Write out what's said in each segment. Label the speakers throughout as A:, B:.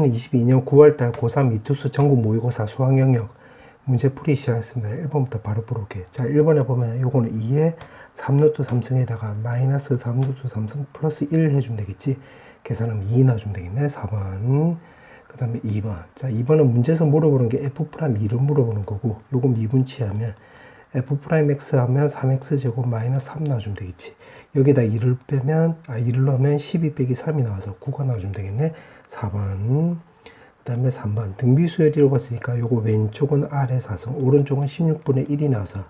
A: 2022년 9월달 고3 이투스 전국 모의고사 수학 영역 문제 풀이 시작했습니다. 1번부터 바로 풀어볼게요. 자, 1번에 보면 요거는 2에 3루트 3승에다가 마이너스 3루트 3승 플러스 1 해주면 되겠지. 계산하면 2 넣어주면 되겠네. 4번. 그 다음에 2번. 자, 2번은 문제에서 물어보는 게 F'2를 물어보는 거고, 요거 미분치하면 F'X 하면 3X제곱 마이너스 3 넣어주면 되겠지. 여기다 2를 빼면, 2를 넣으면 12 빼기 3이 나와서 9가 나와주면 되겠네. 4번. 그 다음에 3번. 등비수열이라고 했으니까 요거 왼쪽은 R의 4승, 오른쪽은 16분의 1이 나와서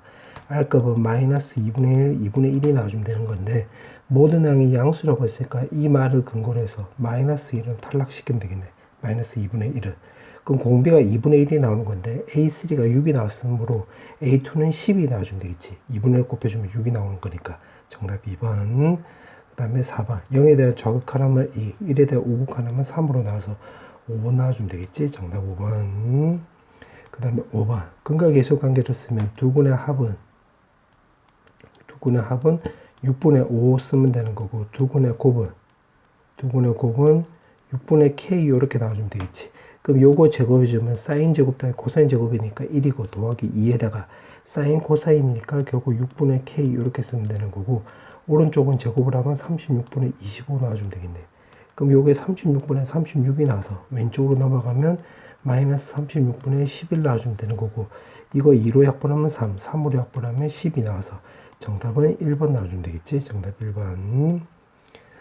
A: R값은 마이너스 2분의 1, 2분의 1이 나와주면 되는 건데, 모든 양이 양수라고 했으니까 이 말을 근거로 해서 마이너스 1은 탈락시키면 되겠네. 마이너스 2분의 1은. 그럼 공비가 2분의 1이 나오는 건데, A3가 6이 나왔으므로 A2는 10이 나와주면 되겠지. 2분의 1 곱해주면 6이 나오는 거니까. 정답 2번. 그 다음에 4번. 0에 대한 좌극하나면 2, 1에 대한 우극하나면 3으로 나와서 5번 나와주면 되겠지. 정답 5번. 그 다음에 5번. 근각계수 관계를 쓰면 두근의 합은 6분의 5 쓰면 되는 거고, 두근의 곱은 6분의 K 이렇게 나와주면 되겠지. 그럼 요거 제곱해주면 사인 제곱 더하기 코사인 제곱이니까 1이고 더하기 2에다가 사인 코사인이니까 결국 6분의 K 이렇게 쓰면 되는 거고, 오른쪽은 제곱을 하면 36분의 25 나와주면 되겠네. 그럼 요게 36분의 36이 나와서 왼쪽으로 넘어가면 마이너스 36분의 11 나와주면 되는 거고, 이거 2로 약분하면 3, 3으로 약분하면 10이 나와서 정답은 1번 나와주면 되겠지. 정답 1번.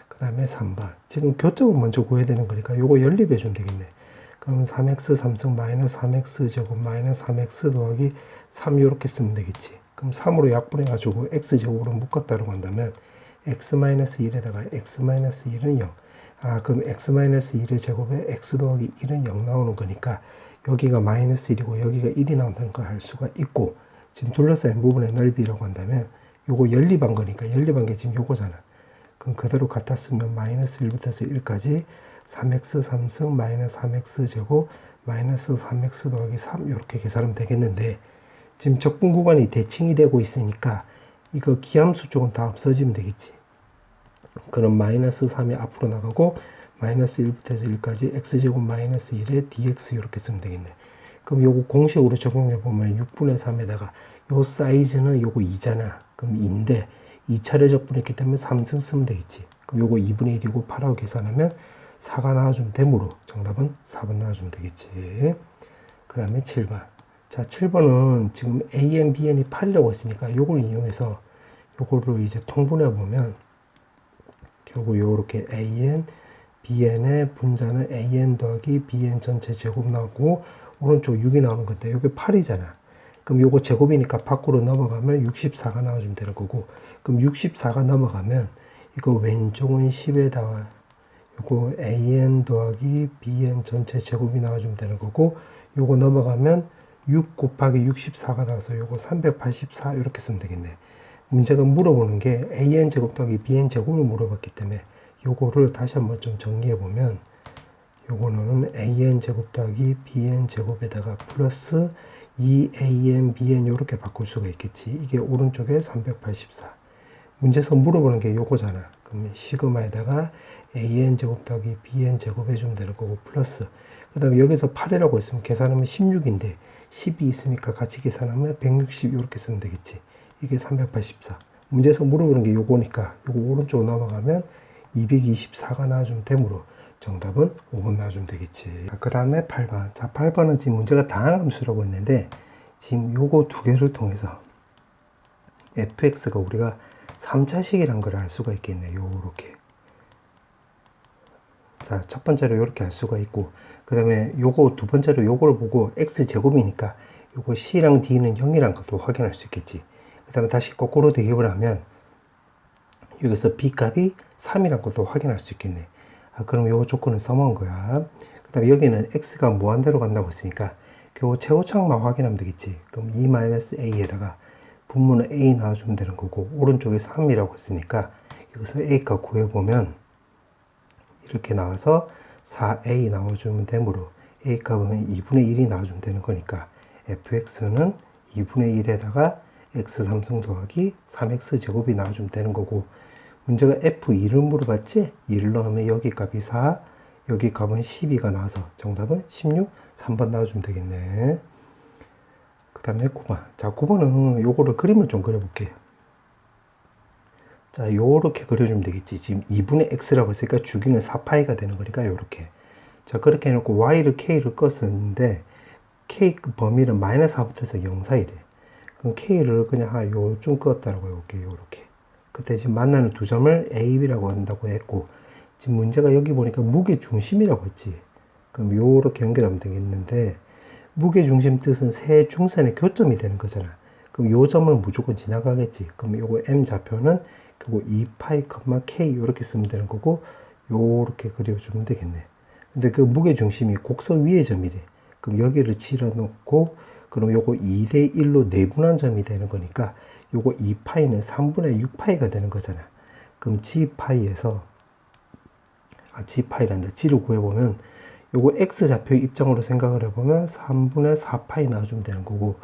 A: 그 다음에 3번. 지금 교점을 먼저 구해야 되는 거니까 요거 연립해주면 되겠네. 그럼 3x 3승 마이너스 3x 제곱 마이너스 3x 더하기 3 이렇게 쓰면 되겠지. 그럼 3으로 약분해가지고 x제곱으로 묶었다고 한다면 x-1에다가 x-1은 0. 그럼 x-1의 제곱에 x 더하기 1은 0 나오는 거니까 여기가 마이너스 1이고 여기가 1이 나온다는 걸 알 수가 있고, 지금 둘러싸인 부분의 넓이라고 한다면 요거 연립한 거니까, 연립한 게 지금 요거잖아. 그럼 그대로 같았으면 마이너스 1부터 해서 1까지 3x 3승 마이너스 3x 제곱 마이너스 3x 더하기 3 이렇게 계산하면 되겠는데, 지금 적분 구간이 대칭이 되고 있으니까 이거 기함수 쪽은 다 없어지면 되겠지. 그럼 마이너스 3이 앞으로 나가고 마이너스 1부터 해서 1까지 x제곱 마이너스 1에 dx 이렇게 쓰면 되겠네. 그럼 요거 공식으로 적용해 보면 6분의 3에다가 요 사이즈는 요거 2잖아. 그럼 2인데 2차례 적분했기 때문에 3승 쓰면 되겠지. 그럼 요거 2분의 1이고 8하고 계산하면 4가 나와주면 되므로 정답은 4번 나와주면 되겠지. 그 다음에 7번. 자, 7번은 지금 AN, BN이 8이라고 했으니까 요걸 이용해서 요거를 이제 통분해 보면 결국 요렇게 AN, BN의 분자는 AN 더하기 BN 전체 제곱 나오고 오른쪽 6이 나오는 건데 요게 8이잖아. 그럼 요거 제곱이니까 밖으로 넘어가면 64가 나와주면 되는 거고, 그럼 64가 넘어가면 이거 왼쪽은 10에다가 요거 AN 더하기 BN 전체 제곱이 나와주면 되는 거고, 요거 넘어가면 6 곱하기 64가 나와서 요거 384 이렇게 쓰면 되겠네. 문제가 물어보는 게 AN 제곱 더하기 BN 제곱을 물어봤기 때문에 요거를 다시 한번 좀 정리해 보면 요거는 AN 제곱 더하기 BN 제곱에다가 플러스 2AN, BN 이렇게 바꿀 수가 있겠지. 이게 오른쪽에 384. 문제에서 물어보는 게 요거잖아. 그러면 시그마에다가 AN 제곱 더하기 BN 제곱 해주면 되는 거고, 플러스 그 다음에 여기서 8이라고 했으면 계산하면 16인데 10이 있으니까 같이 계산하면 160 이렇게 쓰면 되겠지. 이게 384. 문제에서 물어보는 게 요거니까 요거 오른쪽 넘어가면 224가 나와주면 되므로 정답은 5번 나와주면 되겠지. 그 다음에 8번. 자, 8번은 지금 문제가 다항 함수라고 했는데 지금 요거 두 개를 통해서 fx가 우리가 3차식이란 걸 알 수가 있겠네. 요렇게. 자, 첫 번째로 요렇게 알 수가 있고, 그 다음에 요거 두 번째로 요거를 보고 x제곱이니까 요거 c랑 d는 0이란 것도 확인할 수 있겠지. 그 다음에 다시 거꾸로 대입을 하면 여기서 b 값이 3이란 것도 확인할 수 있겠네. 그럼 요 조건을 써먹은 거야. 그 다음에 여기는 x가 무한대로 간다고 했으니까 요 최고차항만 확인하면 되겠지. 그럼 2-a에다가 분모는 a 나와주면 되는 거고, 오른쪽에 3이라고 했으니까 여기서 a 값 구해보면 이렇게 나와서 4a 나와주면 되므로 a 값은 2분의 1이 나와주면 되는 거니까 fx는 2분의 1에다가 x 3승 더하기 3x 제곱이 나와주면 되는 거고, 문제가 f2를 물어봤지? 2를 넣으면 여기 값이 4, 여기 값은 12가 나와서 정답은 16, 3번 나와주면 되겠네. 그 다음에 9번. 자, 9번은 요거를 그림을 좀 그려볼게요. 자, 요렇게 그려주면 되겠지. 지금 2분의 x라고 했으니까 주기는 4파이가 되는 거니까 요렇게. 자, 그렇게 해놓고 y를 k를 껐었는데 k 범위를 마이너스 4부터 해서 0 사이래. 그럼 k를 그냥 요쯤 껐다라고 해볼게요. 요렇게. 그때 지금 만나는 두 점을 A, B라고 한다고 했고, 지금 문제가 여기 보니까 무게 중심이라고 했지. 그럼 요렇게 연결하면 되겠는데, 무게 중심 뜻은 세 중선의 교점이 되는 거잖아. 그럼 요 점을 무조건 지나가겠지. 그럼 요거 M 좌표는 그거 2파이, K 요렇게 쓰면 되는 거고, 요렇게 그려주면 되겠네. 근데 그 무게 중심이 곡선 위의 점이래. 그럼 여기를 치러 놓고, 그럼 요거 2대 1로 내분한 점이 되는 거니까, 요거 2파이는 3분의 6파이가 되는 거잖아. 그럼 G파이에서, G파이란다. G를 구해보면, 요거 X좌표 입장으로 생각을 해보면 3분의 4파이 나와주면 되는 거고,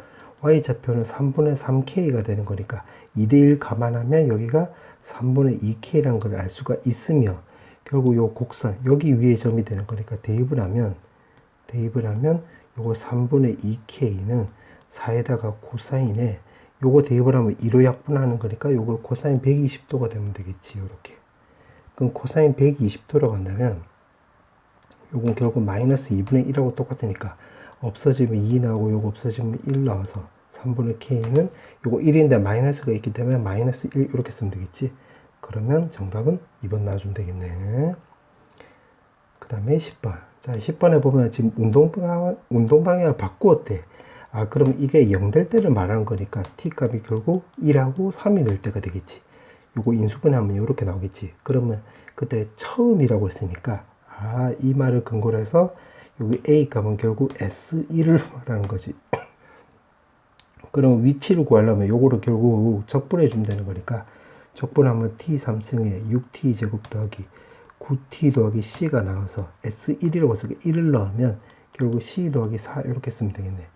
A: Y좌표는 3분의 3K가 되는 거니까, 2대1 감안하면 여기가 3분의 2K라는 걸 알 수가 있으며, 결국 요 곡선, 여기 위에 점이 되는 거니까 대입을 하면, 요거 3분의 2K는 4에다가 코사인에 요거 대입을 하면 2로 약분하는 거니까 요거 코사인 120도가 되면 되겠지. 요렇게. 그럼 코사인 120도라고 한다면 요건 결국 마이너스 2분의 1하고 똑같으니까 없어지면 2 나오고 요거 없어지면 1 나와서 3분의 K는 요거 1인데 마이너스가 있기 때문에 마이너스 1 이렇게 쓰면 되겠지. 그러면 정답은 2번 나와주면 되겠네. 그 다음에 10번. 자, 10번에 보면 지금 운동방향을 바꾸었대. 아, 그럼 이게 0 될 때를 말하는 거니까 t값이 결국 1하고 3이 될 때가 되겠지. 요거 인수분해하면 이렇게 나오겠지. 그러면 그때 처음이라고 했으니까 이 말을 근거로 해서 여기 a 값은 결국 S1을 말하는 거지. 그럼 위치를 구하려면 요거를 결국 적분해 주면 되는 거니까 적분하면 t3승에 6t 제곱 더하기 9t 더하기 c가 나와서 S1이라고 해서 1을 넣으면 결국 c 더하기 4 이렇게 쓰면 되겠네.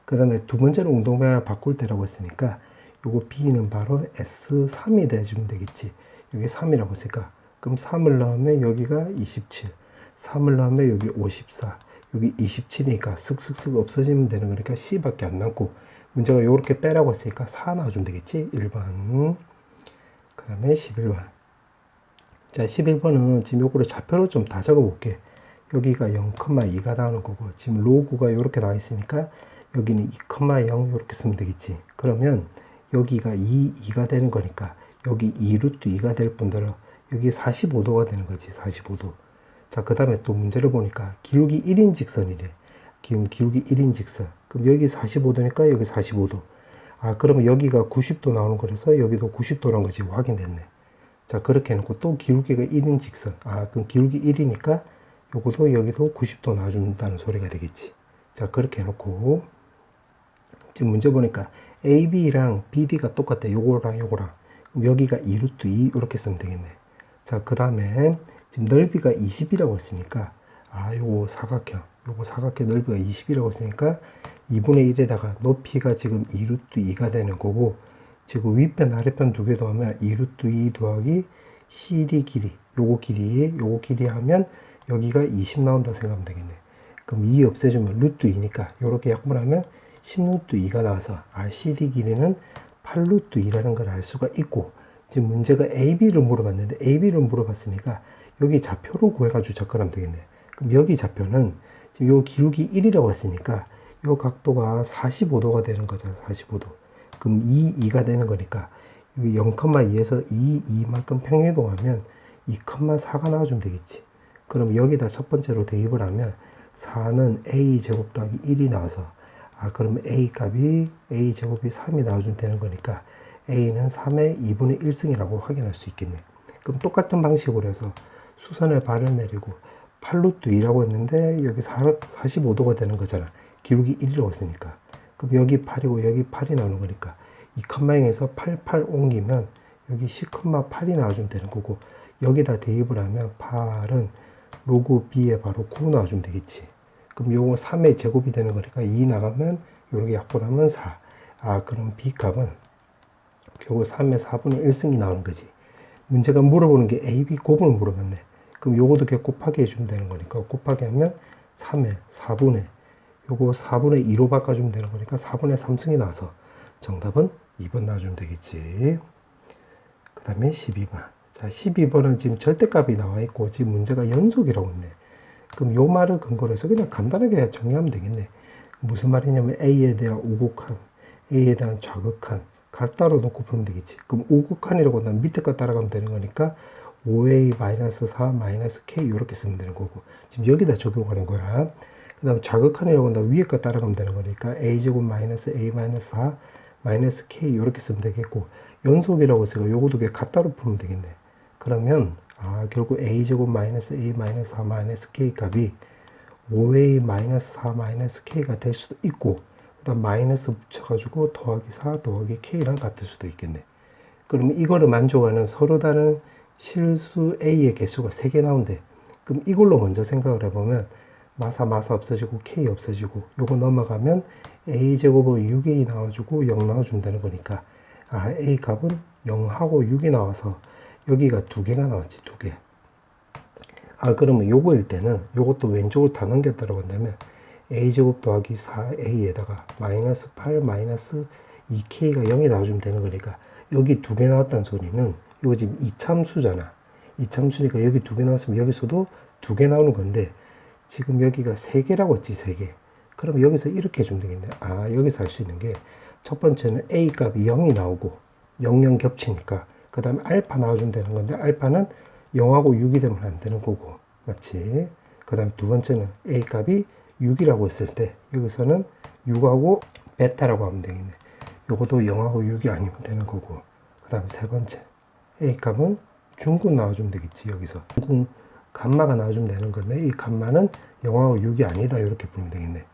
A: 그 다음에 두 번째로 운동방향을 바꿀 때라고 했으니까 요거 b는 바로 S3이 돼주면 되겠지. 여기 3이라고 했으니까 그럼 3을 넣으면 여기가 27, 3을 넣으면 여기 54, 여기 27이니까 슥슥슥 없어지면 되는 거니까 c밖에 안 남고 문제가 요렇게 빼라고 했으니까 4 나와주면 되겠지. 1번. 그 다음에 11번. 자, 11번은 지금 요거를 좌표로 좀 다 적어 볼게. 여기가 0,2가 나오는 거고 지금 로그가 요렇게 나와 있으니까 여기는 2,0 이렇게 쓰면 되겠지. 그러면 여기가 2가 되는 거니까 여기 2루트 2가 될 뿐더러 여기 45도가 되는 거지. 45도. 자, 그 다음에 또 문제를 보니까 기울기 1인 직선이래. 지금 기울기 1인 직선. 그럼 여기 45도니까 여기 45도. 아, 그러면 여기가 90도 나오는 거라서 여기도 90도란 것이 확인됐네. 자, 그렇게 해놓고 또 기울기가 1인 직선. 그럼 기울기 1이니까 요것도 여기도 90도 나와준다는 소리가 되겠지. 자, 그렇게 해놓고 지금 문제 보니까 AB랑 BD가 똑같아. 요거랑 요거랑. 그럼 여기가 2루트 2 이렇게 쓰면 되겠네. 자, 그 다음에 지금 넓이가 20이라고 했으니까 요거 사각형 넓이가 20이라고 했으니까 2분의 1에다가 높이가 지금 2루트 2가 되는 거고 지금 윗변 아랫변 두 개 더하면 2루트 2 더하기 CD 길이 요거 길이 하면 여기가 20 나온다 생각하면 되겠네. 그럼 2 없애주면 루트 2니까 요렇게 약분하면 10루트 2가 나와서 CD 길이는 8루트 2라는 걸 알 수가 있고 지금 문제가 AB를 물어봤는데 AB를 물어봤으니까 여기 좌표로 구해가지고 접근하면 되겠네. 그럼 여기 좌표는 지금 요 기울기 1이라고 했으니까 요 각도가 45도가 되는 거잖아. 45도. 그럼 2가 되는 거니까 여기 0,2에서 2만큼 평행이동하면 2,4가 나와주면 되겠지. 그럼 여기다 첫 번째로 대입을 하면 4는 a 제곱 더하기 1이 나와서 그러면 a 값이 a 제곱이 3이 나와주면 되는 거니까 a는 3의 2분의 1승이라고 확인할 수 있겠네. 그럼 똑같은 방식으로 해서 수선을 발을 내리고 8루트 2라고 했는데 여기 45도가 되는 거잖아. 기울기 1이라고 했으니까. 그럼 여기 8이고 여기 8이 나오는 거니까 2,0에서 8 옮기면 여기 10,8이 나와주면 되는 거고 여기다 대입을 하면 8은 로그 b에 바로 9 나와주면 되겠지. 그럼 요거 3의 제곱이 되는 거니까 2 나가면 요렇게 약분하면 4. 그럼 b 값은 결국 3의 4분의 1승이 나오는 거지. 문제가 물어보는 게 a, b 곱을 물어봤네. 그럼 요거도 그냥 곱하기 해주면 되는 거니까 곱하기 하면 3에 4분의 요거 4분의 2로 바꿔주면 되는 거니까 4분의 3승이 나와서 정답은 2번 나와주면 되겠지. 그 다음에 12번. 자, 12번은 지금 절대값이 나와 있고 지금 문제가 연속이라고 했네. 그럼 요 말을 근거로 해서 그냥 간단하게 정리하면 되겠네. 무슨 말이냐면 A에 대한 우극한, A에 대한 좌극한 같다로 놓고 풀면 되겠지. 그럼 우극한이라고 한다면 밑에 거 따라가면 되는 거니까 5A-4-K 이렇게 쓰면 되는 거고 지금 여기다 적용하는 거야. 그 다음 좌극한이라고 한다면 위에 거 따라가면 되는 거니까 A제곱 마이너스 A 마이너스 4 마이너스 K 이렇게 쓰면 되겠고 연속이라고 해서 요거도 그냥 같다로 풀면 되겠네. 그러면 결국 A제곱 마이너스 A 마이너스 4 마이너스 K 값이 5A 마이너스 4 마이너스 K가 될 수도 있고 그 다음 마이너스 붙여가지고 더하기 4 더하기 K랑 같을 수도 있겠네. 그러면 이거를 만족하는 서로 다른 실수 A의 개수가 3개 나온대. 그럼 이걸로 먼저 생각을 해보면 마사 없어지고 K 없어지고 요거 넘어가면 A제곱은 6A 나와주고 0 나와주면 되는 거니까 A 값은 0하고 6이 나와서 여기가 2개가 나왔지. 2개. 그러면 요거일 때는 요것도 왼쪽으로 다 넘겼다고 한다면 A제곱 더하기 4A에다가 마이너스 8 마이너스 2K가 0이 나와주면 되는 거니까 여기 2개 나왔다는 소리는 이거 지금 이참수잖아. 이참수니까 여기 2개 나왔으면 여기서도 2개 나오는 건데 지금 여기가 3개라고 했지. 3개. 그럼 여기서 이렇게 해주면 되겠네. 여기서 할 수 있는 게 첫 번째는 A 값이 0이 나오고 0 겹치니까 그 다음에 알파 나와주면 되는 건데 알파는 0하고 6이 되면 안 되는 거고 맞지? 그 다음에 두 번째는 A 값이 6이라고 했을 때 여기서는 6하고 베타라고 하면 되겠네. 요것도 0하고 6이 아니면 되는 거고 그 다음에 세 번째 A 값은 중근 나와주면 되겠지. 여기서 중근 감마가 나와주면 되는 건데 이 감마는 0하고 6이 아니다 이렇게 풀면 되겠네.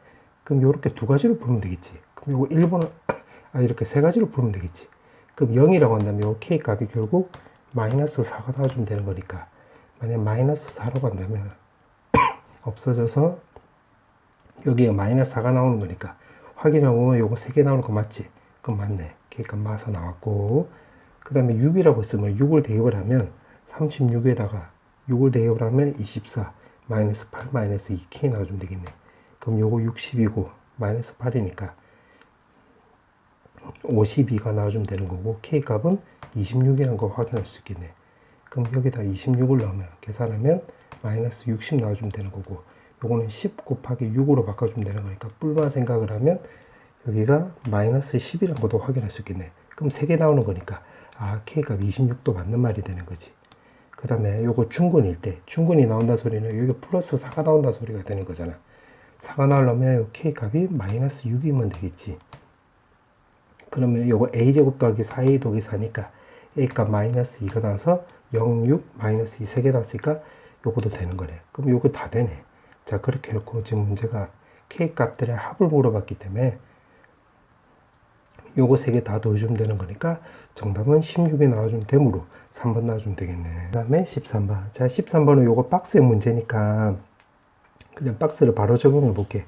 A: 그럼 요렇게 두 가지로 풀면 되겠지. 그럼 요거 1번은 이렇게 세 가지로 풀면 되겠지. 그럼 0이라고 한다면 요 K 값이 결국 마이너스 4가 나와주면 되는 거니까 만약 마이너스 4라고 한다면 없어져서 여기에 마이너스 4가 나오는 거니까 확인하고 요거 3개 나오는 거 맞지? 그럼 맞네. K 값 마서 나왔고 그 다음에 6이라고 했으면 6을 대입을 하면 36에다가 6을 대입을 하면 24 마이너스 8 마이너스 2K 나와주면 되겠네. 그럼 요거 60이고 마이너스 8이니까 52가 나와주면 되는 거고 K 값은 26이라는 거 확인할 수 있겠네. 그럼 여기다 26을 넣으면 계산하면 마이너스 60 나와주면 되는 거고 요거는 10 곱하기 6으로 바꿔주면 되는 거니까 뿔만 생각을 하면 여기가 마이너스 10이라는 것도 확인할 수 있겠네. 그럼 3개 나오는 거니까 K 값 26도 맞는 말이 되는 거지. 그 다음에 요거 중근일 때 중근이 나온다 소리는 여기 플러스 4가 나온다 소리가 되는 거잖아. 4가 나오려면 요 K 값이 마이너스 6이면 되겠지. 그러면 요거 A제곱 더하기 4A 더하기 4니까 A 값 마이너스 2가 나와서 0, 6, 마이너스 2 3개 나왔으니까 요것도 되는 거네. 그럼 요거 다 되네. 자, 그렇게 해놓고 지금 문제가 K 값들의 합을 물어봤기 때문에 요거 3개 다 더해주면 되는 거니까 정답은 16이 나와주면 되므로 3번 나와주면 되겠네. 그 다음에 13번. 자, 13번은 요거 박스의 문제니까 그냥 박스를 바로 적용해 볼게.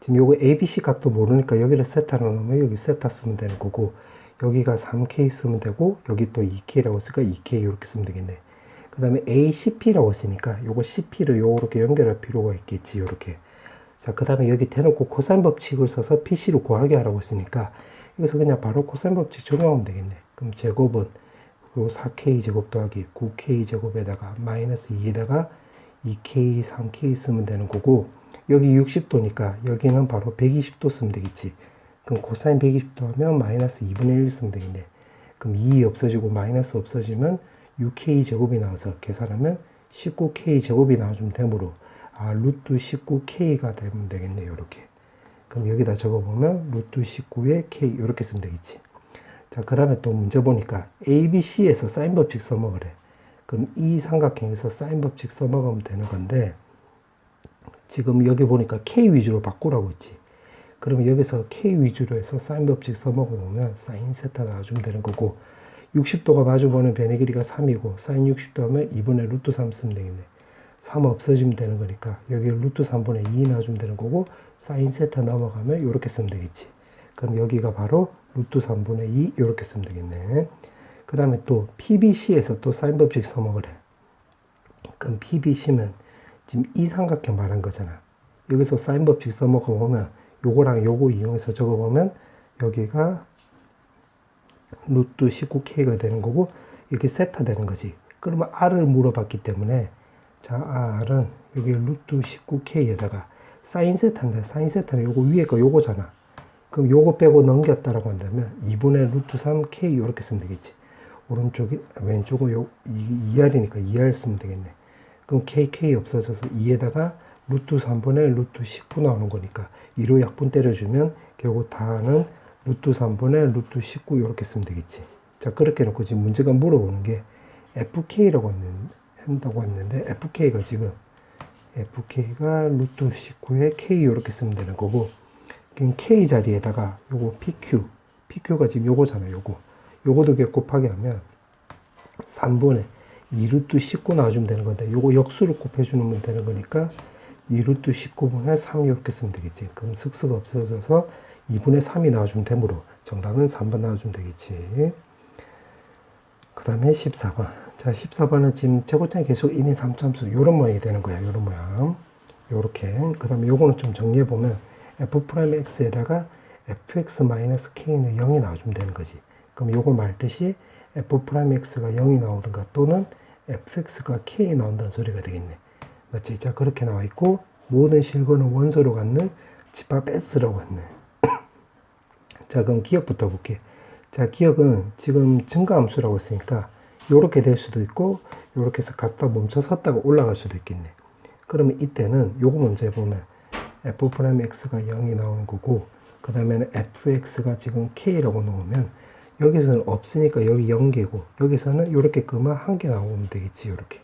A: 지금 요거 ABC 값도 모르니까 여기를 세타로 넣으면 여기 세타 쓰면 되는 거고 여기가 3K 쓰면 되고 여기 또 2K라고 쓰니까 2K 이렇게 쓰면 되겠네. 그 다음에 ACP라고 했으니까 요거 CP를 요렇게 연결할 필요가 있겠지. 요렇게. 자, 그 다음에 여기 대놓고 코사인 법칙을 써서 PC를 구하게 하라고 했으니까 여기서 그냥 바로 코사인 법칙 적용하면 되겠네. 그럼 제곱은 요 4K 제곱 더하기 9K 제곱에다가 마이너스 2에다가 2K, 3K 쓰면 되는 거고 여기 60도니까 여기는 바로 120도 쓰면 되겠지. 그럼 코사인 120도 하면 마이너스 2분의 1 쓰면 되겠네. 그럼 2 없어지고 마이너스 없어지면 6K 제곱이 나와서 계산하면 19K 제곱이 나와주면 되므로 루트 19K가 되면 되겠네. 요렇게. 그럼 여기다 적어보면 루트 19에 K 이렇게 쓰면 되겠지. 자, 그 다음에 또 문제 보니까 ABC에서 사인 법칙 써먹으래. 그럼 이 삼각형에서 사인 법칙 써먹으면 되는 건데 지금 여기 보니까 K 위주로 바꾸라고 했지. 그러면 여기서 K 위주로 해서 사인 법칙 써먹어보면 사인 세타 나와주면 되는 거고 60도가 마주보는 변의 길이가 3이고 사인 60도 하면 2분의 루트 3 쓰면 되겠네. 3 없어지면 되는 거니까 여기 루트 3분의 2 나와주면 되는 거고 사인 세타 넘어가면 이렇게 쓰면 되겠지. 그럼 여기가 바로 루트 3분의 2 이렇게 쓰면 되겠네. 그 다음에 또 PBC에서 또 사인 법칙 써먹으래. 그럼 PBC면 지금 이 삼각형 말한 거잖아. 여기서 사인 법칙 써먹어 보면 요거랑 요거 이용해서 적어보면 여기가 루트 19K가 되는 거고 이렇게 세타 되는 거지. 그러면 R을 물어봤기 때문에 자 R은 여기 루트 19K에다가 사인 세타인데 사인 세타는 요거 위에 거 요거잖아. 그럼 요거 빼고 넘겼다라고 한다면 2분의 루트 3K 이렇게 쓰면 되겠지. 오른쪽이 왼쪽은 요 2R이니까 2R 쓰면 되겠네. 그럼 KK 없어져서 2에다가 루트 3분의 루트 19 나오는 거니까 2로 약분 때려주면 결국 다는 루트 3분의 루트 19 이렇게 쓰면 되겠지. 자 그렇게 해놓고 지금 문제가 물어보는 게 FK라고 한다고 했는데 FK가 지금 FK가 루트 19에 K 이렇게 쓰면 되는 거고 그럼 K 자리에다가 요거 PQ가 지금 요거잖아. 요거도 곱하기 하면 3분의 2루트 19 나와주면 되는 건데 요거 역수를 곱해주면 되는 거니까 2루트 19분의 3 이렇게 쓰면 되겠지. 그럼 슥슥 없어져서 2분의 3이 나와주면 되므로 정답은 3번 나와주면 되겠지. 그 다음에 14번. 자 14번은 지금 제곱장이 계속 1인 3참수 요런 모양이 되는 거야. 요런 모양. 요렇게. 그 다음에 요거는 좀 정리해보면 f'x에다가 fx-k는 0이 나와주면 되는 거지. 그럼 요거 말듯이 f'x가 0이 나오든가 또는 fx가 k 나온다는 소리가 되겠네. 맞지? 자 그렇게 나와 있고 모든 실근은 원소로 갖는 집합 S라고 했네. 자 그럼 기억부터 볼게. 자 기억은 지금 증가함수라고 했으니까 요렇게 될 수도 있고 요렇게 해서 갔다 멈춰 섰다가 올라갈 수도 있겠네. 그러면 이때는 요거 먼저 해보면 f'x가 0이 나오는 거고 그 다음에는 fx가 지금 k라고 놓으면 여기서는 없으니까 여기 0개고 여기서는 요렇게 끄면 1개 나오면 되겠지. 요렇게.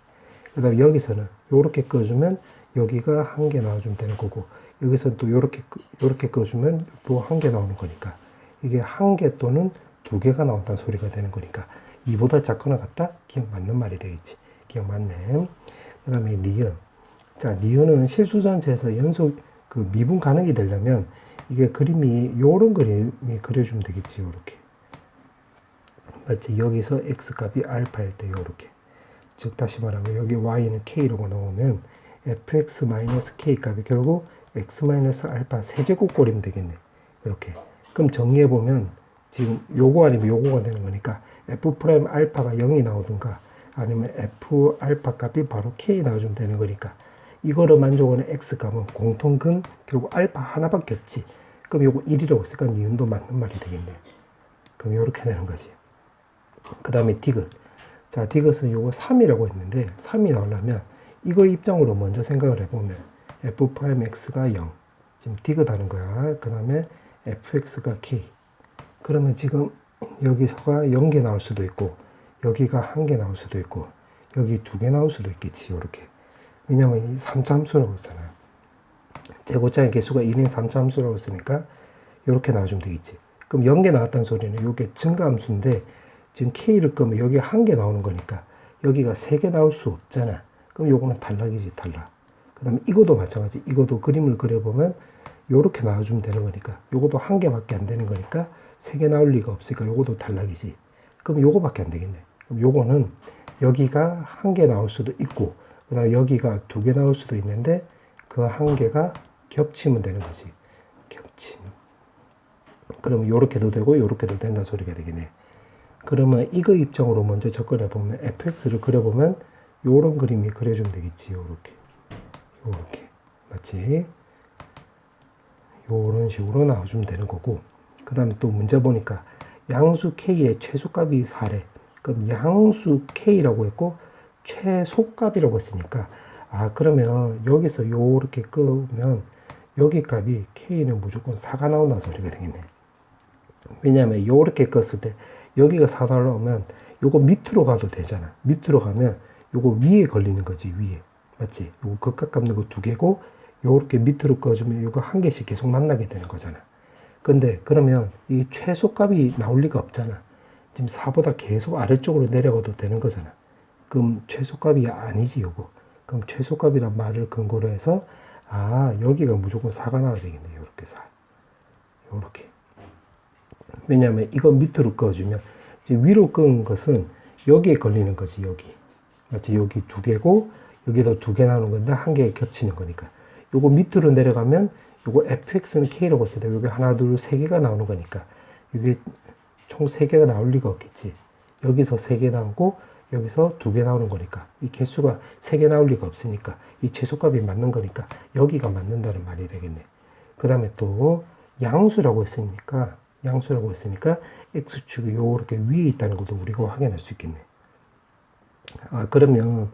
A: 그 다음에 여기서는 요렇게 꺼주면 여기가 1개 나와주면 되는 거고 여기서는 또 요렇게 꺼주면 또 1개 나오는 거니까 이게 1개 또는 2개가 나온다는 소리가 되는 거니까 이보다 작거나 같다? 기억 맞는 말이 되겠지. 기억 맞네. 그 다음에 니은. 자 니은은 실수 전체에서 연속 그 미분 가능이 되려면 이게 그림이 요런 그림이 그려주면 되겠지. 요렇게. 맞지? 여기서 x값이 알파일 때 요렇게. 즉 다시 말하면 여기 y는 k라고 넣으면 fx-k 값이 결국 x-알파 세제곱꼴이면 되겠네. 이렇게. 그럼 정리해보면 지금 요거 아니면 요거가 되는 거니까 f'알파가 0이 나오든가 아니면 f알파 값이 바로 k 나와주면 되는 거니까 이거를 만족하는 x값은 공통근 결국 알파 하나밖에 없지. 그럼 요거 1이라고 했으니까 니은도 맞는 말이 되겠네. 그럼 요렇게 되는 거지. 그 다음에 디귿. 자, 디귿은 요거 3이라고 했는데 3이 나오려면 이거 입장으로 먼저 생각을 해보면 f'x가 0. 지금 디귿 하는 거야. 그 다음에 fx가 k. 그러면 지금 여기서가 0개 나올 수도 있고 여기가 1개 나올 수도 있고 여기 2개 나올 수도 있겠지. 요렇게. 왜냐면 이 3차함수라고 했잖아요. 제곱장의 개수가 1인 3차함수라고 했으니까 요렇게 나와주면 되겠지. 그럼 0개 나왔다는 소리는 요게 증가함수인데 지금 K를 끄면 여기 1개 나오는 거니까 여기가 3개 나올 수 없잖아. 그럼 요거는 탈락이지, 탈락. 그 다음에 이것도 마찬가지. 이것도 그림을 그려보면 요렇게 나와주면 되는 거니까 요것도 1개밖에 안 되는 거니까 3개 나올 리가 없으니까 요것도 탈락이지. 그럼 요거밖에 안 되겠네. 그럼 요거는 여기가 1개 나올 수도 있고 그 다음에 여기가 2개 나올 수도 있는데 그 1개가 겹치면 되는 거지. 겹침. 그러면 요렇게도 되고 요렇게도 된다는 소리가 되겠네. 그러면 이거 입장으로 먼저 접근해 보면 fx를 그려보면 요런 그림이 그려주면 되겠지. 요렇게. 맞지? 요런 식으로 나와주면 되는 거고 그 다음에 또 문제 보니까 양수 k의 최소값이 4래. 그럼 양수 k라고 했고 최소값이라고 했으니까 그러면 여기서 요렇게 끄면 여기 값이 k는 무조건 4가 나온다는 소리가 되겠네. 왜냐하면 요렇게 껐을 때 여기가 4 나오면 요거 밑으로 가도 되잖아. 밑으로 가면 요거 위에 걸리는 거지. 위에. 맞지? 요거 극각 값는 거 2개고 요렇게 밑으로 꺼주면 요거 1개씩 계속 만나게 되는 거잖아. 근데 그러면 이 최소값이 나올 리가 없잖아. 지금 4보다 계속 아래쪽으로 내려가도 되는 거잖아. 그럼 최소값이 아니지 요거. 그럼 최소값이란 말을 근거로 해서 여기가 무조건 4가 나와야 되겠네. 요렇게 4. 요렇게. 왜냐면 이거 밑으로 꺼주면 지금 위로 끄는 것은 여기에 걸리는 거지. 여기. 맞지? 여기 2개고 여기다 두 개 나오는 건데 한 개에 겹치는 거니까. 요거 밑으로 내려가면 요거 fx는 k라고 했을 때 여기 하나, 둘, 세 개가 나오는 거니까 이게 총 세 개가 나올 리가 없겠지. 여기서 세 개 나오고 여기서 두 개 나오는 거니까 이 개수가 세 개 나올 리가 없으니까 이 최소값이 맞는 거니까 여기가 맞는다는 말이 되겠네. 그 다음에 또 양수라고 했으니까 x축이 요렇게 위에 있다는 것도 우리가 확인할 수 있겠네. 아, 그러면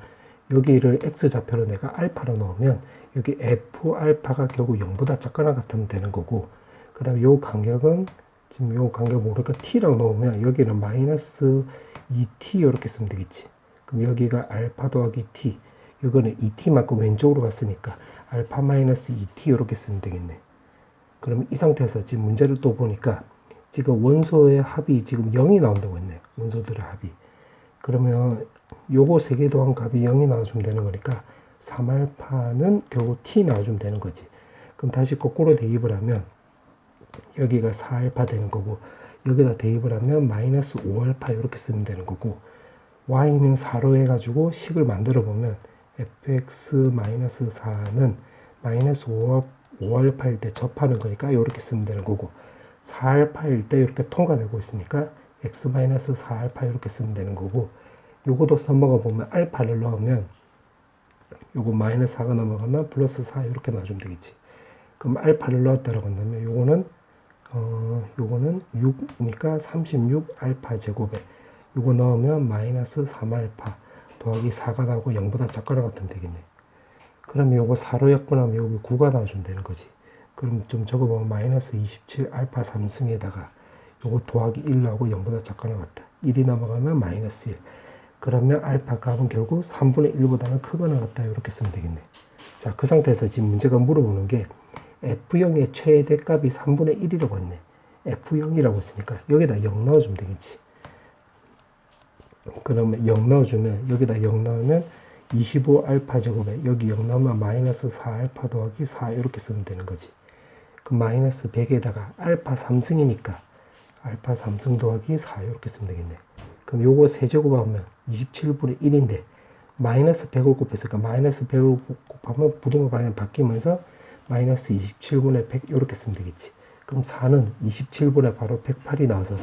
A: 여기를 x좌표로 내가 알파로 넣으면 여기 f 알파가 결국 0보다 작거나 같으면 되는 거고, 그 다음에 요 간격은 지금 요 간격 모르니까 t라고 넣으면 여기는 마이너스 2t 이렇게 쓰면 되겠지. 그럼 여기가 알파 더하기 t, 이거는 2t만큼 왼쪽으로 갔으니까 알파 마이너스 2t 이렇게 쓰면 되겠네. 그러면 이 상태에서 지금 문제를 또 보니까 지금 원소의 합이 지금 0이 나온다고 했네. 원소들의 합이. 그러면 요거 세 개 더한 값이 0이 나와주면 되는 거니까 3알파는 결국 t 나와주면 되는 거지. 그럼 다시 거꾸로 대입을 하면 여기가 4알파 되는 거고, 여기다 대입을 하면 마이너스 5알파 이렇게 쓰면 되는 거고, y는 4로 해가지고 식을 만들어 보면 fx 마이너스 4는 마이너스 5알파일 때 접하는 거니까 이렇게 쓰면 되는 거고, 4알파일 때 이렇게 통과되고 있으니까 x 마이너스 4알파 이렇게 쓰면 되는 거고, 요거도 써먹어 보면 알파를 넣으면 요거 마이너스 4가 넘어가면 플러스 4 이렇게 놔주면 되겠지. 그럼 알파를 넣었다라고 한다면 요거는 6이니까 36 알파 제곱에 요거 넣으면 마이너스 3알파 더하기 4가 나오고 0보다 작거나 같으면 되겠네. 그러면 요거 4로 약분하면 여기 9가 나와주면 되는 거지. 그럼 좀 적어보면 마이너스 27 알파 3승에다가 요거 더하기 1 나오고 0보다 작거나 같다. 1이 넘어가면 마이너스 1. 그러면 알파 값은 결국 3분의 1보다는 크거나 같다 이렇게 쓰면 되겠네. 자, 그 상태에서 지금 문제가 물어보는 게 F0의 최대값이 3분의 1이라고 했네. F0이라고 했으니까 여기다 0 넣어주면 되겠지. 그러면 0 넣어주면 여기다 0 넣으면 25 알파 제곱에 여기 0 넣으면 마이너스 4 알파 더하기 4 이렇게 쓰면 되는 거지. 그 마이너스 100에다가 알파 3승이니까 알파 3승 더하기 4 이렇게 쓰면 되겠네. 그럼 요거 세제곱하면 27분의 1인데 마이너스 100을 곱했으니까 마이너스 100을 곱하면 부동의 방향이 바뀌면서 마이너스 27분의 100 이렇게 쓰면 되겠지. 그럼 4는 27분의 바로 108이 나와서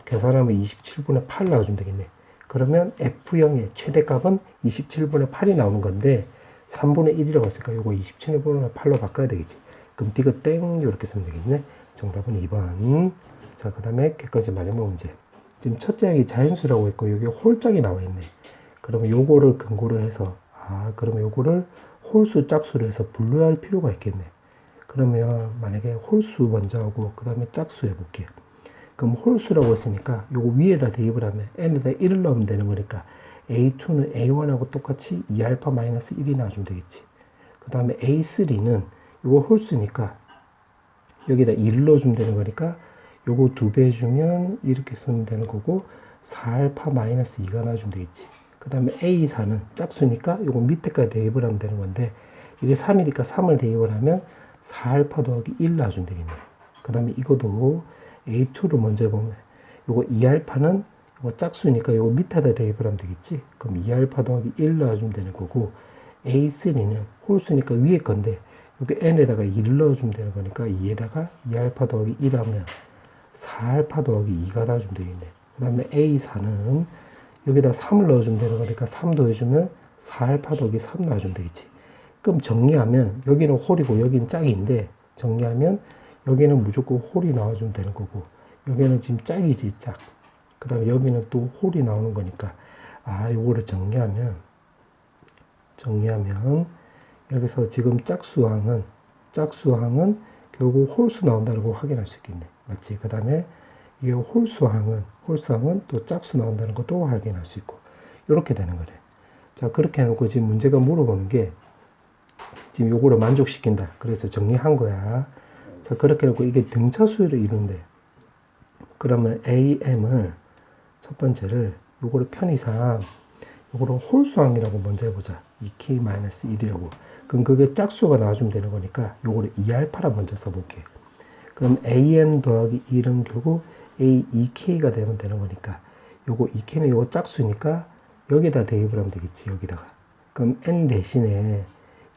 A: 계산하면 27분의 8 나와주면 되겠네. 그러면 F0의 최대값은 27분의 8이 나오는 건데 3분의 1이라고 했으니까 요거 27분의 8로 바꿔야 되겠지. 그럼 디귿땡 이렇게 쓰면 되겠네. 정답은 2번. 자, 그 다음에 객관식 마지막 문제. 지금 첫째 항이 자연수라고 했고 여기 홀짝이 나와 있네. 그러면 요거를 근거로 해서 그러면 요거를 홀수 짝수로 해서 분류할 필요가 있겠네. 그러면 만약에 홀수 먼저 하고 그 다음에 짝수 해볼게. 그럼 홀수라고 했으니까 요거 위에다 대입을 하면 n에다 1을 넣으면 되는 거니까 a2는 a1하고 똑같이 2알파 마이너스 1이 나와주면 되겠지. 그 다음에 a3는 요거 홀수니까 여기다 1을 넣어주면 되는 거니까 요거 2배 해주면 이렇게 쓰면 되는 거고 4알파 마이너스 2가 나와주면 되겠지. 그 다음에 A4는 짝수니까 요거 밑에까지 대입을 하면 되는 건데 이게 3이니까 3을 대입을 하면 4알파 더하기 1 나와주면 되겠네. 그 다음에 이것도 A2를 먼저 해보면 요거 2알파는 요거 짝수니까 요거 밑에다 대입을 하면 되겠지. 그럼 2알파 더하기 1 나와주면 되는 거고 A3는 홀수니까 위에 건데 여기 n에다가 2를 넣어주면 되는 거니까 2에다가 2알파 더하기 1 하면 4알파 더하기 2가 나와주면 되겠네. 그 다음에 A4는 여기다 3을 넣어주면 되는 거니까 3 더해주면 4알파 더하기 3 나와주면 되겠지. 그럼 정리하면 여기는 홀이고 여기는 짝인데 정리하면 여기는 무조건 홀이 나와주면 되는 거고 여기는 지금 짝이지 짝. 그 다음에 여기는 또 홀이 나오는 거니까 요거를 정리하면 여기서 지금 짝수항은 결국 홀수 나온다는 걸 확인할 수 있겠네. 맞지? 그 다음에 이게 홀수항은 또 짝수 나온다는 것도 확인할 수 있고 이렇게 되는 거래. 자, 그렇게 해놓고 지금 문제가 물어보는 게 지금 요거를 만족시킨다. 그래서 정리한 거야. 자, 그렇게 해놓고 이게 등차수열을 이룬대. 그러면 AM을 첫 번째를 요거를 편의상 요거를 홀수항이라고 먼저 해보자. 2K-1이라고. 그럼 그게 짝수가 나와주면 되는 거니까 요거를 2알파라 먼저 써볼게. 그럼 AM 더하기 1은 결국 A2K가 되면 되는 거니까 요거 2K는 요거 짝수니까 여기다 대입을 하면 되겠지. 여기다가 그럼 n 대신에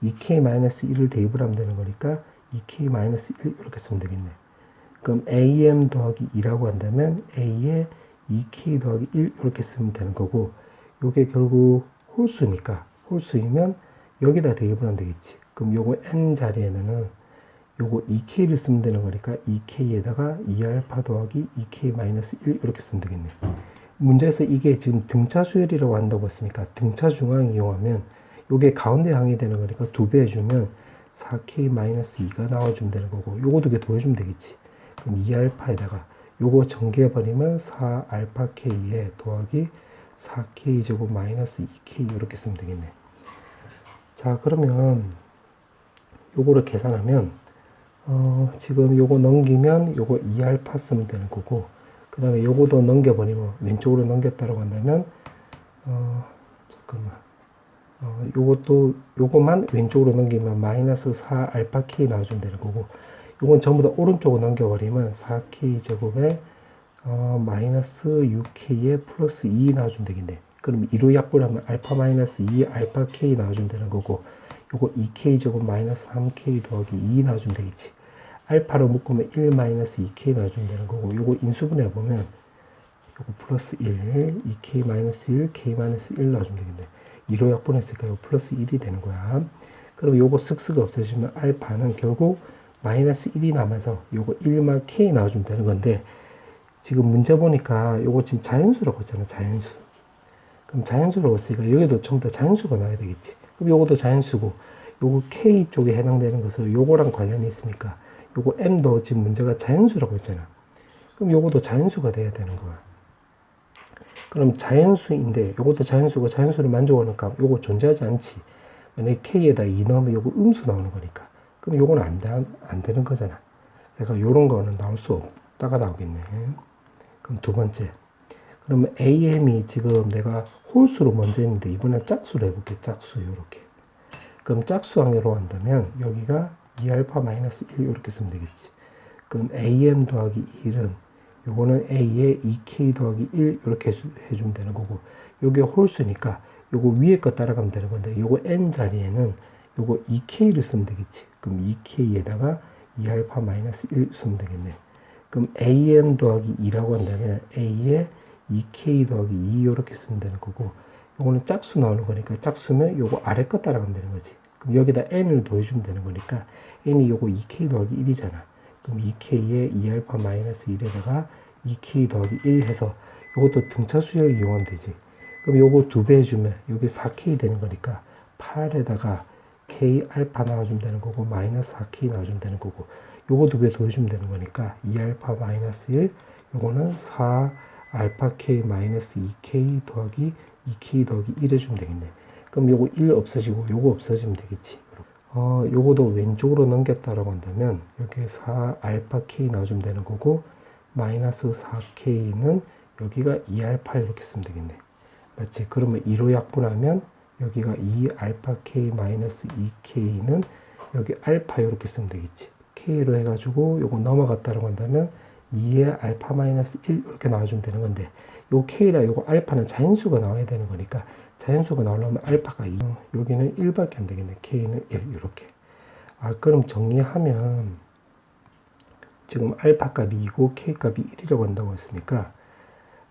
A: 2k-1을 대입을 하면 되는 거니까 2k-1 이렇게 쓰면 되겠네. 그럼 am 더하기 2라고 한다면 a에 2k 더하기 1 이렇게 쓰면 되는 거고, 요게 결국 홀수니까, 홀수이면 여기다 대입을 하면 되겠지. 그럼 요거 n 자리에는 요거 2k를 쓰면 되는 거니까 2k에다가 2알파 더하기 2k-1 이렇게 쓰면 되겠네. 문제에서 이게 지금 등차 수열이라고 한다고 했으니까 등차 중앙 이용하면 요게 가운데 항이 되는 거니까 2배 해주면 4k-2가 나와주면 되는 거고, 요거 2개 더해주면 되겠지. 그럼 2알파에다가 요거 전개해버리면 4알파 k에 더하기 4k 제곱 마이너스 2k 이렇게 쓰면 되겠네. 자, 그러면 요거를 계산하면 지금 요거 넘기면 요거 2알파 쓰면 되는 거고, 그 다음에 요거도 넘겨버리면 왼쪽으로 넘겼다고 한다면 잠깐만 요것도 요거만 왼쪽으로 넘기면 마이너스 4알파 k 나와주면 되는 거고, 요건 전부 다 오른쪽으로 넘겨버리면 4k 제곱에 마이너스 6k에 플러스 2 나와주면 되겠네. 그럼 2로 약분하면 알파 마이너스 2 알파 k 나와주면 되는 거고, 요거 2k 제곱 마이너스 3k 더하기 2 나와주면 되겠지. 알파로 묶으면 1 마이너스 2k 나와주면 되는 거고, 요거 인수분해 보면 요거 플러스 1, 2k 마이너스 1, k 마이너스 1 나와주면 되겠네. 2로 약분했으니까 요거 플러스 1이 되는 거야. 그럼 요거 쓱쓱 없애주면 알파는 결국 마이너스 1이 남아서 요거 1만 k 나와주면 되는 건데, 지금 문제 보니까 요거 지금 자연수라고 했잖아, 자연수. 그럼 자연수라고 했으니까 여기도 전부 다 자연수가 나와야 되겠지. 그럼 요것도 자연수고, 요거 k 쪽에 해당되는 것은 요거랑 관련이 있으니까 요거 m도 지금 문제가 자연수라고 했잖아. 그럼 요것도 자연수가 돼야 되는 거야. 그럼 자연수인데 요것도 자연수고 자연수를 만족하는 값 요거 존재하지 않지. 만약에 k에다 2 넣으면 요거 음수 나오는 거니까. 그럼 요거는 안 되는 거잖아. 그러니까 요런 거는 나올 수 없다가 나오겠네. 그럼 두 번째. 그러면 am이 지금 내가 홀수로 먼저 했는데 이번엔 짝수로 해볼게. 짝수 요렇게. 그럼 짝수항으로 한다면 여기가 2알파 마이너스 1 이렇게 쓰면 되겠지. 그럼 am 더하기 1은 요거는 a에 2k 더하기 1 이렇게 해주면 되는 거고, 요게 홀수니까 요거 위에 거 따라가면 되는 건데, 요거 n 자리에는 요거 2k를 쓰면 되겠지. 그럼 2k에다가 2알파 마이너스 1 쓰면 되겠네. 그럼 am 더하기 2라고 한다면 a에 2k 더하기 2 이렇게 쓰면 되는 거고, 요거는 짝수 나오는 거니까 짝수면 요거 아래 거 따라가면 되는 거지. 그럼 여기다 n을 더해주면 되는 거니까 n이 요거 2k 더하기 1이잖아. 그럼 2k에 2알파 마이너스 1에다가 2k 더하기 1 해서 요것도 등차 수열 이용하면 되지. 그럼 요거 2배 해주면 여기 4k 되는 거니까 8에다가 k 알파 나와주면 되는 거고, 마이너스 4k 나와주면 되는 거고, 요거 2배 더해주면 되는 거니까 2알파 마이너스 1, 요거는 4 알파 k 마이너스 2k 더하기 2k 더하기 1 해주면 되겠네. 그럼 요거 1 없어지고 요거 없어지면 되겠지. 요거도 왼쪽으로 넘겼다라고 한다면 여기에 4 알파 k 나와주면 되는 거고, 마이너스 4k는 여기가 2알파 이렇게 쓰면 되겠네. 맞지? 그러면 2로 약분하면 여기가 2 알파 k 마이너스 2k는 여기 알파 이렇게 쓰면 되겠지. k로 해가지고 요거 넘어갔다라고 한다면 2의 알파 마이너스 1 이렇게 나와주면 되는 건데, 요 k랑 요거 알파는 자연수가 나와야 되는 거니까 자연수가 나오려면 알파가 2, 여기는 1밖에 안 되겠네. k는 1 이렇게. 그럼 정리하면 지금 알파 값이 2고 k 값이 1이라고 한다고 했으니까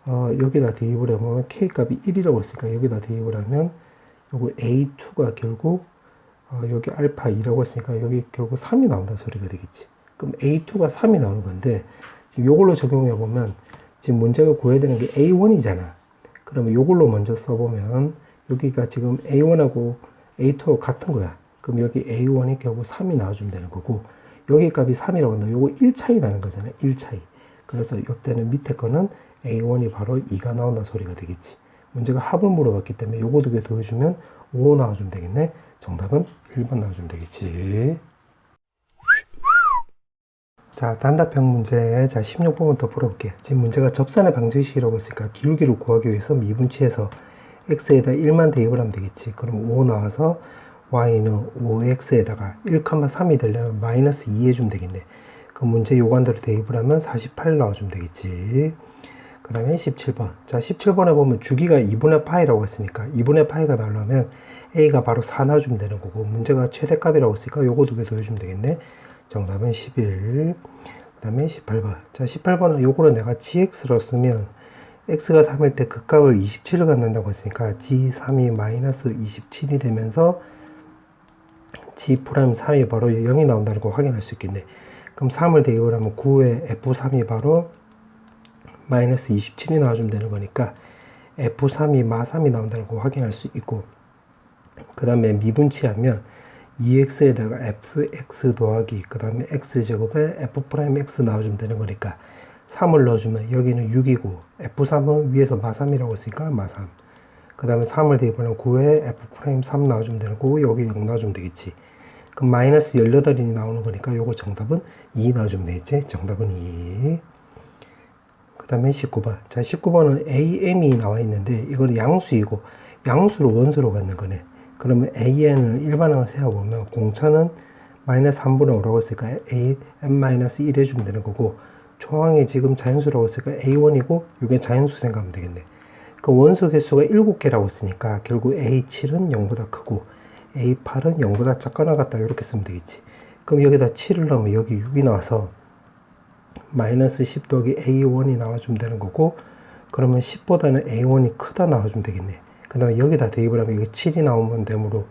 A: 여기다 대입을 해보면 k 값이 1이라고 했으니까 여기다 대입을 하면 요거 a2가 결국 여기 알파 2라고 했으니까 여기 결국 3이 나온다 소리가 되겠지. 그럼 a2가 3이 나오는 건데, 지금 요걸로 적용해 보면 지금 문제가 구해야 되는 게 a1이잖아. 그러면 요걸로 먼저 써보면 여기가 지금 a1하고 a2하고 같은 거야. 그럼 여기 a1이 결국 3이 나와주면 되는 거고, 여기 값이 3이라고 한다. 요거 1 차이 나는 거잖아요. 1 차이. 그래서 이때는 밑에 거는 a1이 바로 2가 나온다 소리가 되겠지. 문제가 합을 물어봤기 때문에 요거 2개 더해주면 5 나와주면 되겠네. 정답은 1번 나와주면 되겠지. 자, 단답형 문제. 자, 16번부터 풀어볼게요. 지금 문제가 접산의 방정식이라고 했으니까 기울기를 구하기 위해서 미분치해서 x에다 1만 대입을 하면 되겠지. 그럼 5 나와서 y는 5x에다가 1,3이 되려면 마이너스 2 해주면 되겠네. 그 문제 요구한대로 대입을 하면 48 나와주면 되겠지. 그 다음에 17번. 자, 17번에 보면 주기가 2분의 파이라고 했으니까 2분의 파이가 나오려면 A가 바로 4 넣어주면 되는 거고, 문제가 최대값이라고 했으니까 요거 두 개 더해주면 되겠네. 정답은 11. 그 다음에 18번. 자, 18번은 요거를 내가 gx로 쓰면 x가 3일 때 그 값을 27을 갖는다고 했으니까 g3이 마이너스 27이 되면서 g'3이 바로 0이 나온다는 거 확인할 수 있겠네. 그럼 3을 대입을 하면 9에 f3이 바로 마이너스 27이 나와주면 되는 거니까 f3이 마3이 나온다는 거 확인할 수 있고, 그 다음에 미분치하면 2x에다가 fx 더하기 그 다음에 x제곱에 f'x 나와주면 되는 거니까 3을 넣어주면 여기는 6이고 f3은 위에서 마3이라고 했으니까 마3, 그 다음에 3을 대입하면 9에 f'3 나와주면 되는 거고 여기 0 나와주면 되겠지. 그럼 마이너스 18이 나오는 거니까 요거 정답은 2 나와주면 되겠지. 정답은 2. 그 다음에 19번. 자, 19번은 am이 나와 있는데 이거는 양수이고 양수를 원수로 갖는 거네. 그러면 an을 일반항을 세워보면 공차는 마이너스 3분의 5라고 했으니까 an-1 해주면 되는 거고, 초항이 지금 자연수라고 했으니까 a1이고 이게 자연수 생각하면 되겠네. 그 원소 개수가 7개라고 했으니까 결국 a7은 0보다 크고 a8은 0보다 작거나 같다 이렇게 쓰면 되겠지. 그럼 여기다 7을 넣으면 여기 6이 나와서 마이너스 10 더하기 a1이 나와주면 되는 거고, 그러면 10보다는 a1이 크다 나와주면 되겠네. 그 다음에 여기다 대입을 하면 이게 7이 나오면 되므로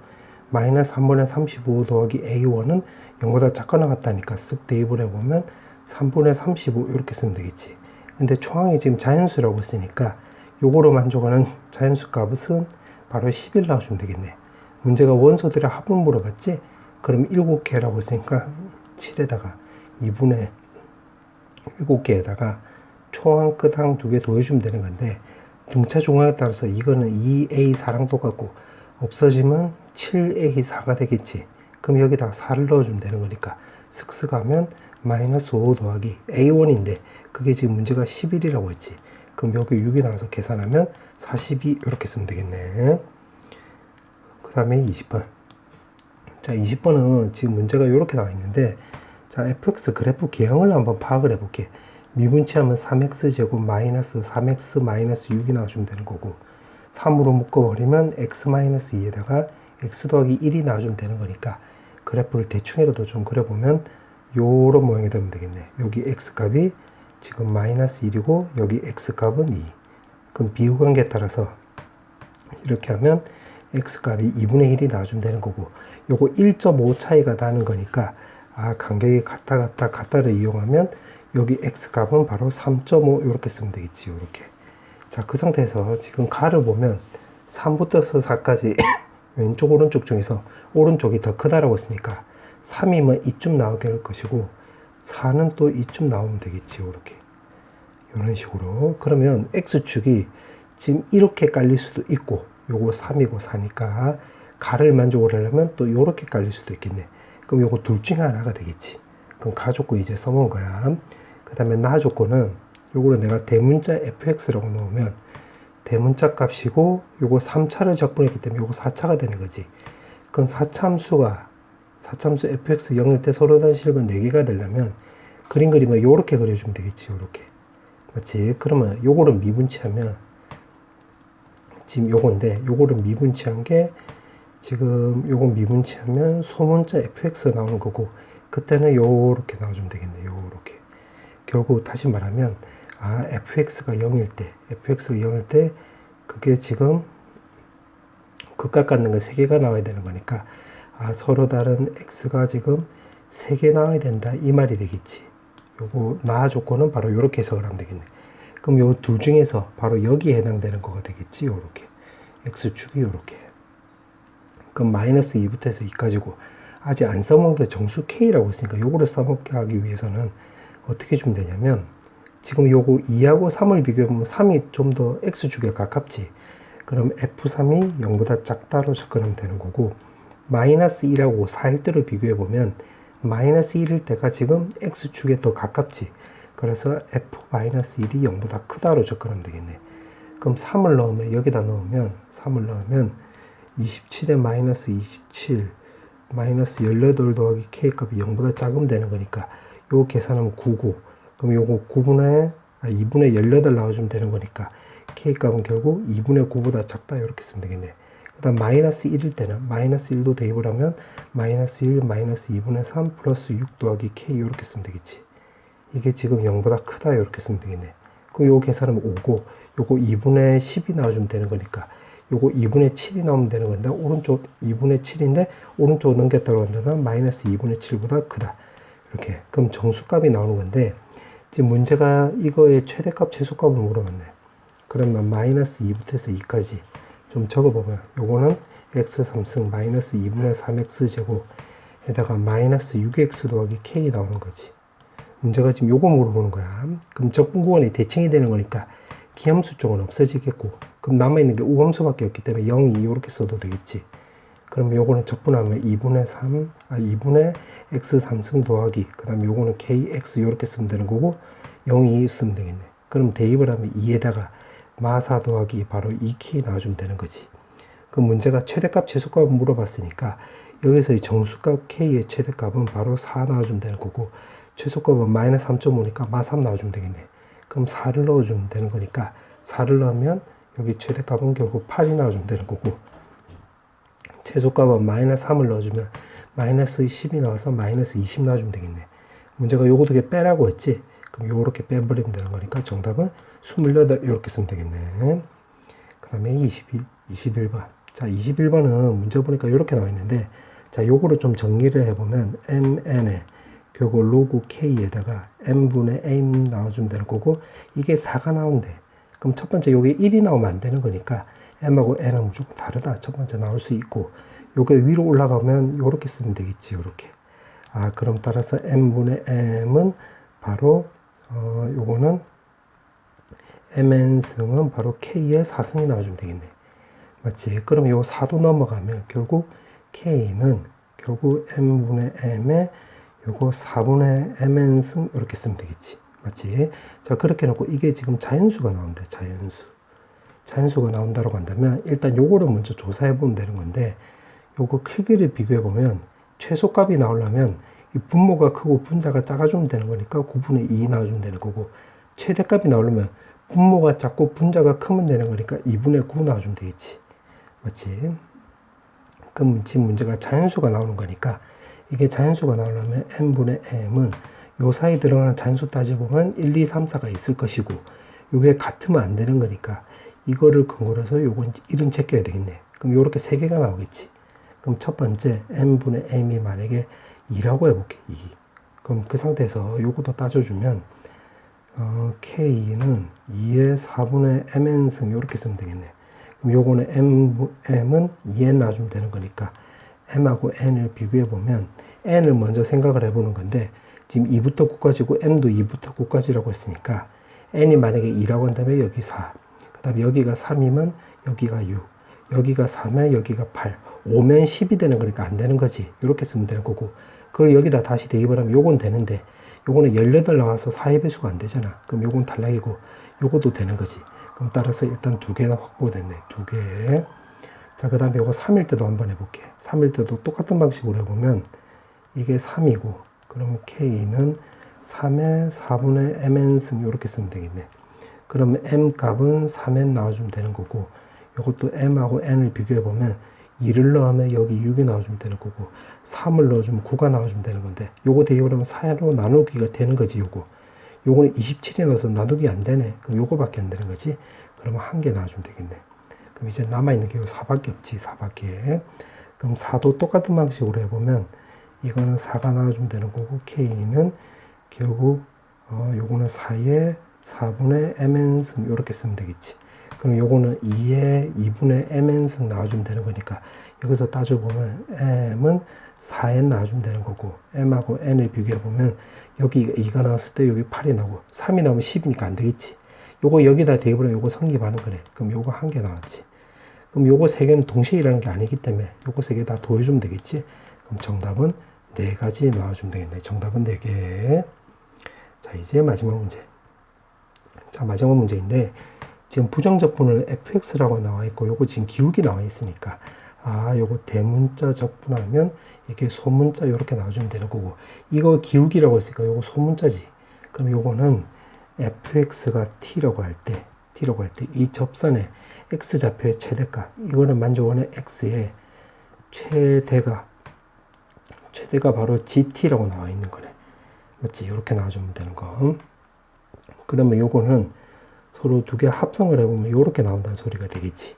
A: 마이너스 3분의 35 더하기 a1은 0보다 작거나 같다니까 쓱 대입을 해보면 3분의 35 이렇게 쓰면 되겠지. 근데 초항이 지금 자연수라고 했으니까 요거로 만족하는 자연수 값은 바로 11 나와주면 되겠네. 문제가 원소들의 합을 물어봤지? 그럼 7개라고 했으니까 7에다가 2분의 7개에다가 초항 끝항 2개 더해주면 되는 건데, 등차 중항에 따라서 이거는 2a4랑 똑같고 없어지면 7a4가 되겠지. 그럼 여기다가 4를 넣어주면 되는 거니까 슥슥 하면 마이너스 5 더하기 a1인데 그게 지금 문제가 11이라고 했지. 그럼 여기 6이 나와서 계산하면 42 이렇게 쓰면 되겠네. 그 다음에 20번. 자, 20번은 지금 문제가 이렇게 나와 있는데, 자, fx 그래프 개형을 한번 파악을 해볼게. 미분치하면 3x제곱 마이너스 3x 마이너스 6이 나와주면 되는 거고, 3으로 묶어버리면 x 마이너스 2에다가 x 더하기 1이 나와주면 되는 거니까 그래프를 대충이라도 좀 그려보면 요런 모양이 되면 되겠네. 여기 x값이 지금 마이너스 1이고 여기 x값은 2. 그럼 비교관계에 따라서 이렇게 하면 x값이 2분의 1이 나와주면 되는 거고, 요거 1.5 차이가 나는 거니까 간격이 같다를 이용하면 여기 x값은 바로 3.5 이렇게 쓰면 되겠지. 이렇게. 자, 그 상태에서 지금 가를 보면 3부터 4까지 왼쪽 오른쪽 중에서 오른쪽이 더 크다라고 했으니까 3이면 이쯤 나오게 할 것이고 4는 또 이쯤 나오면 되겠지. 이렇게. 이런 식으로. 그러면 x축이 지금 이렇게 깔릴 수도 있고 요거 3이고 4니까 가를 만족을 하려면 또 이렇게 깔릴 수도 있겠네. 그럼 요거 둘 중에 하나가 되겠지. 그럼 가 조건 이제 써먹은 거야. 그 다음에 나 조건은 요거를 내가 대문자 fx라고 넣으면 대문자 값이고 요거 3차를 적분했기 때문에 요거 4차가 되는 거지. 그럼 4차함수 fx 0일 때 서로 다른 실근 4개가 되려면 그림 그리면 요렇게 그려주면 되겠지. 요렇게. 맞지? 그러면 요거를 미분치하면 지금 요건데 요거를 미분치한 게 지금 요거 미분치하면 소문자 fx 나오는 거고, 그때는 요렇게 나와주면 되겠네. 요렇게. 결국 다시 말하면 fx가 0일 때 그게 지금 극각 갖는 거 3개가 나와야 되는 거니까 서로 다른 x가 지금 3개 나와야 된다 이 말이 되겠지. 요거 나 조건은 바로 요렇게 해석을 하면 되겠네. 그럼 요 둘 중에서 바로 여기에 해당되는 거가 되겠지. 요렇게 x축이 요렇게. 그럼 마이너스 2부터 해서 2까지고 아직 안 써먹은 게 정수 k라고 했으니까 요거를 써먹게 하기 위해서는 어떻게 주면 되냐면, 지금 요거 2하고 3을 비교해보면 3이 좀 더 x축에 가깝지. 그럼 f3이 0보다 작다로 접근하면 되는 거고, 마이너스 1하고 4일 때로 비교해보면 마이너스 1일 때가 지금 x축에 더 가깝지. 그래서 f-1이 0보다 크다로 접근하면 되겠네. 그럼 3을 넣으면 여기다 넣으면 27에 마이너스 27 마이너스 18 더하기 k값이 0보다 작으면 되는 거니까 요거 계산하면 9고, 그럼 요거 2분의 18 나와주면 되는 거니까 k값은 결국 2분의 9보다 작다 이렇게 쓰면 되겠네. 그 다음 마이너스 1일 때는 마이너스 1도 대입을 하면 마이너스 1 마이너스 2분의 3 플러스 6 더하기 k 이렇게 쓰면 되겠지. 이게 지금 0보다 크다 이렇게 쓰면 되겠네. 그럼 요 계산하면 5고 요거 2분의 10이 나와주면 되는 거니까 요거 2분의 7이 나오면 되는 건데 오른쪽 2분의 7인데 오른쪽 넘겼다고 한다면 마이너스 2분의 7보다 크다. 이렇게. 그럼 정수값이 나오는 건데 지금 문제가 이거의 최대값 최소값을 물어봤네. 그러면 마이너스 2부터 해서 2까지 좀 적어보면 요거는 x 3승 마이너스 2분의 3x 제곱에다가 마이너스 6x 더하기 k 나오는 거지. 문제가 지금 요거 물어보는 거야. 그럼 적분구간이 대칭이 되는 거니까 기함수 쪽은 없어지겠고 그럼 남아있는 게 우함수밖에 없기 때문에 0, 2 이렇게 써도 되겠지. 그럼 요거는 적분하면 2분의 x 3승 더하기 그 다음에 요거는 kx 이렇게 쓰면 되는 거고 0, 2 쓰면 되겠네. 그럼 대입을 하면 2에다가 마4 더하기 바로 2k 나와주면 되는 거지. 그 문제가 최대값 최소값을 물어봤으니까 여기서 이 정수값 k의 최대값은 바로 4 나와주면 되는 거고 최소값은 마이너스 3.5니까 마3 나와주면 되겠네. 그럼 4를 넣어주면 되는 거니까 4를 넣으면 여기 최대값은 결국 8이 나와주면 되는 거고 최소값은 마이너스 3을 넣어주면 마이너스 10이 나와서 마이너스 20 나와주면 되겠네. 문제가 요것도 빼라고 했지. 그럼 요렇게 빼버리면 되는 거니까 정답은 28 이렇게 쓰면 되겠네. 그 다음에 21번. 자, 21번은 문제 보니까 이렇게 나와 있는데 자, 요거를 좀 정리를 해보면 mn에 결국 로그 k에다가 m분의 m 나와주면 되는 거고 이게 4가 나온대. 그럼 첫 번째 요게 1이 나오면 안 되는 거니까 m하고 n은 무조건 다르다. 첫 번째 나올 수 있고 요게 위로 올라가면 요렇게 쓰면 되겠지. 요렇게. 아, 그럼 따라서 m분의 m은 바로 요거는 mn승은 바로 k의 4승이 나와주면 되겠네. 맞지? 그럼 요 4도 넘어가면 결국 k는 결국 m분의 m에 요거 4분의 mn승 이렇게 쓰면 되겠지. 맞지? 자, 그렇게 해놓고 이게 지금 자연수가 나온대. 자연수가 나온다고 한다면 일단 요거를 먼저 조사해 보면 되는 건데 요거 크기를 비교해 보면 최소값이 나오려면 이 분모가 크고 분자가 작아주면 되는 거니까 9분의 2 나와주면 되는 거고 최대값이 나오려면 분모가 작고 분자가 크면 되는 거니까 2분의 9 나와주면 되겠지. 맞지? 그럼 지금 문제가 자연수가 나오는 거니까 이게 자연수가 나오려면 n분의 m은 요 사이 들어가는 자연수 따져보면 1, 2, 3, 4가 있을 것이고 요게 같으면 안 되는 거니까 이거를 근거로 해서 요건 1은 제껴야 되겠네. 그럼 요렇게 3개가 나오겠지. 그럼 첫 번째 n분의 m이 만약에 2라고 해볼게. 2. 그럼 그 상태에서 요것도 따져주면 k는 2의 4분의 mn승 이렇게 쓰면 되겠네. 그럼 요거는 m은 2n 놔주면 되는 거니까 m하고 n을 비교해 보면 n을 먼저 생각을 해보는 건데 지금 2부터 9까지고 m도 2부터 9까지라고 했으니까 n이 만약에 2라고 한다면 여기 4, 그 다음에 여기가 3이면 여기가 6, 여기가 4면 여기가 8, 5면 10이 되는 거니까 안 되는 거지. 이렇게 쓰면 되는 거고 그걸 여기다 다시 대입을 하면 요건 되는데 요거는 18 나와서 4의 배수가 안 되잖아. 그럼 요건 탈락이고 요것도 되는 거지. 그럼 따라서 일단 2개가 확보됐네. 2개. 자, 그 다음에 요거 3일 때도 한번 해볼게. 3일 때도 똑같은 방식으로 해보면 이게 3이고 그러면 k는 3의 4분의 mn승 이렇게 쓰면 되겠네. 그러면 m 값은 3n 나와주면 되는 거고 요것도 m하고 n을 비교해보면 2를 넣으면 여기 6이 나와주면 되는 거고 3을 넣어주면 9가 나와주면 되는 건데 요거 대입을 하면 4로 나누기가 되는 거지. 요거는 27에 넣어서 나누기 안 되네. 그럼 요거밖에 안 되는 거지. 그러면 1개 나와주면 되겠네. 그럼 이제 남아있는 게 요 4밖에 없지. 4밖에. 그럼 4도 똑같은 방식으로 해보면 이거는 4가 나와주면 되는 거고 k는 결국 요거는 4의 4분의 mn승 이렇게 쓰면 되겠지. 그럼 요거는 2의 2분의 mn승 나와주면 되는 거니까 여기서 따져보면 m은 4n 나와주면 되는 거고 m하고 n을 비교해보면 여기 2가 나왔을 때 여기 8이 나오고 3이 나오면 10이니까 안 되겠지. 요거 여기다 대입을 하면 요거 성립하는 거네. 그럼 요거 1개 나왔지. 그럼 요거 3개는 동시에 일하는 게 아니기 때문에 요거 3개 다 더해주면 되겠지. 그럼 정답은 4가지 나와주면 되겠네. 정답은 4개. 자, 이제 마지막 문제. 자, 마지막 문제인데 지금 부정적분을 fx라고 나와 있고 요거 지금 기울기 나와 있으니까 요거 대문자 적분하면 이렇게 소문자 이렇게 나와주면 되는 거고 이거 기울기라고 했으니까 요거 소문자지. 그럼 요거는 fx가 t라고 할 때 이 접선에 x좌표의 최대값, 이거는 만족하는 x의 최대가 바로 gt라고 나와 있는 거네. 맞지? 이렇게 나와주면 되는 거. 그러면 요거는 서로 두 개 합성을 해보면 이렇게 나온다는 소리가 되겠지.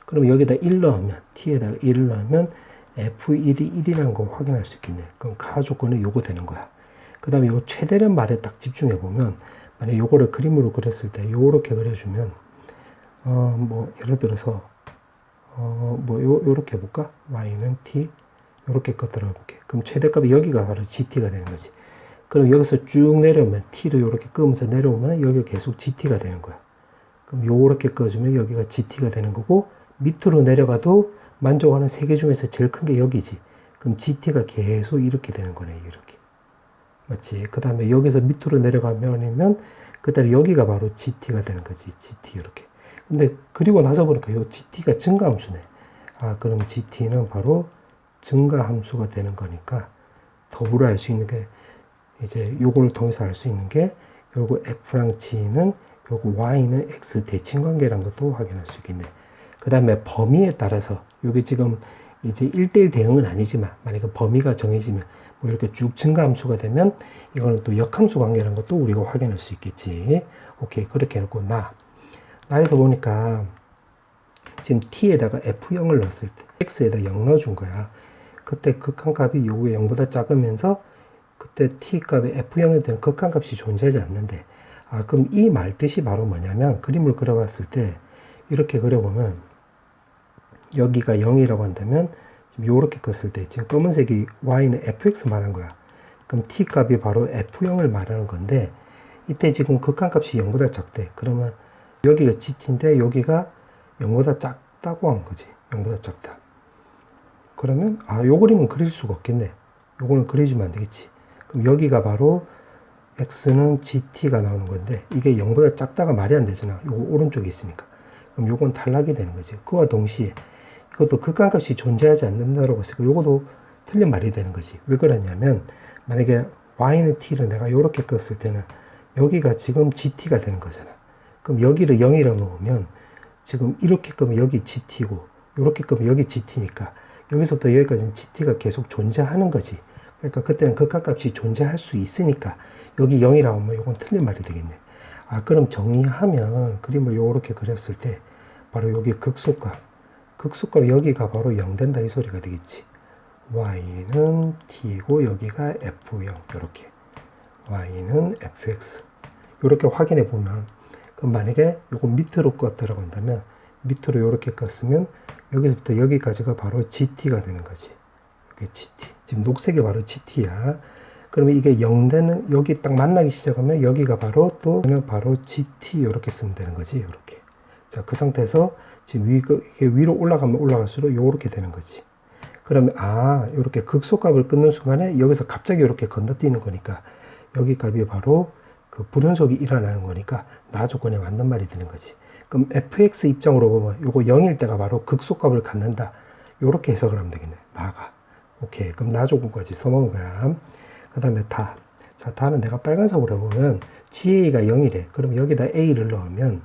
A: 그럼 여기다 1 넣으면, t에다가 1을 넣으면 f1이 1이라는 거 확인할 수 있겠네. 그럼 가조건은 요거 되는 거야. 그 다음에 요 최대는 말에 딱 집중해 보면, 만약 요거를 그림으로 그렸을 때 요렇게 그려주면, 뭐 예를 들어서 요렇게 해볼까? y는 t, 요렇게 끄들어 볼게. 그럼 최대값이 여기가 바로 gt가 되는 거지. 그럼 여기서 쭉 내려오면 t를 요렇게 끄면서 내려오면 여기가 계속 gt가 되는 거야. 그럼 요렇게 꺼주면 여기가 gt가 되는 거고, 밑으로 내려가도 만족하는 세 개 중에서 제일 큰 게 여기지. 그럼 gt가 계속 이렇게 되는 거네. 이렇게. 맞지? 그 다음에 여기서 밑으로 내려가면 그다음에 여기가 바로 gt가 되는 거지. gt 이렇게. 근데 그리고 나서 보니까 요 gt가 증가함수네. 아, 그럼 gt는 바로 증가함수가 되는 거니까 더불어 알 수 있는 게 이제 요걸 통해서 알 수 있는 게 요거 f랑 g는 요거 y는 x 대칭관계라는 것도 확인할 수 있겠네. 그 다음에 범위에 따라서 요게 지금 이제 1대1 대응은 아니지만 만약에 범위가 정해지면 뭐 이렇게 쭉 증가함수가 되면 이거는 또 역함수 관계라는 것도 우리가 확인할 수 있겠지. 오케이. 그렇게 해놓고 나에서 보니까 지금 t에다가 f0을 넣었을 때 x에다 0 넣어준 거야. 그때 극한값이 요게 0보다 작으면서 그때 t 값에 f0에 대한 극한값이 존재하지 않는데, 아, 그럼 이 말 뜻이 바로 뭐냐면 그림을 그려봤을 때 이렇게 그려보면 여기가 0이라고 한다면 지금 요렇게 껐을 때 지금 검은색이 y는 fx 말한 거야. 그럼 t 값이 바로 f0을 말하는 건데 이때 지금 극한값이 0보다 작대. 그러면 여기가 gt인데 여기가 0보다 작다고 한 거지. 0보다 작다. 그러면 요 그림은 그릴 수가 없겠네. 요거는 그려주면 안 되겠지. 그럼 여기가 바로 x는 gt가 나오는 건데 이게 0보다 작다가 말이 안 되잖아. 요거 오른쪽에 있으니까. 그럼 요건 탈락이 되는 거지. 그와 동시에 이것도 극한값이 존재하지 않는다라고 했으니까 요것도 틀린 말이 되는 거지. 왜 그러냐면 만약에 y는 t를 내가 요렇게 껐을 때는 여기가 지금 gt가 되는 거잖아. 그럼 여기를 0이라고 놓으면 지금 이렇게 끄면 여기 gt고 요렇게 끄면 여기 gt니까 여기서부터 여기까지는 gt가 계속 존재하는 거지. 그러니까 그때는 극한값이 존재할 수 있으니까 여기 0이라고 하면 이건 틀린 말이 되겠네. 아, 그럼 정리하면 그림을 요렇게 그렸을 때 바로 여기 극소값 여기가 바로 0 된다 이 소리가 되겠지. y는 t고 여기가 f0 요렇게 y는 fx 요렇게 확인해 보면, 그럼 만약에 요거 밑으로 껐다라고 한다면 밑으로 요렇게 껐으면 여기서부터 여기까지가 바로 gt가 되는 거지. 이게 gt. 지금 녹색이 바로 gt야. 그러면 이게 0 되는, 여기 딱 만나기 시작하면 여기가 바로 바로 gt 요렇게 쓰면 되는 거지. 요렇게. 자, 그 상태에서 지금 이게 위로 올라가면 올라갈수록 요렇게 되는 거지. 그러면 요렇게 극소값을 끊는 순간에 여기서 갑자기 이렇게 건너뛰는 거니까 여기 값이 바로 그 불연속이 일어나는 거니까 나 조건에 맞는 말이 되는 거지. 그럼 fx 입장으로 보면 요거 0일 때가 바로 극소값을 갖는다. 요렇게 해석을 하면 되겠네. 나가. 오케이. 그럼 나 조건까지 써먹은 거야. 그 다음에 다. 자, 다는 내가 빨간색으로 해보면 GA가 0이래. 그럼 여기다 A를 넣으면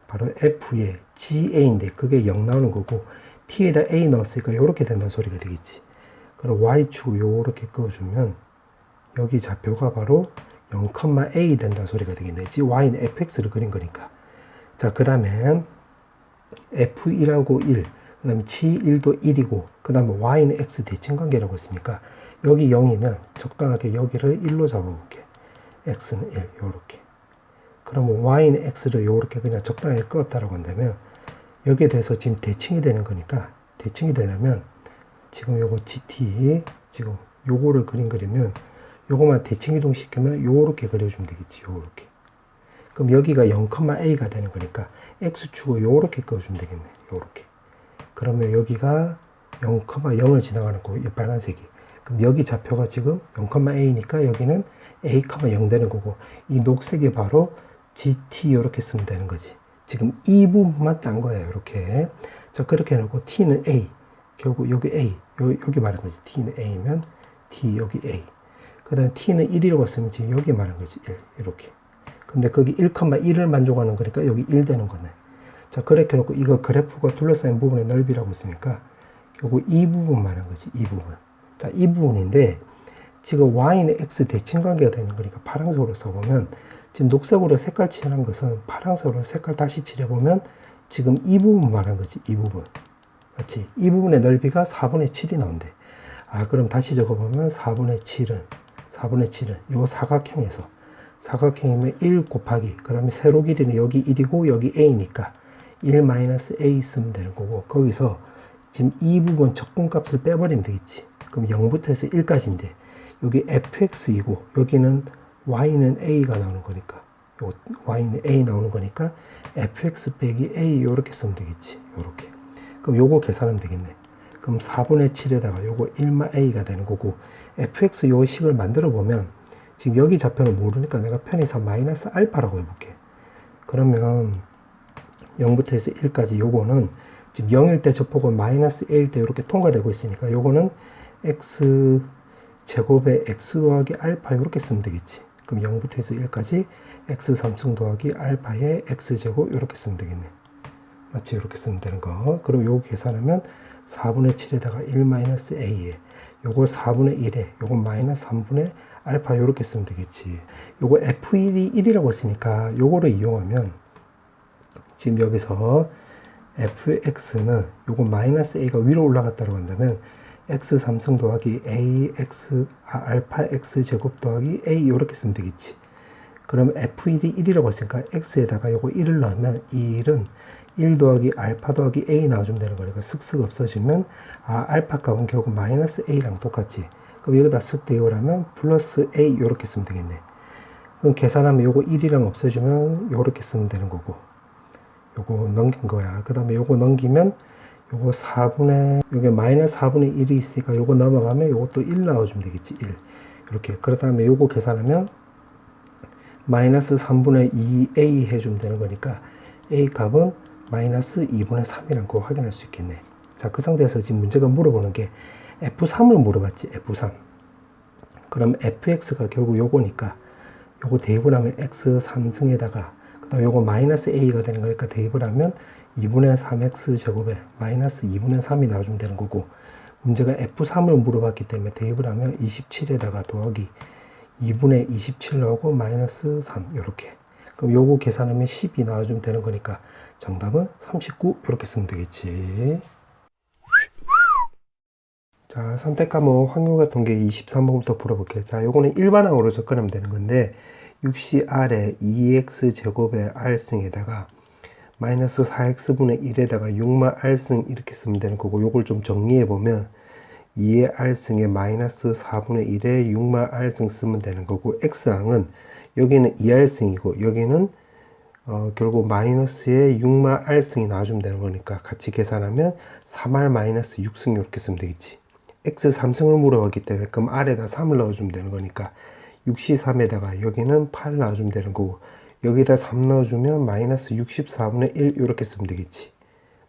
A: 바로 F에 GA인데 그게 0 나오는 거고 T에다 A 넣었으니까 요렇게 된다는 소리가 되겠지. 그럼 Y축 요렇게 그어주면 여기 좌표가 바로 0,A 된다는 소리가 되겠네. Y는 fx를 그린 거니까. 자, 그 다음에 f1하고 1, 그 다음에 g1도 1이고, 그 다음에 y는 x 대칭관계라고 했으니까 여기 0이면 적당하게 여기를 1로 잡아볼게. x는 1, 요렇게. 그러면 y는 x를 요렇게 그냥 적당하게 껐다라고 한다면 여기에 대해서 지금 대칭이 되는 거니까, 대칭이 되려면 지금 요거 gt, 지금 요거를 그리면 요거만 대칭 이동시키면 요렇게 그려주면 되겠지. 요렇게. 그럼 여기가 0,a가 되는 거니까 x축을 요렇게 그어주면 되겠네. 요렇게. 그러면 여기가 0,0을 지나가는 거고, 이 빨간색이. 그럼 여기 좌표가 지금 0,a니까 여기는 a,0 되는 거고, 이 녹색이 바로 gt 요렇게 쓰면 되는 거지. 지금 이 부분만 딴 거예요. 이렇게. 자, 그렇게 해놓고 t는 a. 결국 여기 a. 여기 말한 거지. t는 a면 t 여기 a. 그 다음에 t는 1이라고 했으면 지금 여기 말한 거지. 1. 이렇게. 근데 거기 1,1을 만족하는 거니까 여기 1 되는 거네. 자, 그렇게 놓고 이거 그래프가 둘러싸인 부분의 넓이라고 했으니까 결국 이 부분 말하는 거지, 이 부분. 자, 이 부분인데 지금 y는 x 대칭관계가 되는 거니까 파란색으로 써보면 지금 녹색으로 색깔 칠한 것은 파란색으로 색깔 다시 칠해보면 지금 이 부분 말하는 거지, 이 부분. 맞지? 이 부분의 넓이가 4분의 7이 나온대. 아, 그럼 다시 적어보면 4분의 7은 요 사각형이면 1 곱하기 그 다음에 세로 길이는 여기 1이고 여기 a니까 1 마이너스 a 쓰면 되는 거고, 거기서 지금 이 부분 적분값을 빼버리면 되겠지. 그럼 0부터 해서 1까지인데 여기 fx이고 여기는 y는 a가 나오는 거니까, 요 y는 a 나오는 거니까 fx 빼기 a 요렇게 쓰면 되겠지. 요렇게. 그럼 요거 계산하면 되겠네. 그럼 4분의 7에다가 요거 1마 a가 되는 거고, fx 요 식을 만들어 보면 지금 여기 좌표는 모르니까 내가 편의상 마이너스 알파라고 해볼게. 그러면 0부터 해서 1까지 요거는 지금 0일 때 저폭은 마이너스 a일 때 이렇게 통과되고 있으니까 요거는 x 제곱에 x 더하기 알파 이렇게 쓰면 되겠지. 그럼 0부터 해서 1까지 x 3승 더하기 알파의 x 제곱 이렇게 쓰면 되겠네. 맞지? 이렇게 쓰면 되는 거. 그럼 요거 계산하면 4분의 7에다가 1 마이너스 a에 요거 4분의 1에 요거 마이너스 3분의 알파 이렇게 쓰면 되겠지. 요거 f1이 1이라고 했으니까 요거를 이용하면 지금 여기서 fx는 요거 마이너스 a가 위로 올라갔다고 한다면 x 3승 더하기 알파 x 제곱 더하기 a 이렇게 쓰면 되겠지. 그럼 f1이 1이라고 했으니까 x에다가 요거 1을 넣으면 이 1은 1 더하기 알파 더하기 a 나와주면 되는 거니까 쓱쓱 없어지면 알파 값은 결국 마이너스 a랑 똑같지. 그럼 여기다 쓱 대입하면 플러스 a 이렇게 쓰면 되겠네. 그럼 계산하면 요거 1이랑 없어지면 요렇게 쓰면 되는 거고, 요거 넘긴 거야. 그 다음에 요거 넘기면 요거 4분의 요게 마이너스 4분의 1이 있으니까 요거 넘어가면 요것도 1 나와주면 되겠지. 1 이렇게. 그 다음에 요거 계산하면 마이너스 3분의 2a 해주면 되는 거니까 a 값은 마이너스 2분의 3이라는 거 확인할 수 있겠네. 자, 그 상태에서 지금 문제가 물어보는 게 F3을 물어봤지. F3. 그럼 fx가 결국 요거니까 요거 대입을 하면 x 3승에다가 그 다음 요거 마이너스 a가 되는 거니까 대입을 하면 2분의 3x 제곱에 마이너스 2분의 3이 나와주면 되는 거고, 문제가 F3을 물어봤기 때문에 대입을 하면 27에다가 더하기 2분의 27 나오고 마이너스 3 요렇게. 그럼 요거 계산하면 10이 나와주면 되는 거니까 정답은 39 이렇게 쓰면 되겠지. 자, 선택 과목 확률과 통계 23번부터 풀어볼게요. 자, 요거는 일반항으로 접근하면 되는 건데 6CR에 2x 제곱의 r승에다가 마이너스 4x분의 1에다가 6마 r승 이렇게 쓰면 되는 거고, 요걸 좀 정리해보면 2의 r승에 마이너스 4분의 1에 6마 r승 쓰면 되는 거고, x항은 여기는 2r승이고 여기는 결국 마이너스에 6마 r승이 나와주면 되는 거니까 같이 계산하면 3r 마이너스 6승 이렇게 쓰면 되겠지. x 3승을 물어봤기 때문에 그럼 r에다 3을 넣어주면 되는 거니까 6c3에다가 여기는 8 넣어주면 되는 거고, 여기다 3 넣어주면 마이너스 64분의 1 이렇게 쓰면 되겠지.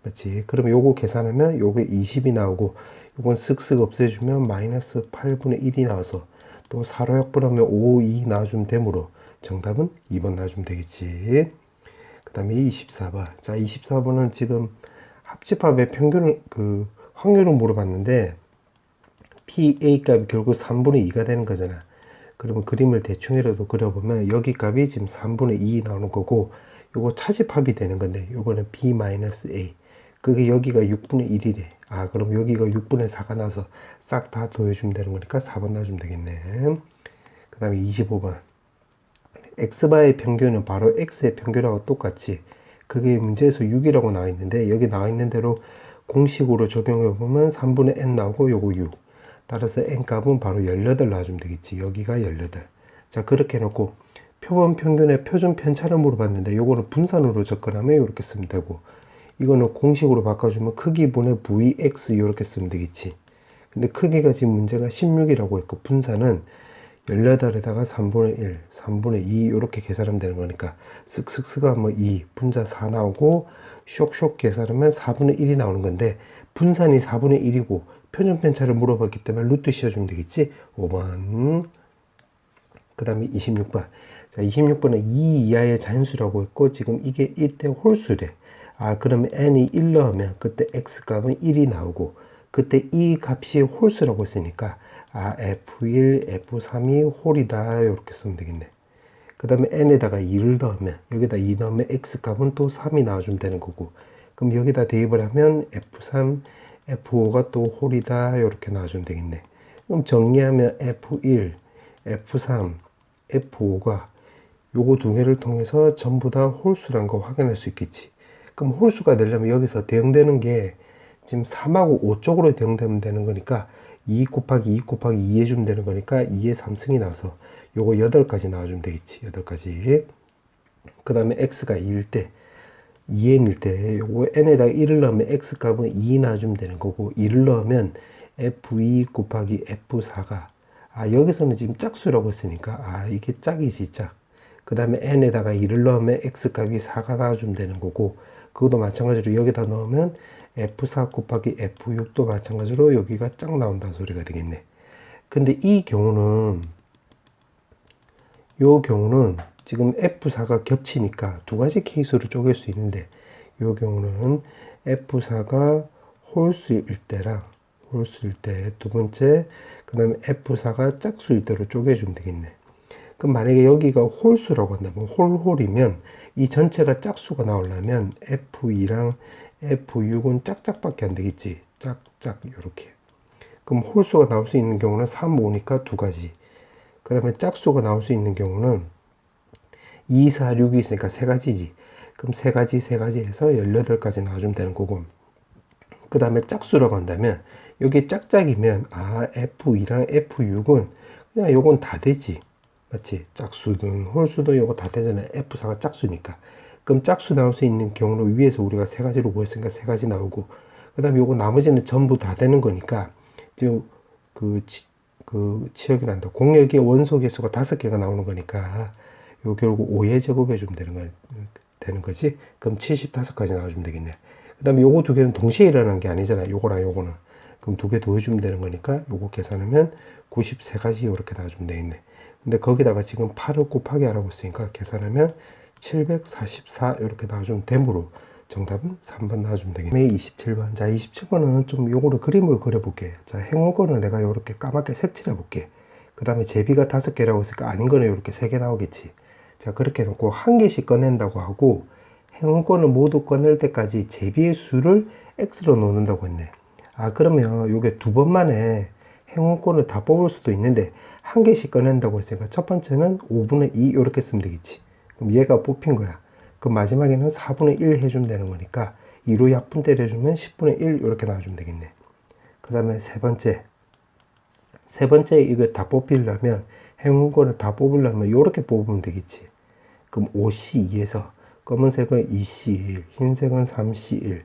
A: 맞지? 그러면 요거 계산하면 요게 20이 나오고 요건 쓱쓱 없애주면 마이너스 8분의 1이 나와서 또 사로 약분하면 5, 2 나와주면 되므로 정답은 2번 나와주면 되겠지. 그 다음에 24번. 자, 24번은 지금 합집합의 평균을, 확률을 물어봤는데 PA 값이 결국 3분의 2가 되는 거잖아. 그러면 그림을 대충이라도 그려보면 여기 값이 지금 3분의 2 나오는 거고, 요거 차집합이 되는 건데 요거는 B-A. 그게 여기가 6분의 1이래. 그럼 여기가 6분의 4가 나와서 싹 다 더해주면 되는 거니까 4번 놔주면 되겠네. 그 다음에 25번. x바의 평균은 바로 x의 평균하고 똑같지. 그게 문제에서 6이라고 나와 있는데 여기 나와 있는 대로 공식으로 적용해 보면 3분의 n 나오고 요거 6. 따라서 n 값은 바로 18 나와주면 되겠지. 여기가 18. 자, 그렇게 해놓고 표본 평균의 표준 편차를 물어봤는데 요거는 분산으로 접근하면 이렇게 쓰면 되고, 이거는 공식으로 바꿔주면 크기분의 vx 이렇게 쓰면 되겠지. 근데 크기가 지금 문제가 16이라고 했고 분산은 18에다가 3분의 1, 3분의 2 이렇게 계산하면 되는 거니까 쓱쓱쓱 하면 2, 분자 4 나오고 쇽쇽 계산하면 4분의 1이 나오는 건데 분산이 4분의 1이고 표준 편차를 물어봤기 때문에 루트 씌워주면 되겠지. 5번. 그 다음에 26번. 자, 26번은 2 이하의 자연수라고 했고 지금 이게 이때 홀수래. 아, 그러면 n이 1 넣으면 그때 x 값은 1이 나오고, 그때 이 값이 홀수라고 했으니까 아, f1, f3이 홀이다 이렇게 쓰면 되겠네. 그 다음에 n에다가 2를 넣으면, 여기다 2 넣으면 x 값은 또 3이 나와주면 되는 거고, 그럼 여기다 대입을 하면 f3, f5가 또 홀이다 이렇게 나와주면 되겠네. 그럼 정리하면 f1, f3, f5가 요거 두 개를 통해서 전부 다 홀수란 거 확인할 수 있겠지. 그럼 홀수가 되려면 여기서 대응되는 게 지금 3하고 5 쪽으로 대응되면 되는 거니까 2 곱하기 2 곱하기 2 해주면 되는 거니까 2의 3승이 나와서 요거 8가지 나와주면 되겠지. 8가지. 그 다음에 x가 2일 때, 2n일 때 요거 n에다가 1을 넣으면 x 값은 2 나와주면 되는 거고, 2를 넣으면 f2 곱하기 f4가, 아, 여기서는 지금 짝수라고 했으니까 아, 이게 짝이지, 짝. 그 다음에 n에다가 2를 넣으면 x값이 4가 나와주면 되는 거고, 그것도 마찬가지로 여기다 넣으면 f4 곱하기 f6도 마찬가지로 여기가 짝 나온다는 소리가 되겠네. 근데 이 경우는, 요 경우는 지금 f4가 겹치니까 두 가지 케이스로 쪼갤 수 있는데, 요 경우는 f4가 홀수일 때랑, 홀수일 때 두 번째, 그 다음에 f4가 짝수일 때로 쪼개주면 되겠네. 그럼 만약에 여기가 홀수라고 한다면, 홀이면 이 전체가 짝수가 나오려면 F2랑 F6은 짝짝밖에 안 되겠지. 짝짝 이렇게. 그럼 홀수가 나올 수 있는 경우는 3, 5니까 두 가지. 그 다음에 짝수가 나올 수 있는 경우는 2, 4, 6이 있으니까 세 가지지. 그럼 세 가지 해서 18가지 나와주면 되는 거고. 그 다음에 짝수라고 한다면 여기 짝짝이면 아, F2랑 F6은 그냥 요건 다 되지. 맞지? 짝수든 홀수든 요거 다 되잖아요. F4가 짝수니까. 그럼 짝수 나올 수 있는 경우는 위에서 우리가 세 가지로 구했으니까 세 가지 나오고, 그 다음에 요거 나머지는 전부 다 되는 거니까, 지금 치역이란다. 공역의 원소 개수가 5개가 나오는 거니까, 요 결국 5의 제곱해주면 되는 거지. 그럼 75가지 나와주면 되겠네. 그 다음에 요거 두 개는 동시에 일어나는 게 아니잖아. 요거랑 요거는. 그럼 두 개 더해주면 되는 거니까, 요거 계산하면 93가지 이렇게 나와주면 되겠네. 근데 거기다가 지금 8을 곱하기 하라고 했으니까 계산하면 744 이렇게 나와주면 되므로 정답은 3번 나와주면 되겠네. 27번. 자, 27번은 좀 요거를 그림을 그려볼게. 자, 행운권을 내가 요렇게 까맣게 색칠해 볼게. 그 다음에 제비가 5개라고 했으니까 아닌 거는 요렇게 3개 나오겠지. 자, 그렇게 해놓고 한 개씩 꺼낸다고 하고, 행운권을 모두 꺼낼 때까지 제비의 수를 x로 놓는다고 했네. 아, 그러면 요게 두 번 만에 행운권을 다 뽑을 수도 있는데 한 개씩 꺼낸다고 했으니까 첫 번째는 5분의 2 이렇게 쓰면 되겠지. 그럼 얘가 뽑힌 거야. 그럼 마지막에는 4분의 1 해주면 되는 거니까 2로 약분 때려주면 10분의 1 이렇게 나와주면 되겠네. 그 다음에 세 번째 이거 다 뽑히려면, 행운권을 다 뽑으려면 이렇게 뽑으면 되겠지. 그럼 5C2에서 검은색은 2C1, 흰색은 3C1.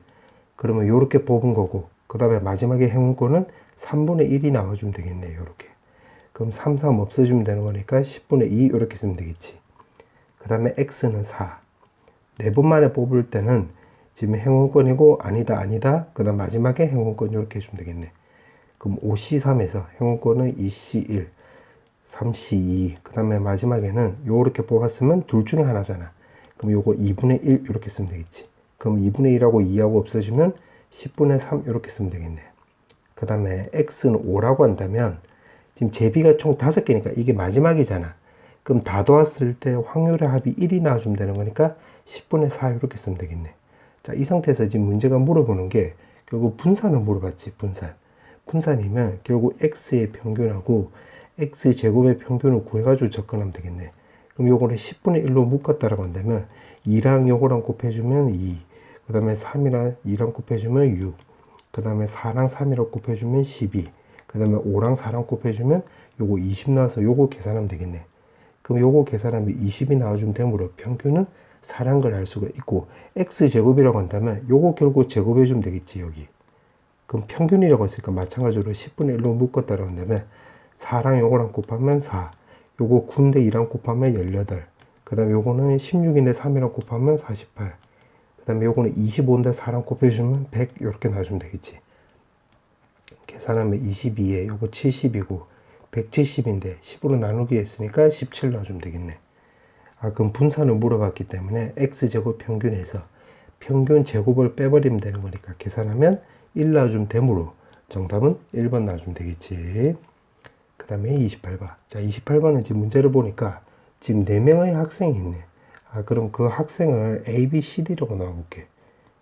A: 그러면 이렇게 뽑은 거고, 그 다음에 마지막에 행운권은 3분의 1이 나와주면 되겠네. 이렇게. 그럼 3, 3 없애주면 되는 거니까 10분의 2 이렇게 쓰면 되겠지. 그 다음에 x는 4. 4번 만에 뽑을 때는 지금 행운권이고 아니다. 그 다음 마지막에 행운권 이렇게 해주면 되겠네. 그럼 5C3에서 행운권은 2C1, 3C2. 그 다음에 마지막에는 요렇게 뽑았으면 둘 중에 하나잖아. 그럼 요거 2분의 1 이렇게 쓰면 되겠지. 그럼 2분의 1하고 2하고 없어지면 10분의 3 이렇게 쓰면 되겠네. 그 다음에 x는 5라고 한다면 지금 제비가 총 5개니까 이게 마지막이잖아. 그럼 다 도왔을 때 확률의 합이 1이 나와주면 되는 거니까 10분의 4 이렇게 쓰면 되겠네. 자, 이 상태에서 지금 문제가 물어보는 게 결국 분산을 물어봤지. 분산이면 결국 x의 평균하고 x제곱의 평균을 구해가지고 접근하면 되겠네. 그럼 요거를 10분의 1로 묶었다라고 한다면 2랑 요거랑 곱해주면 2, 그 다음에 3이랑 2랑 곱해주면 6, 그 다음에 4랑 3이랑 곱해주면 12, 그 다음에 5랑 4랑 곱해주면 요거 20 나와서 요거 계산하면 되겠네. 그럼 요거 계산하면 20이 나와주면 되므로 평균은 4란 걸 알 수가 있고, x제곱이라고 한다면 요거 결국 제곱해주면 되겠지, 여기. 그럼 평균이라고 했으니까 마찬가지로 10분의 1로 묶었다라고 한다면 4랑 요거랑 곱하면 4, 요거 9인데 2랑 곱하면 18, 그 다음에 요거는 16인데 3이랑 곱하면 48, 그 다음에 요거는 25인데 4랑 곱해주면 100 이렇게 나와주면 되겠지. 계산하면 22에 요거 70이고 170인데 10으로 나누기 했으니까 17 넣어주면 되겠네. 아, 그럼 분산을 물어봤기 때문에 x제곱 평균에서 평균 제곱을 빼버리면 되는 거니까 계산하면 1 나와주면 되므로 정답은 1번 나와주면 되겠지. 그 다음에 28번. 자, 28번은 지금 문제를 보니까 지금 4명의 학생이 있네. 그럼 그 학생을 A, B, C, D라고 나와볼게.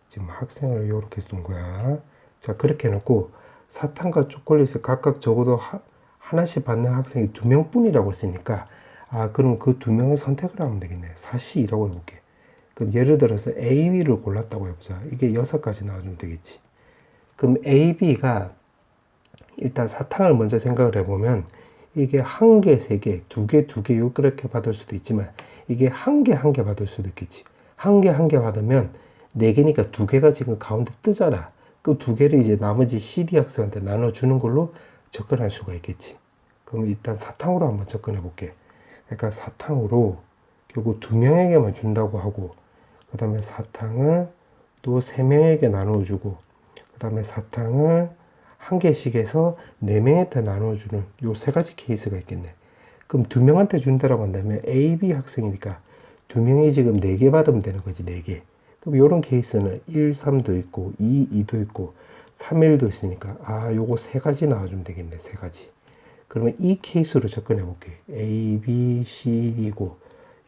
A: 지금 학생을 이렇게 둔 거야. 자, 그렇게 해놓고 사탕과 초콜릿을 각각 적어도 하나씩 받는 학생이 2명뿐이라고 했으니까 그럼 그 2명을 선택을 하면 되겠네. 4C라고 해볼게. 그럼 예를 들어서 A, B를 골랐다고 해보자. 이게 6가지 나와주면 되겠지. 그럼 A, B가 일단 사탕을 먼저 생각을 해보면 이게 1개, 3개, 2개, 2개 그렇게 받을 수도 있지만 이게 1개, 1개 받을 수도 있겠지. 1개, 1개 받으면 4개니까 2개가 지금 가운데 뜨잖아. 그 2개를 이제 나머지 CD 학생한테 나눠주는 걸로 접근할 수가 있겠지. 그럼 일단 사탕으로 한번 접근해 볼게. 그러니까 사탕으로 결국 2명에게만 준다고 하고 그 다음에 사탕을 또 3명에게 나눠주고 그 다음에 사탕을 1개씩 해서 4명한테 나눠주는 요 3가지 케이스가 있겠네. 그럼 2명한테 준다라고 한다면 A, B 학생이니까 2명이 지금 4개 받으면 되는 거지. 4개. 그럼 요런 케이스는 1, 3도 있고 2, 2도 있고 3, 1도 있으니까 요거 3가지 나와주면 되겠네. 3가지. 그러면 이 케이스로 접근해 볼게. A, B, C, D고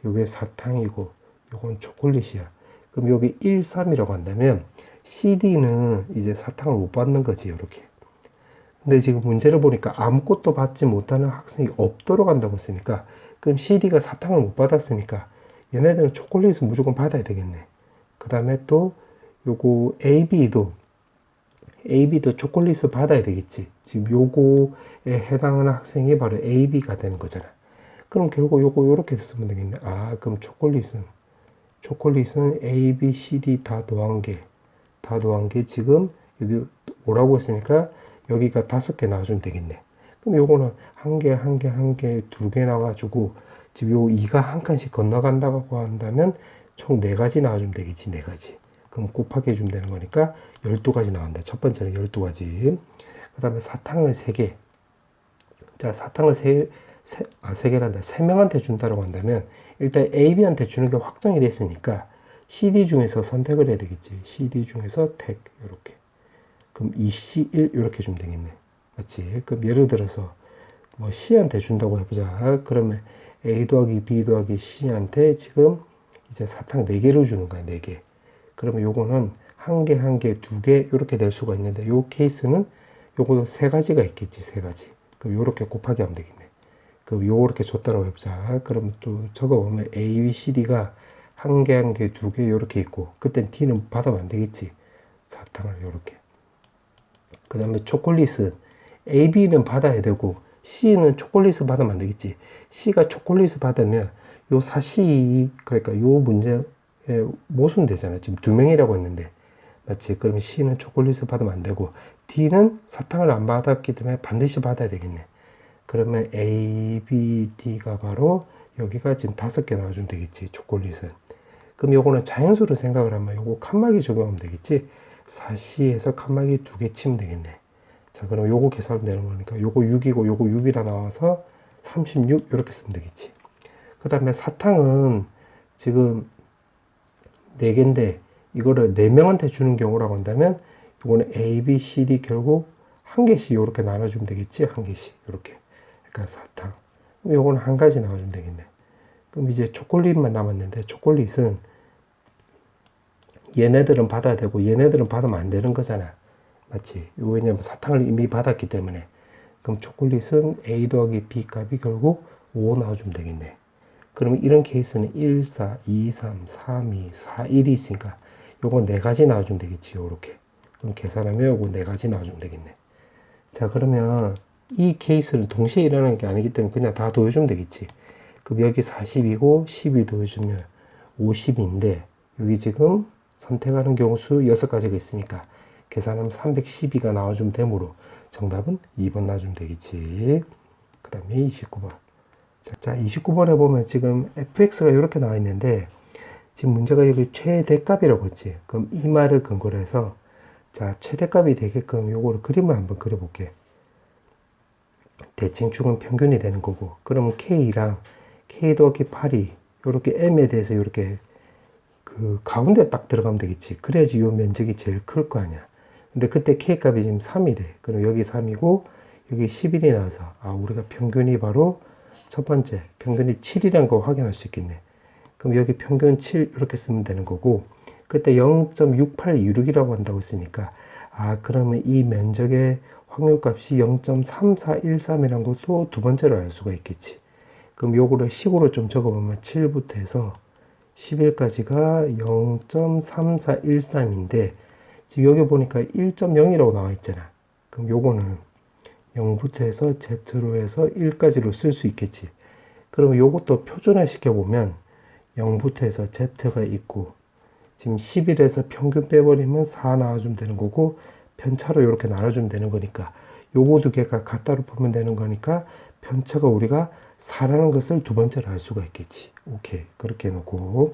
A: 요게 사탕이고 요건 초콜릿이야. 그럼 여기 1, 3이라고 한다면 CD는 이제 사탕을 못 받는 거지. 이렇게. 근데 지금 문제를 보니까 아무것도 받지 못하는 학생이 없도록 한다고 했으니까 그럼 CD가 사탕을 못 받았으니까 얘네들은 초콜릿을 무조건 받아야 되겠네. 그 다음에 또 요거 AB도 초콜릿을 받아야 되겠지. 지금 요거에 해당하는 학생이 바로 AB가 되는 거잖아. 그럼 결국 요거 요렇게 쓰면 되겠네. 그럼 초콜릿은 A, B, C, D 다 더한 게 지금 여기 오라고 했으니까 여기가 5개 나와주면 되겠네. 그럼 요거는 1개, 2개 나와가지고 지금 요 2가 한 칸씩 건너간다고 한다면 총 4가지 나와주면 되겠지. 4가지. 그럼 곱하기 해주면 되는 거니까 12가지 나온다. 첫 번째는 12가지. 그 다음에 사탕을 3개. 자, 사탕을 3개란다. 3명한테 준다고 한다면 일단 A, B한테 주는 게 확정이 됐으니까 CD 중에서 선택을 해야 되겠지. CD 중에서 택 이렇게. 그럼 2C 1 이렇게 주면 되겠네. 맞지? 그럼 예를 들어서 뭐 C한테 준다고 해보자. 그러면 A 더하기 B 더하기 C한테 지금 이제 사탕 4개를 주는 거야. 4개. 그러면 요거는 1개, 1개, 2개 이렇게 될 수가 있는데 요 케이스는 요것도 3가지가 있겠지. 3가지. 그럼 요렇게 곱하기 하면 되겠네. 그럼 요렇게 줬다고 해보자. 그럼 또 적어보면 A, B, C, D가 1개, 2개 요렇게 있고 그땐 D는 받으면 안 되겠지. 사탕을 요렇게. 그 다음에 초콜릿은 A, B는 받아야 되고 C는 초콜릿을 받으면 안 되겠지. C가 초콜릿을 받으면 요 4C 그러니까 요 문제에 모순되잖아. 지금 2명이라고 했는데 맞지? 그러면 C는 초콜릿을 받으면 안 되고 D는 사탕을 안 받았기 때문에 반드시 받아야 되겠네. 그러면 A, B, D가 바로 여기가 지금 5개 나와주면 되겠지. 초콜릿은. 그럼 요거는 자연수로 생각을 하면 요거 칸막이 적용하면 되겠지. 4C에서 칸막이 2개 치면 되겠네. 자, 그럼 요거 계산하면 되는 거니까 요거 6이고 요거 6이라 나와서 36 이렇게 쓰면 되겠지. 그 다음에 사탕은 지금 4개인데 이거를 4명한테 주는 경우라고 한다면 요거는 A, B, C, D 결국 1개씩 이렇게 나눠주면 되겠지. 1개씩 이렇게. 그러니까 사탕. 그럼 요거는 1가지 나눠주면 되겠네. 그럼 이제 초콜릿만 남았는데 초콜릿은 얘네들은 받아야 되고 얘네들은 받으면 안 되는 거잖아. 맞지? 왜냐면 사탕을 이미 받았기 때문에. 그럼 초콜릿은 A 더하기 B 값이 결국 5 나와주면 되겠네. 그러면 이런 케이스는 1, 4, 2, 3, 3, 2, 4, 1이 있으니까 요거 4가지 나와주면 되겠지. 요렇게. 그럼 계산하면 요거 4가지 나와주면 되겠네. 자, 그러면 이 케이스는 동시에 일어나는 게 아니기 때문에 그냥 다 더해주면 되겠지. 그럼 여기 40이고 12 더해주면 50인데 여기 지금 선택하는 경우 수 6가지가 있으니까 계산하면 312가 나와주면 되므로 정답은 2번 나와주면 되겠지. 그 다음에 29번. 자, 29번에 보면 지금 fx가 이렇게 나와 있는데 지금 문제가 여기 최대값이라고 했지. 그럼 이 말을 근거로 해서 자, 최대값이 되게끔 요거를 그림을 한번 그려볼게. 대칭축은 평균이 되는 거고 그러면 K랑 K 더하기 8이 요렇게 M에 대해서 요렇게 그 가운데 딱 들어가면 되겠지. 그래야지 요 면적이 제일 클 거 아니야. 근데 그때 K값이 지금 3이래. 그럼 여기 3이고 여기 11이 나와서 우리가 평균이 바로 첫 번째 평균이 7이라는 거 확인할 수 있겠네. 그럼 여기 평균 7 이렇게 쓰면 되는 거고 그때 0.6826이라고 한다고 했으니까 그러면 이 면적의 확률값이 0.3413이라는 것도 두 번째로 알 수가 있겠지. 그럼 요거를 식으로 좀 적어보면 7부터 해서 11까지가 0.3413인데 지금 여기 보니까 1.0이라고 나와 있잖아. 그럼 요거는 0부터 해서 Z로 해서 1까지로 쓸 수 있겠지. 그러면 요것도 표준화 시켜보면 0부터 해서 Z가 있고 지금 11에서 평균 빼버리면 4 나와주면 되는 거고 편차로 이렇게 나눠주면 되는 거니까 요거 두 개가 같다로 보면 되는 거니까 편차가 우리가 4라는 것을 두 번째로 알 수가 있겠지. 오케이. 그렇게 해놓고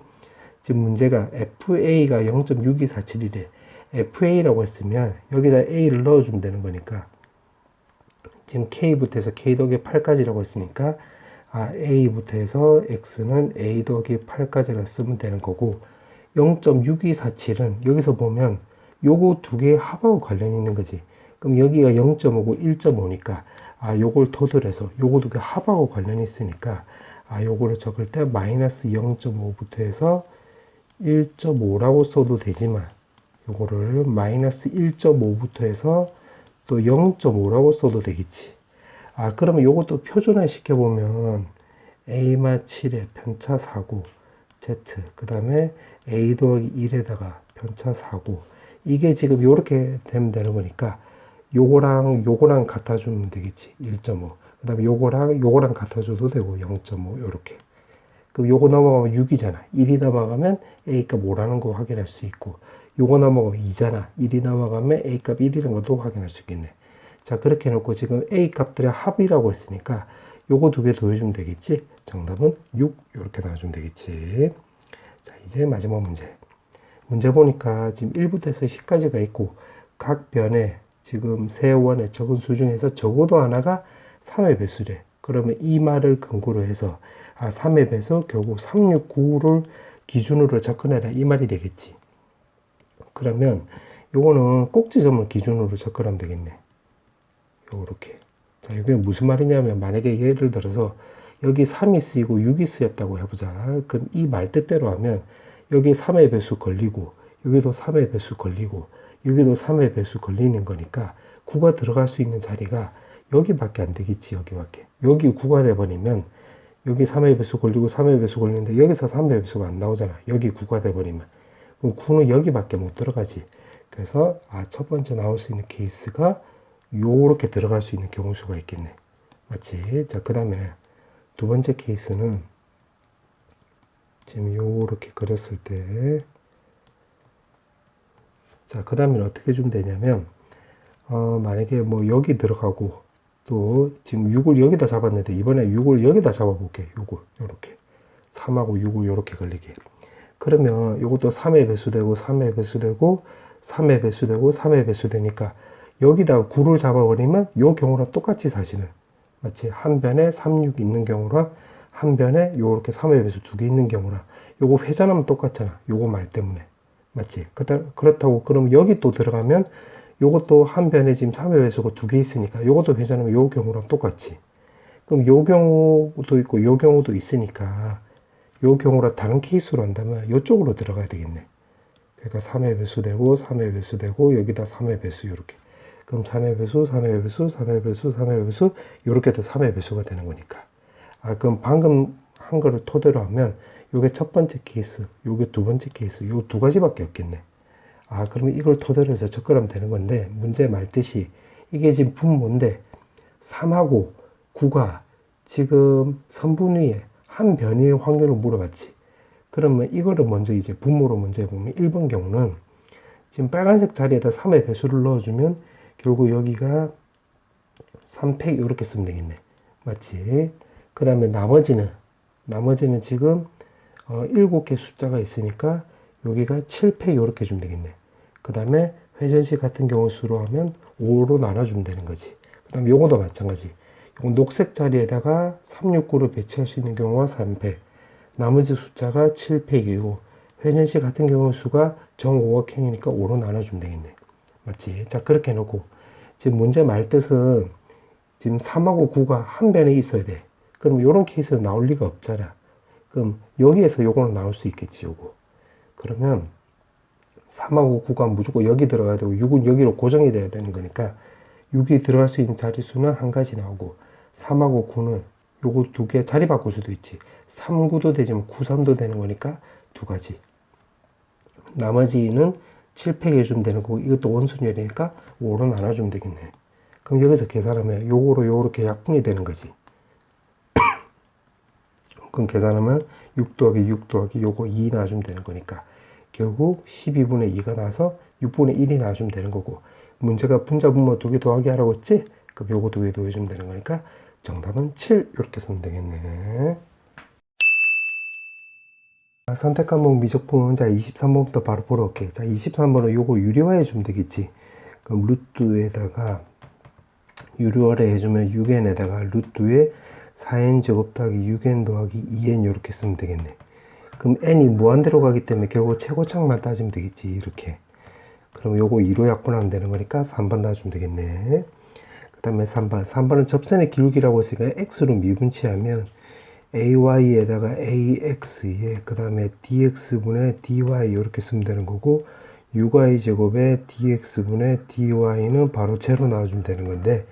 A: 지금 문제가 FA가 0.6247이래. FA라고 했으면 여기다 A를 넣어주면 되는 거니까 지금 K부터 해서 K 더하기 8까지라고 했으니까 A부터 해서 X는 A 더하기 8까지라 쓰면 되는 거고 0.6247은 여기서 보면 요거 두 개의 합하고 관련이 있는 거지. 그럼 여기가 0.5고 1.5니까 요걸 토들해서 요거 두 개 합하고 관련이 있으니까 요거를 적을 때 마이너스 0.5부터 해서 1.5라고 써도 되지만 요거를 마이너스 1.5부터 해서 또 0.5라고 써도 되겠지. 그러면 요것도 표준화 시켜보면 A마 7에 편차 4고 Z 그 다음에 A 더하기 1에다가 편차 4고 이게 지금 요렇게 되면 되는 거니까 요거랑 같아주면 되겠지. 1.5 그 다음에 요거랑 같아줘도 되고 0.5 요렇게. 그럼 요거 넘어가면 6이잖아. 1이 넘어가면 A값 5라는 거 확인할 수 있고 요거 넘어가면 2잖아. 1이 넘어가면 A값 1이라는 것도 확인할 수 있겠네. 자 그렇게 해놓고 지금 A값들의 합이라고 했으니까 요거 두 개 더해주면 되겠지. 정답은 6 이렇게 나와주면 되겠지. 자 이제 마지막 문제. 문제 보니까 지금 1부터 해서 10까지가 있고 각 변에 지금 세 원의 적은 수 중에서 적어도 하나가 3의 배수래. 그러면 이 말을 근거로 해서 3의 배수 결국 369를 기준으로 접근해라 이 말이 되겠지. 그러면 요거는 꼭지점을 기준으로 접근하면 되겠네. 요렇게. 자, 이게 무슨 말이냐면 만약에 예를 들어서 여기 3이 쓰이고 6이 쓰였다고 해보자. 그럼 이 말 뜻대로 하면 여기 3의 배수 걸리고 여기도 3의 배수 걸리고 여기도 3의 배수 걸리는 거니까 9가 들어갈 수 있는 자리가 여기밖에 안 되겠지. 여기밖에. 여기 9가 돼버리면 여기 3의 배수 걸리고 3의 배수 걸리는데 여기서 3의 배수가 안 나오잖아. 여기 9가 돼버리면. 그럼 9는 여기밖에 못 들어가지. 그래서 첫 번째 나올 수 있는 케이스가 요렇게 들어갈 수 있는 경우 수가 있겠네. 맞지? 자, 그 다음에 두 번째 케이스는 지금 요렇게 그렸을 때 자, 그 다음에 어떻게 주면 되냐면 만약에 뭐 여기 들어가고 또 지금 6을 여기다 잡았는데 이번에 6을 여기다 잡아볼게. 요걸 요렇게 3하고 6을 요렇게 걸리게. 그러면 요것도 3의 배수되고 3의 배수되고 3의 배수되고 3의 배수되니까 여기다 9를 잡아버리면 요 경우랑 똑같이 사실은 마치 한 변에 3, 6 있는 경우랑 한 변에 요렇게 3의 배수 두 개 있는 경우랑 요거 회전하면 똑같잖아. 요거 말 때문에 맞지? 그렇다고 그럼 여기 또 들어가면 요것도 한 변에 지금 3의 배수가 두 개 있으니까 요것도 회전하면 요 경우랑 똑같이. 그럼 요 경우도 있고 요 경우도 있으니까 요 경우랑 다른 케이스로 한다면 요쪽으로 들어가야 되겠네. 그러니까 3의 배수 되고 3의 배수 되고 여기다 3의 배수 요렇게. 그럼 3의 배수, 3의 배수, 3의 배수, 3의 배수 이렇게 해서 3의 배수가 되는 거니까. 그럼 방금 한 거를 토대로 하면 요게 첫 번째 케이스, 요게 두 번째 케이스, 요 두 가지밖에 없겠네. 그러면 이걸 토대로 해서 접근하면 되는 건데 문제 말듯이 이게 지금 분모인데 3하고 9가 지금 선분 위에 한 변일 확률을 물어봤지. 그러면 이거를 먼저 이제 분모로 먼저 해보면 1번 경우는 지금 빨간색 자리에다 3의 배수를 넣어주면 결국 여기가 3팩 이렇게 쓰면 되겠네. 맞지? 그 다음에 나머지는 지금 7개 숫자가 있으니까 여기가 7팩 이렇게 주면 되겠네. 그 다음에 회전식 같은 경우 수로 하면 5로 나눠주면 되는 거지. 그 다음에 요거도 마찬가지. 요거 녹색 자리에다가 369를 배치할 수 있는 경우가 3팩. 나머지 숫자가 7팩이고 회전식 같은 경우 수가 정오각형이니까 5로 나눠주면 되겠네. 맞지? 자, 그렇게 해놓고 지금 문제 말 뜻은 지금 3하고 9가 한 변에 있어야 돼. 그럼 이런 케이스는 나올 리가 없잖아. 그럼 여기에서 요거는 나올 수 있겠지, 요거. 그러면 3하고 9가 무조건 여기 들어가야 되고 6은 여기로 고정이 돼야 되는 거니까 6이 들어갈 수 있는 자릿수는 한 가지 나오고 3하고 9는 요거 두 개 자리 바꿀 수도 있지. 3, 9도 되지만 9, 3도 되는 거니까 두 가지. 나머지는 7팩 해주면 되는 거고 이것도 원순열이니까 5로 나눠주면 되겠네. 그럼 여기서 계산하면 요거로 요렇게 약분이 되는 거지. 그럼 계산하면 6 더하기 6 더하기 요거 2 나와주면 되는 거니까 결국 12분의 2가 나와서 6분의 1이 나와주면 되는 거고 문제가 분자 분모 두 개 더하기 하라고 했지? 그럼 요거 두 개 더해주면 되는 거니까 정답은 7 이렇게 쓰면 되겠네. 선택 과목 미적분. 자, 23번부터 바로 보러 올게. 자, 23번은 요거 유리화해 주면 되겠지. 그럼 루트에다가 유리화를 해주면 6n에다가 루트에 4n 제곱 더하기 6n 더하기 2n 이렇게 쓰면 되겠네. 그럼 n이 무한대로 가기 때문에 결국 최고창만 따지면 되겠지. 이렇게. 그럼 요거 2로 약분하면 되는 거니까 3번 놔주면 되겠네. 그 다음에 3번. 3번은 접선의 기울기라고 했으니까 x로 미분치하면 ay에다가 ax에 그 다음에 dx분의 dy 이렇게 쓰면 되는 거고 6y 제곱에 dx분의 dy는 바로 제로 나와주면 되는 건데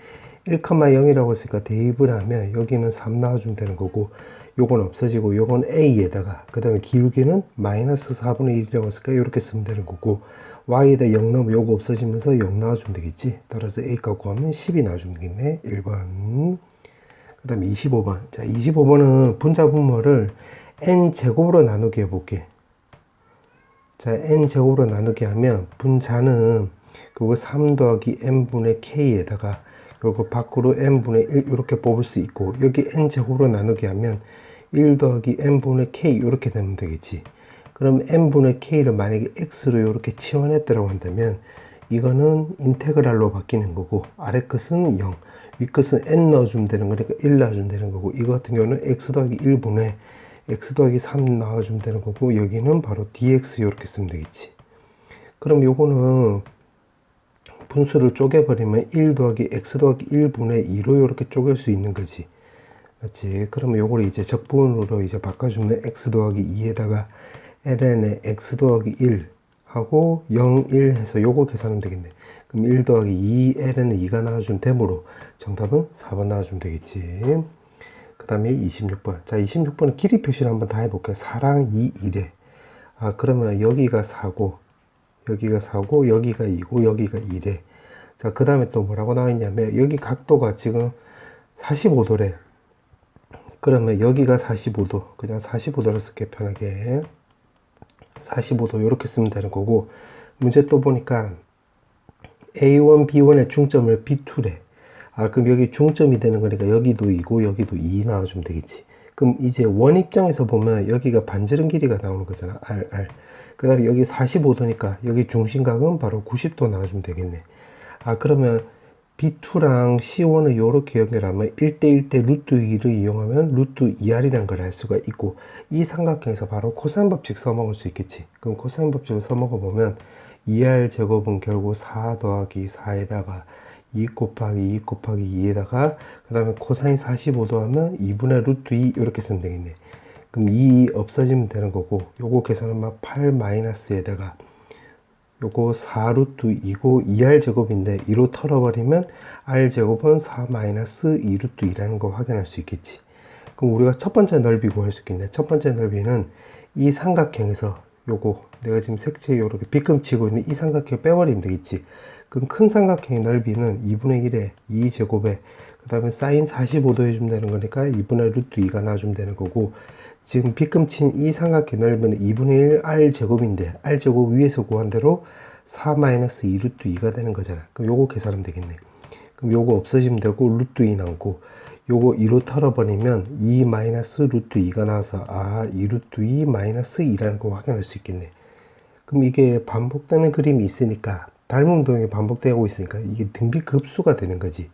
A: 1,0이라고 했으니까 대입을 하면 여기는 3 나와주면 되는 거고 요건 없어지고 요건 a에다가 그 다음에 기울기는 마이너스 4분의 1이라고 했으니까 이렇게 쓰면 되는 거고 y에다 0 넣으면 요거 없어지면서 0 나와주면 되겠지. 따라서 a 값 구하면 10이 나와주면 되겠네. 1번. 그 다음에 25번. 자, 25번은 분자 분모를 n제곱으로 나누게 해볼게. 자, n제곱으로 나누게 하면 분자는 그거 3 더하기 n분의 k에다가 그리고 밖으로 n분의 1 이렇게 뽑을 수 있고 여기 n제곱으로 나누게 하면 1 더하기 n분의 k 이렇게 되면 되겠지. 그럼 n분의 k를 만약에 x로 이렇게 치환했다고 한다면 이거는 인테그랄로 바뀌는 거고 아래 끝은 0, 위 끝은 n 넣어주면 되는 거니까 1 넣어주면 되는 거고 이거 같은 경우는 x 더하기 1분의 x 더하기 3 넣어주면 되는 거고 여기는 바로 dx 이렇게 쓰면 되겠지. 그럼 요거는 분수를 쪼개버리면 1 더하기 x 더하기 1분의 2로 이렇게 쪼갤 수 있는 거지. 맞지? 그러면 요거를 이제 적분으로 이제 바꿔주면 x 더하기 2에다가 ln에 x 더하기 1 하고 0, 1 해서 요거 계산하면 되겠네. 그럼 1 더하기 2 ln은 2가 나와주면 되므로 정답은 4번 나와주면 되겠지. 그 다음에 26번. 자, 26번은 길이 표시를 한번 다 해볼게요. 4랑 2, 1에. 아, 그러면 여기가 4고, 여기가 4고, 여기가 2고, 여기가 1에. 자, 그 다음에 또 뭐라고 나와 있냐면, 여기 각도가 지금 45도래. 그러면 여기가 45도. 그냥 45도로 쓸게, 편하게. 45도 이렇게 쓰면 되는 거고, 문제 또 보니까 A1, B1의 중점을 B2래. 아, 그럼 여기 중점이 되는 거니까 여기도 2고 여기도 2 나와주면 되겠지. 그럼 이제 원 입장에서 보면 여기가 반지름 길이가 나오는 거잖아. R. 그 다음에 여기 45도니까 여기 중심각은 바로 90도 나와주면 되겠네. 아, 그러면 B2랑 C1을 이렇게 연결하면 1대1대 루트 2를 이용하면 루트 2R이라는 걸 알 수가 있고 이 삼각형에서 바로 코사인 법칙 써먹을 수 있겠지. 그럼 코사인 법칙을 써먹어 보면 2R 제곱은 결국 4 더하기 4에다가 2 곱하기 2 곱하기 2에다가 그 다음에 코사인 45도 하면 2분의 루트 2 이렇게 쓰면 되겠네. 그럼 2 없어지면 되는 거고 요거 계산하면 8 마이너스에다가 요거 4 루트 2고 2R 제곱인데 2로 털어버리면 R 제곱은 4 마이너스 2 루트 2라는 거 확인할 수 있겠지. 그럼 우리가 첫 번째 넓이 구할 수 있겠네. 첫 번째 넓이는 이 삼각형에서 요거 내가 지금 색채 이렇게 빗금 치고 있는 이 삼각형 빼버리면 되겠지. 그럼 큰 삼각형의 넓이는 2분의 1에 2제곱에 그 다음에 사인 45도 해주면 되는 거니까 2분의 루트 2가 나와주면 되는 거고 지금 빗금 친 이 삼각형 넓이는 2분의 1 R제곱인데 R제곱 위에서 구한 대로 4 마이너스 2 루트 2가 되는 거잖아. 그럼 요거 계산하면 되겠네. 그럼 요거 없어지면 되고 루트 2 나오고 요거 2로 털어버리면 2 마이너스 루트 2가 나와서 2 루트 2 마이너스 2라는 거 확인할 수 있겠네. 그럼 이게 반복되는 그림이 있으니까 닮은 도형이 반복되고 있으니까 이게 등비급수가 되는 거지.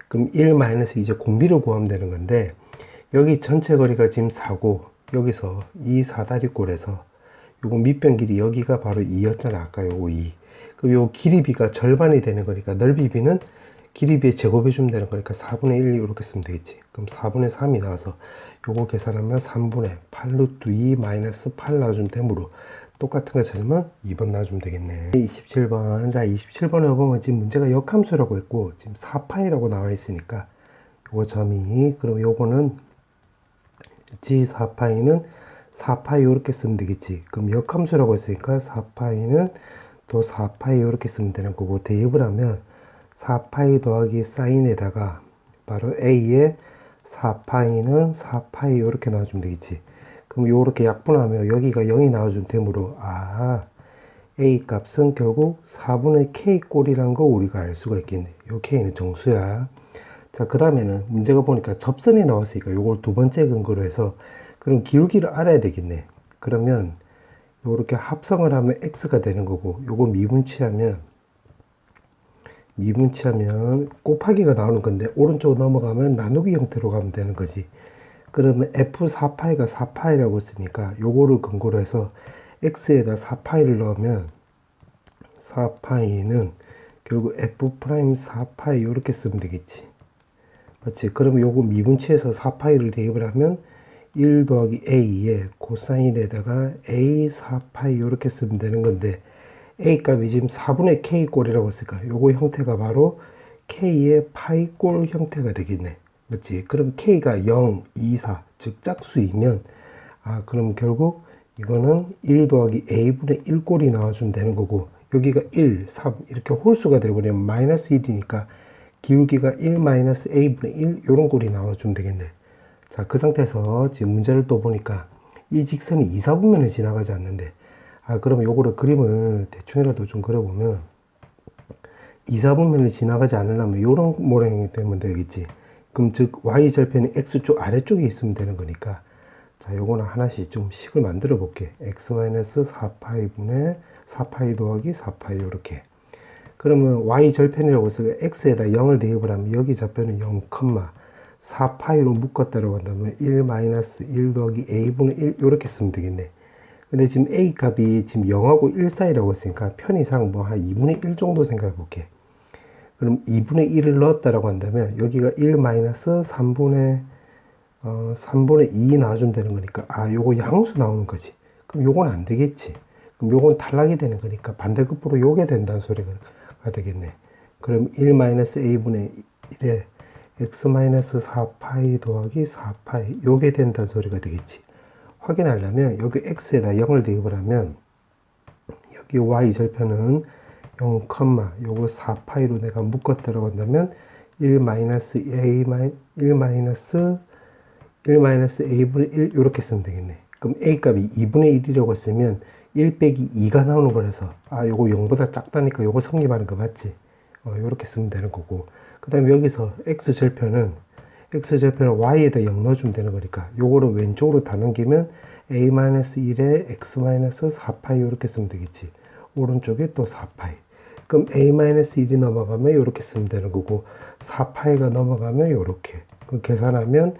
A: 그럼 1 마이너스 이제 공비를 구하면 되는 건데 여기 전체 거리가 지금 4고 여기서 이 사다리꼴에서 요거 밑변 길이 여기가 바로 2였잖아. 아까 요거 2. 그럼 요 길이 b가 절반이 되는 거니까 넓이 b는 길이 b의 제곱해 주면 되는 거니까 4분의 1 이렇게 쓰면 되겠지. 그럼 4분의 3이 나와서 요거 계산하면 3분의 8루트 2 마이너스 8 나와주면 되므로 똑같은 거 찾으면 2번 나와주면 되겠네. 27번. 자, 27번에 보면 지금 문제가 역함수라고 했고 지금 4파이라고 나와 있으니까 요거 점이, 그럼 요거는 G4파이는 4파이 이렇게 쓰면 되겠지. 그럼 역함수라고 했으니까 4파이는 또 4파이 이렇게 쓰면 되는 거고, 대입을 하면 4파이 더하기 사인에다가 바로 A에 4파이는 4파이 이렇게 나와주면 되겠지. 그럼 요렇게 약분하면 여기가 0이 나와주면 되므로 A 값은 결국 4분의 K 꼴이란 거 우리가 알 수가 있겠네. 요 K는 정수야. 자, 그 다음에는 문제가 보니까 접선이 나왔으니까 요걸 두 번째 근거로 해서 그럼 기울기를 알아야 되겠네. 그러면 요렇게 합성을 하면 X가 되는 거고, 요거 미분치하면 곱하기가 나오는 건데 오른쪽으로 넘어가면 나누기 형태로 가면 되는 거지. 그러면 F4파이가 4파이라고 했으니까 요거를 근거로 해서 X에다 4파이를 넣으면 4파이는 결국 F'4파이 이렇게 쓰면 되겠지. 맞지? 그러면 요거 미분치해서 4파이를 대입을 하면 1 더하기 A에 코사인에다가 A 4파이 이렇게 쓰면 되는 건데, A 값이 지금 4분의 K 꼴이라고 했으니까 요거 형태가 바로 K의 파이 꼴 형태가 되겠네. 맞지? 그럼 K가 0, 2, 4, 즉 짝수이면 그럼 결국 이거는 1 더하기 A분의 1 꼴이 나와주면 되는 거고, 여기가 1, 3 이렇게 홀수가 되버리면 마이너스 1이니까 기울기가 1 마이너스 A분의 1 요런 꼴이 나와주면 되겠네. 자, 그 상태에서 지금 문제를 또 보니까 이 직선이 2, 4분면을 지나가지 않는데, 그러면 요거를 그림을 대충이라도 좀 그려보면 2, 4분면을 지나가지 않으려면 요런 모양이 되면 되겠지. 그럼 즉 Y절편이 X쪽 아래쪽에 있으면 되는 거니까, 자, 요거는 하나씩 좀 식을 만들어 볼게. X-4파이 분의 4파이 더하기 4파이 요렇게. 그러면 Y절편이라고 해서 X에다 0을 대입을 하면 여기 좌표는 0, 4파이로 묶었다고 한다면 1 마이너스 1 더하기 A분의 1 요렇게 쓰면 되겠네. 근데 지금 A 값이 지금 0하고 1 사이라고 했으니까 편의상 뭐 한 2분의 1 정도 생각해 볼게. 그럼 2분의 1을 넣었다라고 한다면 여기가 1 마이너스 3분의 2 나와주면 되는 거니까 요거 양수 나오는 거지. 그럼 요건 안 되겠지. 그럼 요건 탈락이 되는 거니까 반대급부로 요게 된다는 소리가 되겠네. 그럼 1 마이너스 A분의 1에 X 마이너스 4파이 더하기 4파이 요게 된다는 소리가 되겠지. 확인하려면 여기 X에다 0을 대입을 하면 여기 Y 절편은 0, 요거 4파이로 내가 묶었다고 한다면 1 마이너스 A분의 1 이렇게 쓰면 되겠네. 그럼 A 값이 2분의 1이라고 했으면 1 빼기 2가 나오는 거라서 요거 0보다 작다니까 요거 성립하는 거 맞지? 요렇게 쓰면 되는 거고, 그 다음에 여기서 X절편은 Y에다 0 넣어주면 되는 거니까 요거를 왼쪽으로 다 넘기면 A-1에 X-4파이 이렇게 쓰면 되겠지. 오른쪽에 또 4파이. 그럼 A-1이 넘어가면 이렇게 쓰면 되는 거고, 4파이가 넘어가면 이렇게. 그 계산하면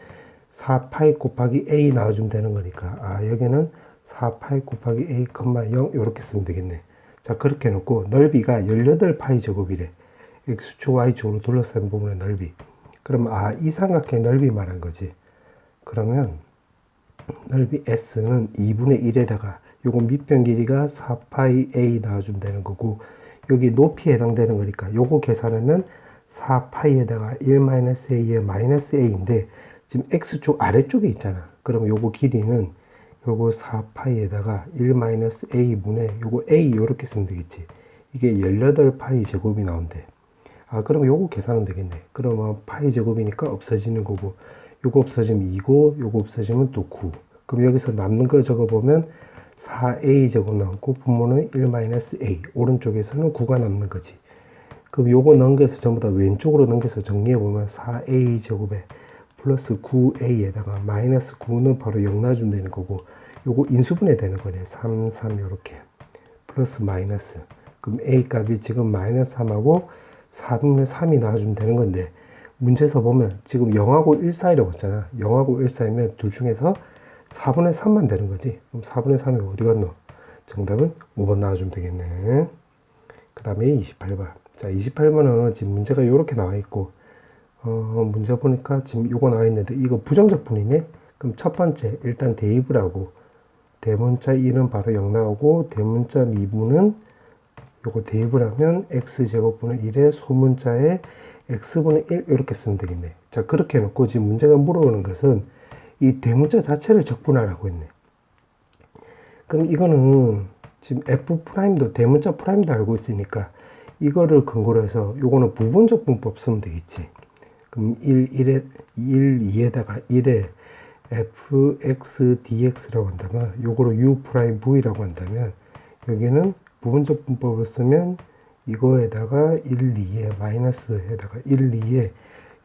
A: 4파이 곱하기 A 나와주면 되는 거니까 여기는 4파이 곱하기 A, 0 이렇게 쓰면 되겠네. 자, 그렇게 놓고 넓이가 18파이 제곱이래. X축, Y축으로 둘러싼 부분의 넓이. 그럼 이 삼각형의 넓이 말한 거지. 그러면 넓이 S는 2분의 1에다가 요거 밑변 길이가 4파이 A 나와주면 되는 거고, 여기 높이에 해당되는 거니까 요거 계산하면 4파이에다가 1-A에 마이너스 A인데 지금 X쪽 아래쪽에 있잖아. 그럼 요거 길이는 요거 4파이에다가 1-A 분의 요거 A 요렇게 쓰면 되겠지. 이게 18파이 제곱이 나온대. 그럼 요거 계산하면 되겠네. 그러면 파이 제곱이니까 없어지는 거고, 요거 없어지면 2고 요거 없어지면 또 9. 그럼 여기서 남는 거 적어보면 4A 제곱 남고 분모는 1-A, 오른쪽에서는 9가 남는 거지. 그럼 요거 넘겨서 전부 다 왼쪽으로 넘겨서 정리해보면 4A 제곱에 플러스 9A에다가 마이너스 9는 바로 0 놔주면 되는 거고, 요거 인수분해 되는 거네. 3, 3 요렇게 플러스 마이너스. 그럼 A 값이 지금 마이너스 3하고 4분의 3이 나와주면 되는 건데, 문제에서 보면 지금 0하고 1 사이라고 했잖아. 0하고 1 사이면 둘 중에서 4분의 3만 되는 거지. 그럼 4분의 3이 어디 갔노? 정답은 5번 나와주면 되겠네. 그 다음에 28번. 자, 28번은 지금 문제가 이렇게 나와 있고, 문제 보니까 지금 요거 나와 있는데, 이거 부정적분이네? 그럼 첫 번째, 일단 대입을 하고, 대문자 1은 바로 0 나오고, 대문자 미분은 요거 대입을 하면 x제곱분의 1에 소문자에 x분의 1 이렇게 쓰면 되겠네. 자, 그렇게 해놓고 지금 문제가 물어보는 것은 이 대문자 자체를 적분하라고 했네. 그럼 이거는 지금 F'도 대문자 프라임도 알고 있으니까 이거를 근거로 해서 요거는 부분적 분법 쓰면 되겠지. 그럼 1, 2에다가 1에 fx dx라고 한다면 요거를 u'v라고 한다면 여기는 부분적 분법을 쓰면 이거에다가 1, 2에 마이너스에다가 1, 2에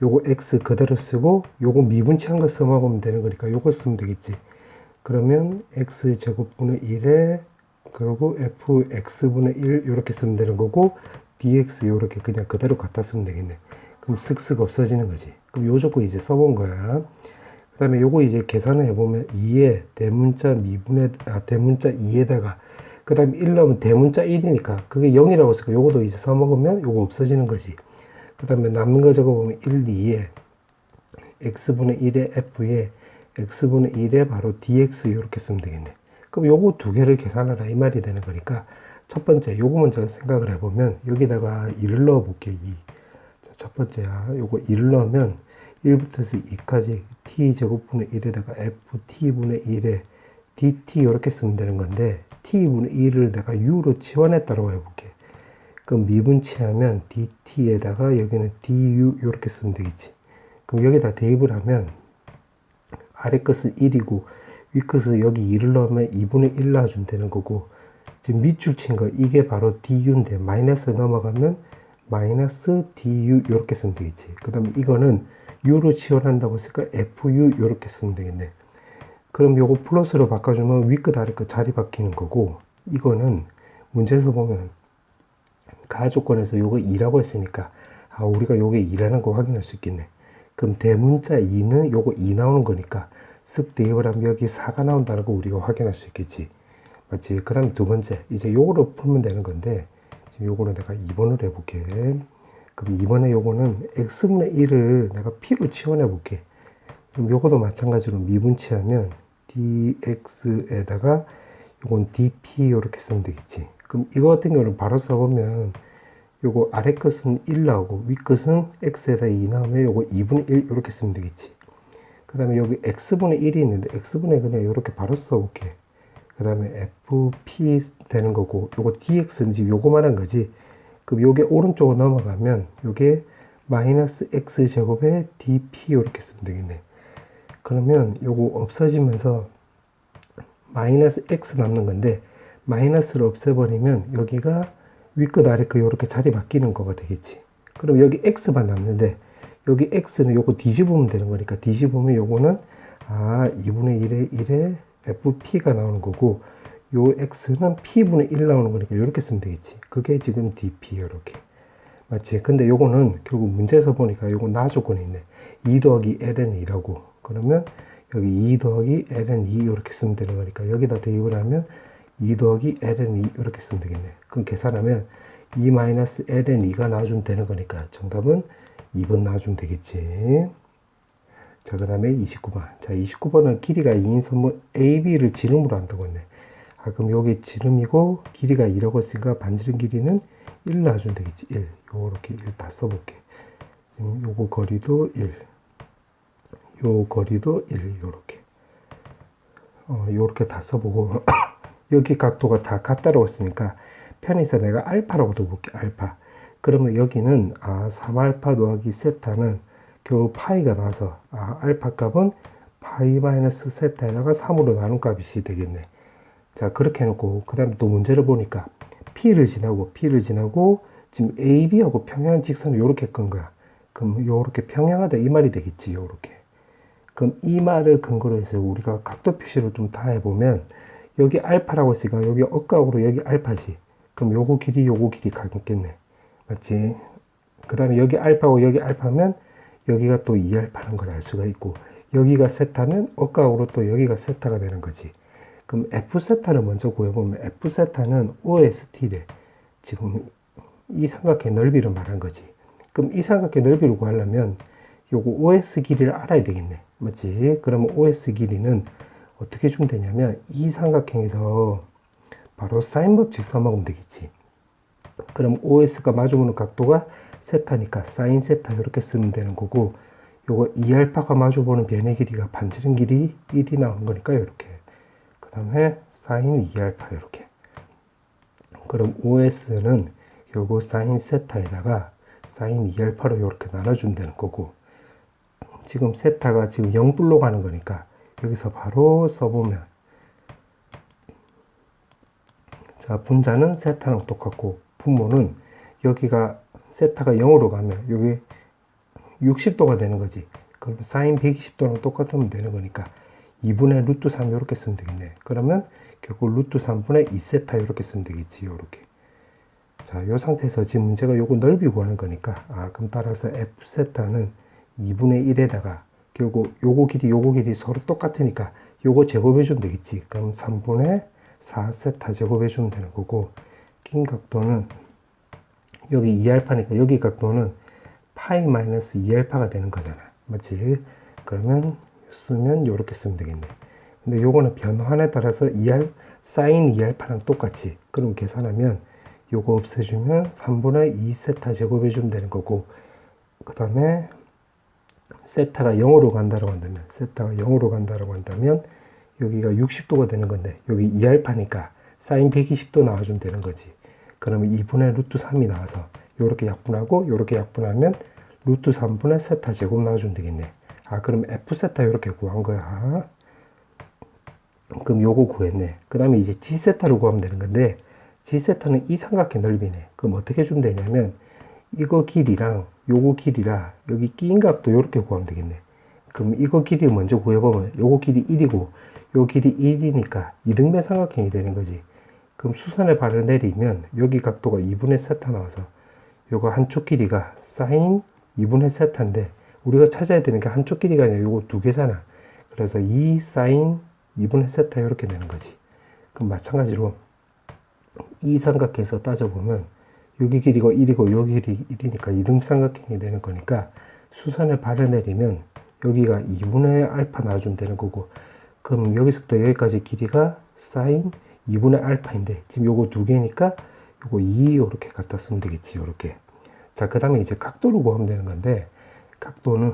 A: 요거 x 그대로 쓰고 요거 미분치한 거 써먹으면 되는 거니까 요거 쓰면 되겠지. 그러면 x제곱분의 1에 그리고 fx분의 1 이렇게 쓰면 되는 거고 dx 요렇게 그냥 그대로 갖다 쓰면 되겠네. 그럼 쓱쓱 없어지는 거지. 그럼 요 조건 이제 써본 거야. 그 다음에 요거 이제 계산을 해보면 2에 대문자 대문자 2에다가 그 다음에 1 넣으면 대문자 1이니까 그게 0이라고 했으니까 요거도 이제 써먹으면 요거 없어지는 거지. 그 다음에 남는 거 적어보면 1, 2에 x분의 1에 f에 x분의 1에 바로 dx 이렇게 쓰면 되겠네. 그럼 요거 두 개를 계산하라 이 말이 되는 거니까 첫 번째 요거 먼저 생각을 해보면 여기다가 2를 넣어 볼게. 2. 첫 번째야. 요거 2를 넣으면 1부터 해서 2까지 t제곱분의 1에다가 ft분의 1에 dt 이렇게 쓰면 되는 건데 t분의 1을 내가 u로 치환했다고 해볼게. 그럼 미분치하면 dt에다가 여기는 du 이렇게 쓰면 되겠지. 그럼 여기다 대입을 하면 아래 것은 1이고 위 것은 여기 2를 넣으면 2분의 1 놔주면 되는 거고 지금 밑줄 친 거 이게 바로 du인데 마이너스 넘어가면 마이너스 du 이렇게 쓰면 되겠지. 그 다음에 이거는 u로 치환한다고 했으니까 fu 이렇게 쓰면 되겠네. 그럼 요거 플러스로 바꿔주면 위 것 아래 것 자리 바뀌는 거고 이거는 문제에서 보면 가조건에서 요거 2라고 했으니까 우리가 요게 2라는 거 확인할 수 있겠네. 그럼 대문자 2는 요거 2 나오는 거니까 쓱 대입을 하면 여기 4가 나온다는 거 우리가 확인할 수 있겠지. 맞지? 그 다음에 두 번째 이제 요거로 풀면 되는 건데 지금 요거는 내가 2번을 해볼게. 그럼 2번에 요거는 x분의 1을 내가 p로 치환해 볼게. 그럼 요거도 마찬가지로 미분치하면 dx에다가 요건 dp 이렇게 쓰면 되겠지. 그럼 이거 같은 경우는 바로 써보면 요거 아래 것은 1 나오고 위 것은 x에다 2 나오면 요거 2분의 1 이렇게 쓰면 되겠지. 그 다음에 여기 x분의 1이 있는데 x분의 그냥 이렇게 바로 써볼게. 그 다음에 fp 되는 거고 요거 dx는 지금 요거만 한 거지. 그럼 요게 오른쪽으로 넘어가면 요게 마이너스 x제곱에 dp 이렇게 쓰면 되겠네. 그러면 요거 없어지면서 마이너스 x 남는 건데 마이너스를 없애버리면 여기가 위끝 아래 거 이렇게 자리 바뀌는 거가 되겠지. 그럼 여기 x만 남는데 여기 x는 요거 뒤집으면 되는 거니까 뒤집으면 요거는 2분의 1에 fp가 나오는 거고 요 x는 p분의 1 나오는 거니까 이렇게 쓰면 되겠지. 그게 지금 dp 이렇게 맞지? 근데 요거는 결국 문제에서 보니까 요거 나 조건이 있네. 2 더하기 ln 2라고. 그러면 여기 2 더하기 ln 2 이렇게 쓰면 되는 거니까 여기다 대입을 하면 2 더하기 ln 2 이렇게 쓰면 되겠네. 그럼 계산하면 2 마이너스 ln 2가 나와주면 되는 거니까 정답은 2번 나와주면 되겠지. 자, 그 다음에 29번. 자, 29번은 길이가 2인 선분 AB를 지름으로 한다고 했네. 그럼 여기 지름이고 길이가 2라고 했으니까 반지름 길이는 1 나와주면 되겠지. 1. 요렇게 1 다 써볼게. 요거 거리도 1. 요 거리도 1. 요렇게. 요렇게 다 써보고 여기 각도가 다 같다라고 했으니까 편의상 내가 알파라고 둬볼게. 알파. 그러면 여기는 3알파 더하기 세타는 결국 파이가 나와서 알파 값은 파이 마이너스 세타에다가 3으로 나눈 값이 되겠네. 자, 그렇게 해놓고 그 다음에 또 문제를 보니까 P를 지나고 지금 AB하고 평행한 직선을 요렇게 끈 거야. 그럼 요렇게 평행하다 이 말이 되겠지. 요렇게. 그럼 이 말을 근거로 해서 우리가 각도 표시를 좀 다 해보면 여기 알파라고 했으니까 여기 억각으로 여기 알파지. 그럼 요거 길이 같겠네. 맞지? 그 다음에 여기 알파고 여기 알파면 여기가 또 2알파라는 걸 알 수가 있고 여기가 세타면 억각으로 또 여기가 세타가 되는 거지. 그럼 F세타를 먼저 구해보면 F세타는 OST래. 지금 이 삼각형의 넓이를 말한 거지. 그럼 이 삼각형의 넓이를 구하려면 요거 OS 길이를 알아야 되겠네. 맞지? 그러면 OS 길이는 어떻게 주면 되냐면 이 삼각형에서 바로 사인 법칙 써먹으면 되겠지. 그럼 OS가 마주보는 각도가 세타니까 사인 세타 이렇게 쓰면 되는 거고, 요거 2알파가 마주보는 변의 길이가 반지름 길이 1이 나오는 거니까 이렇게. 그 다음에 사인 2알파 이렇게. 그럼 OS는 요거 사인 세타에다가 사인 2알파로 이렇게 나눠주면 되는 거고, 지금 세타가 지금 0불로 가는 거니까 여기서 바로 써보면, 자, 분자는 세타랑 똑같고 분모는 여기가 세타가 0으로 가면 여기 60도가 되는 거지. 그럼 사인 120도랑 똑같으면 되는 거니까 2분의 루트 3 이렇게 쓰면 되겠네. 그러면 결국 루트 3분의 2세타 이렇게 쓰면 되겠지. 이렇게. 자, 이 상태에서 지금 문제가 요거 넓이 구하는 거니까, 그럼 따라서 F세타는 2분의 1에다가 결국 요거 길이 서로 똑같으니까 요거 제곱해주면 되겠지. 그럼 3분의 4세타 제곱해주면 되는 거고, 낀 각도는 여기 2알파니까 여기 각도는 파이 마이너스 2알파가 되는 거잖아. 맞지? 그러면 쓰면 요렇게 쓰면 되겠네. 근데 요거는 변환에 따라서 사인 2알파랑 똑같이. 그럼 계산하면 요거 없애주면 3분의 2세타 제곱해주면 되는 거고, 그 다음에 세타가 0으로 간다고 한다면 여기가 60도가 되는 건데 여기 2알파니까 사인 120도 나와주면 되는 거지. 그러면 2분의 루트 3이 나와서 요렇게 약분하고 요렇게 약분하면 루트 3분의 세타 제곱 나와주면 되겠네. 그럼 F세타 요렇게 구한 거야. 그럼 요거 구했네. 그 다음에 이제 G세타를 구하면 되는 건데, G세타는 이 삼각형 넓이네. 그럼 어떻게 주면 되냐면 이거 길이랑 요거 길이라 여기 끼인 값도 요렇게 구하면 되겠네. 그럼 이거 길이를 먼저 구해보면 요거 길이 1이고 요 길이 1이니까 이등변 삼각형이 되는 거지. 그럼 수선의 발을 내리면 여기 각도가 2분의 세타 나와서 요거 한쪽 길이가 사인 2분의 세타인데 우리가 찾아야 되는 게 한쪽 길이가 아니라 요거 두 개잖아. 그래서 2 사인 2분의 세타 이렇게 되는 거지. 그럼 마찬가지로 이 삼각형에서 따져보면 여기 길이가 1이고 여기 길이 1이니까 이등변 삼각형이 되는 거니까 수선의 발을 내리면 여기가 2분의 알파 나와주면 되는 거고, 그럼 여기서부터 여기까지 길이가 사인 2분의 알파인데 지금 요거 두 개니까 요거 2 이렇게 갖다 쓰면 되겠지. 요렇게. 자, 그 다음에 이제 각도를 구하면 되는 건데, 각도는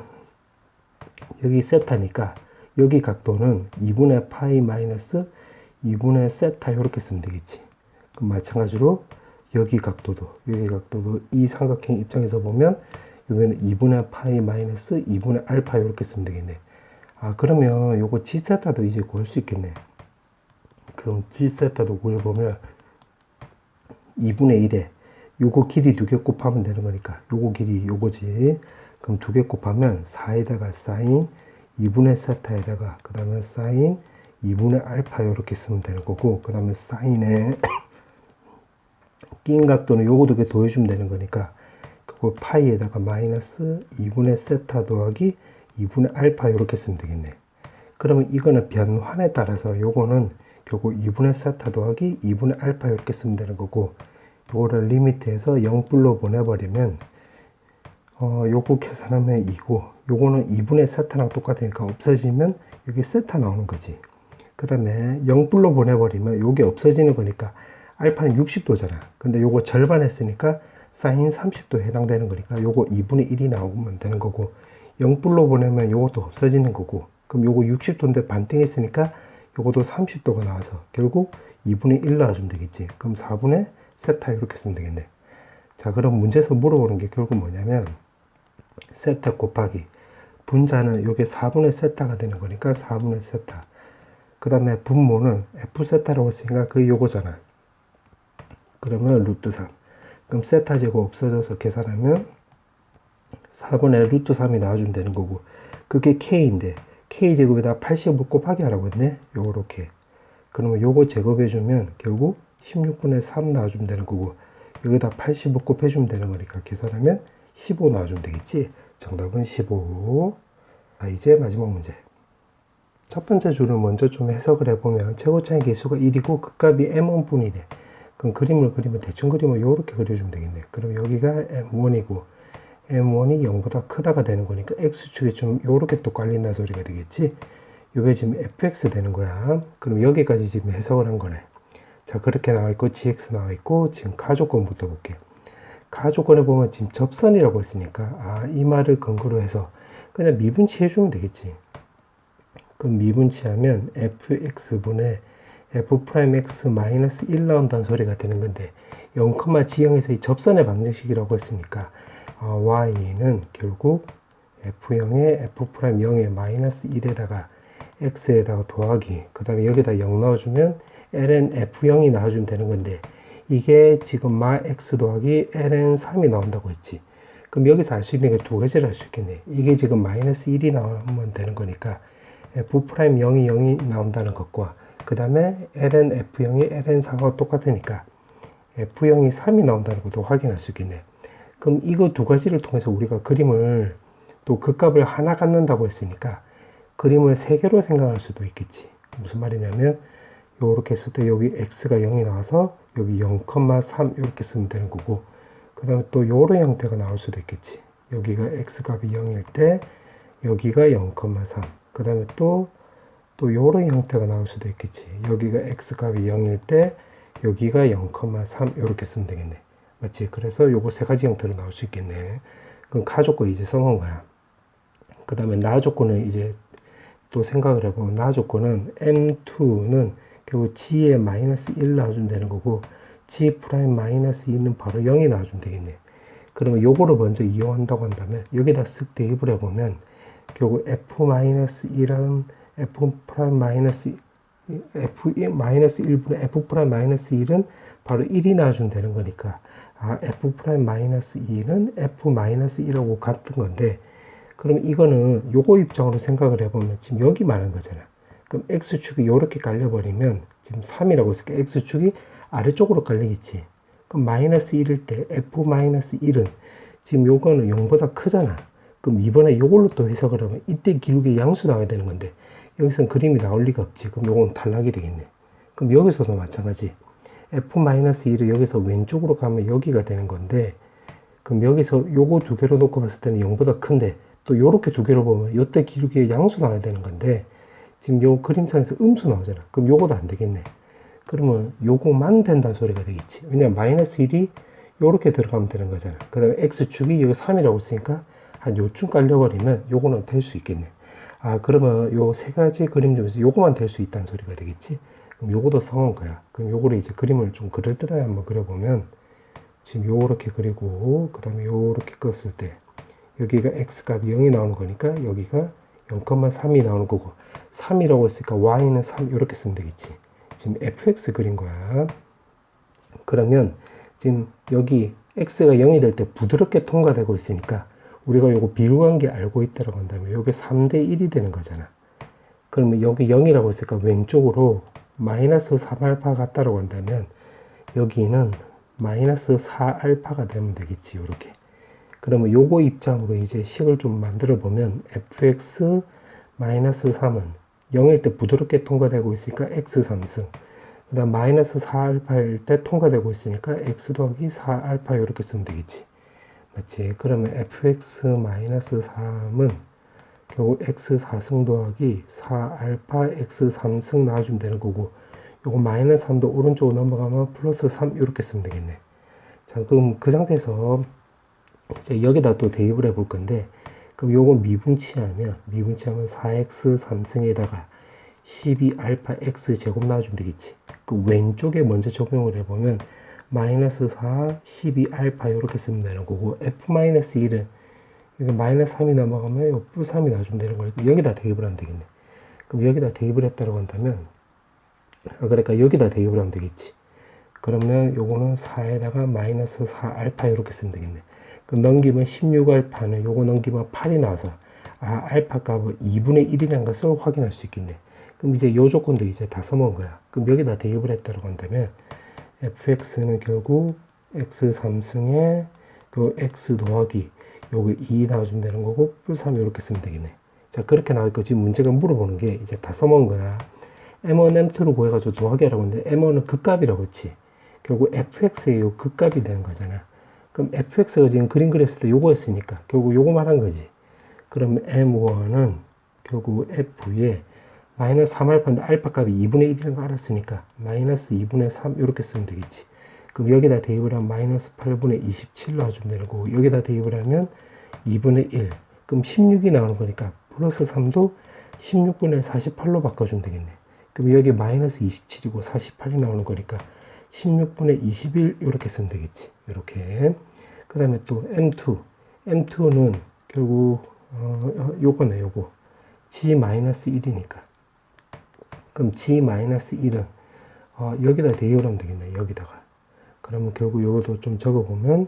A: 여기 세타니까 여기 각도는 2분의 파이 마이너스 2분의 세타 이렇게 쓰면 되겠지. 그럼 마찬가지로 여기 각도도 이 삼각형 입장에서 보면 여기는 2분의 파이 마이너스 2분의 알파 이렇게 쓰면 되겠네. 그러면 요거 G세타도 이제 구할 수 있겠네. 그럼 G세타도 구해보면 2분의 1에 요거 길이 두 개 곱하면 되는 거니까 요거 길이 요거지. 그럼 두 개 곱하면 4에다가 사인 2분의 세타에다가 그 다음에 사인 2분의 알파 이렇게 쓰면 되는 거고, 그 다음에 사인에 끼인 각도는 요거 두 개 더해주면 되는 거니까 그거 파이에다가 마이너스 2분의 세타 더하기 2분의 알파 이렇게 쓰면 되겠네. 그러면 이거는 변환에 따라서 요거는 결국 2분의 세타 더하기 2분의 알파 이렇게 쓰면 되는 거고, 요거를 리미트해서 0불로 보내버리면 요거 계산하면 2고 요거는 2분의 세타랑 똑같으니까 없어지면 여기 세타 나오는 거지. 그 다음에 0불로 보내버리면 요게 없어지는 거니까 알파는 60도잖아. 근데 요거 절반 했으니까 사인 30도 해당되는 거니까 요거 2분의 1이 나오면 되는 거고, 0불로 보내면 요것도 없어지는 거고, 그럼 요거 60도인데 반띵 했으니까 요것도 30도가 나와서 결국 2분의 1 나와주면 되겠지. 그럼 4분의 세타 이렇게 쓰면 되겠네. 자, 그럼 문제에서 물어보는 게 결국 뭐냐면 세타 곱하기 분자는 요게 4분의 세타가 되는 거니까 4분의 세타, 그 다음에 분모는 F세타라고 했으니까 그게 요거잖아. 그러면 루트 3. 그럼 세타 제곱 없어져서 계산하면 4분의 루트 3이 나와주면 되는 거고, 그게 K인데 K제곱에다 80을 곱하기 하라고 했네. 요렇게. 그러면 요거 제곱해주면 결국 16분의 3 나와주면 되는 거고, 여기다 80을 곱해주면 되는 거니까 계산하면 15 나와주면 되겠지. 정답은 15. 이제 마지막 문제. 첫 번째 줄을 먼저 좀 해석을 해보면 최고차의 개수가 1이고 그 값이 m1분이래. 그럼 그림을 그리면 대충 그리면 요렇게 그려주면 되겠네. 그럼 여기가 m1이고 m1이 0보다 크다가 되는 거니까 x축에 좀 요렇게 또 깔린다 소리가 되겠지. 요게 지금 fx 되는 거야. 그럼 여기까지 지금 해석을 한 거네. 자, 그렇게 나와 있고 gx 나와 있고 지금 가조건부터 볼게. 가조건에 보면 지금 접선이라고 했으니까 이 말을 근거로 해서 그냥 미분치 해주면 되겠지. 그럼 미분치하면 fx분의 f'x-1 나온다는 소리가 되는 건데 0,G형에서 이 접선의 방정식이라고 했으니까 y는 결국 f형의 f'0의 -1에다가 x에다가 더하기 그 다음에 여기다 0 넣어주면 ln f0이 나와주면 되는 건데 이게 지금 마 x 더하기 ln 3이 나온다고 했지. 그럼 여기서 알 수 있는 게 두 가지를 알 수 있겠네. 이게 지금 -1이 나오면 되는 거니까 f'0이 0이 나온다는 것과 그 다음에 ln f0이 ln 4가 똑같으니까 f0이 3이 나온다는 것도 확인할 수 있겠네. 그럼 이거 두 가지를 통해서 우리가 그림을 또 그 값을 하나 갖는다고 했으니까 그림을 세 개로 생각할 수도 있겠지. 무슨 말이냐면 요렇게 했을 때 여기 x가 0이 나와서 여기 0,3 이렇게 쓰면 되는 거고 그 다음에 또 요런 형태가 나올 수도 있겠지. 여기가 x값이 0일 때 여기가 0,3 그 다음에 또 요런 형태가 나올 수도 있겠지. 여기가 x값이 0일 때 여기가 0,3 이렇게 쓰면 되겠네. 맞지? 그래서 요거 세 가지 형태로 나올 수 있겠네. 그럼 가조건 이제 써놓은 거야. 그 다음에 나 조건은 이제 또 생각을 해보면 나 조건은 m2는 결국 g에 -1 나와주면 되는 거고 g'-2는 바로 0이 나와주면 되겠네. 그러면 요거를 먼저 이용한다고 한다면 여기다 쓱 대입을 해보면 결국 f-1은 f'-1분의 f'-1은 바로 1이 나와주면 되는 거니까 f'-1은 f-1하고 같은 건데 그럼 이거는 요거 입장으로 생각을 해보면 지금 여기 말한 거잖아. 그럼 x축이 요렇게 깔려버리면 지금 3이라고 했으니까 x축이 아래쪽으로 깔리겠지. 그럼 -1일 때 f-1은 지금 요거는 0보다 크잖아. 그럼 이번에 요걸로 또 해석을 하면 이때 기울기 양수 나와야 되는 건데 여기서는 그림이 나올 리가 없지. 그럼 요건 탈락이 되겠네. 그럼 여기서도 마찬가지. f-1을 여기서 왼쪽으로 가면 여기가 되는 건데 그럼 여기서 요거 두 개로 놓고 봤을 때는 0보다 큰데 또 요렇게 두 개로 보면 요때 기울기에 양수 나와야 되는 건데 지금 요 그림상에서 음수 나오잖아. 그럼 요거도 안 되겠네. 그러면 요거만 된다는 소리가 되겠지. 왜냐면 -1이 요렇게 들어가면 되는 거잖아. 그 다음에 x축이 여기 3이라고 했으니까 한 요쯤 깔려버리면 요거는 될 수 있겠네. 그러면 요 세 가지 그림 중에서 요거만 될 수 있다는 소리가 되겠지. 그럼 요거도 성한 거야. 그럼 요거를 이제 그림을 좀 그럴듯하게 한번 그려보면 지금 요렇게 그리고 그 다음에 요렇게 껐을 때 여기가 x값이 0이 나오는 거니까 여기가 0,3이 나오는 거고 3이라고 했으니까 y는 3 이렇게 쓰면 되겠지. 지금 fx 그린 거야. 그러면 지금 여기 x가 0이 될 때 부드럽게 통과되고 있으니까 우리가 요거 비율관계 알고 있다고 한다면 요게 3대 1이 되는 거잖아. 그러면 여기 0이라고 했으니까 왼쪽으로 -3알파 같다라고 한다면 여기는 -4알파가 되면 되겠지. 요렇게. 그러면 요거 입장으로 이제 식을 좀 만들어 보면 fx-3은 0일 때 부드럽게 통과되고 있으니까 x 3승 그 다음 -4알파일 때 통과되고 있으니까 x 더하기 4알파 이렇게 쓰면 되겠지. 맞지? 그러면 fx-3은 결국 x 4승 더하기 4알파 x 3승 나와주면 되는 거고 요거 -3도 오른쪽으로 넘어가면 플러스 3 이렇게 쓰면 되겠네. 자, 그럼 그 상태에서 이제 여기다 또 대입을 해 볼 건데 그럼 요거 미분치하면 4x 3승에다가 12알파 x 제곱 나와주면 되겠지. 그 왼쪽에 먼저 적용을 해보면 -4 12알파 이렇게 쓰면 되는 거고 f-1은 여기 -3이 넘어가면 요 +3이 나와주면 되는 거니까 여기다 대입을 하면 되겠네. 그럼 여기다 대입을 했다고 한다면 그러니까 여기다 대입을 하면 되겠지. 그러면 요거는 4에다가 -4알파 이렇게 쓰면 되겠네. 그럼 넘기면 16알파는 요거 넘기면 8이 나와서 알파 값은 2분의 1이라는 것을 확인할 수 있겠네. 그럼 이제 요 조건도 이제 다 써먹은 거야. 그럼 여기다 대입을 했다고 한다면 fx는 결국 x 3승에 그 x 더하기 요거 2 나와주면 되는 거고 +3 이렇게 쓰면 되겠네. 자, 그렇게 나오니까 지금 문제가 물어보는 게 이제 다 써먹은 거야. M1, M2를 구해가지고 더하기 하라고 했는데 M1은 극값이라고 했지. 결국 fx의 요 극값이 되는 거잖아. 그럼 fx가 지금 그림 그렸을 때 요거였으니까 결국 요거 말한 거지. 그럼 M1은 결국 f에 마이너스 3알파인데 알파 값이 2분의 1이라는 거 알았으니까 마이너스 2분의 3 이렇게 쓰면 되겠지. 그럼 여기다 대입을 하면 마이너스 8분의 27로 해주면 되는 거고 여기다 대입을 하면 2분의 1 그럼 16이 나오는 거니까 플러스 3도 16분의 48로 바꿔주면 되겠네. 그럼 여기 마이너스 27이고 48이 나오는 거니까 16분의 21 이렇게 쓰면 되겠지. 이렇게. 그 다음에 또 M2. M2는 결국 요거네 요거. G-1이니까. 그럼 G-1은 여기다 대입을 하면 되겠네. 여기다가. 그러면 결국 요것도 좀 적어보면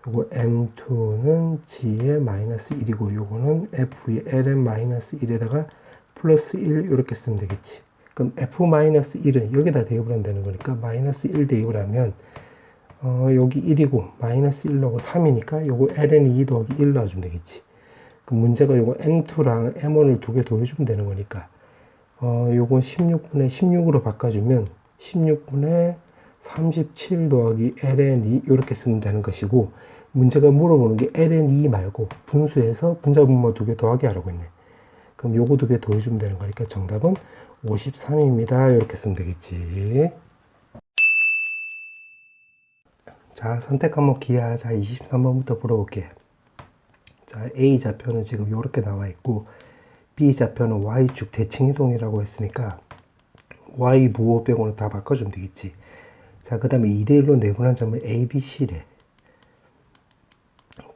A: 요거 M2는 G의 마이너스 1이고 요거는 F의 LN-1에다가 플러스 1 이렇게 쓰면 되겠지. 그럼 F-1은 여기다 대입을 하면 되는 거니까 마이너스 1 대입을 하면 여기 1이고 마이너스 1 넣고 3이니까 요거 LN2 더하기 1 넣어주면 되겠지. 그럼 문제가 요거 M2랑 M1을 두 개 더해주면 되는 거니까 요건 16분의 16으로 바꿔주면 16분의 37 더하기 ln2 이렇게 쓰면 되는 것이고 문제가 물어보는 게 ln2 말고 분수에서 분자분모 두 개 더하기 하라고 했네. 그럼 요거 두 개 더해주면 되는 거니까 정답은 53입니다. 이렇게 쓰면 되겠지. 자, 선택 과목 기하. 자, 23번부터 풀어볼게. 자, A 좌표는 지금 이렇게 나와 있고 B 좌표는 Y축 대칭이동이라고 했으니까 Y 부호 빼고는 다 바꿔주면 되겠지. 자, 그 다음에 2대1로 내분한 점을 A, B, C래.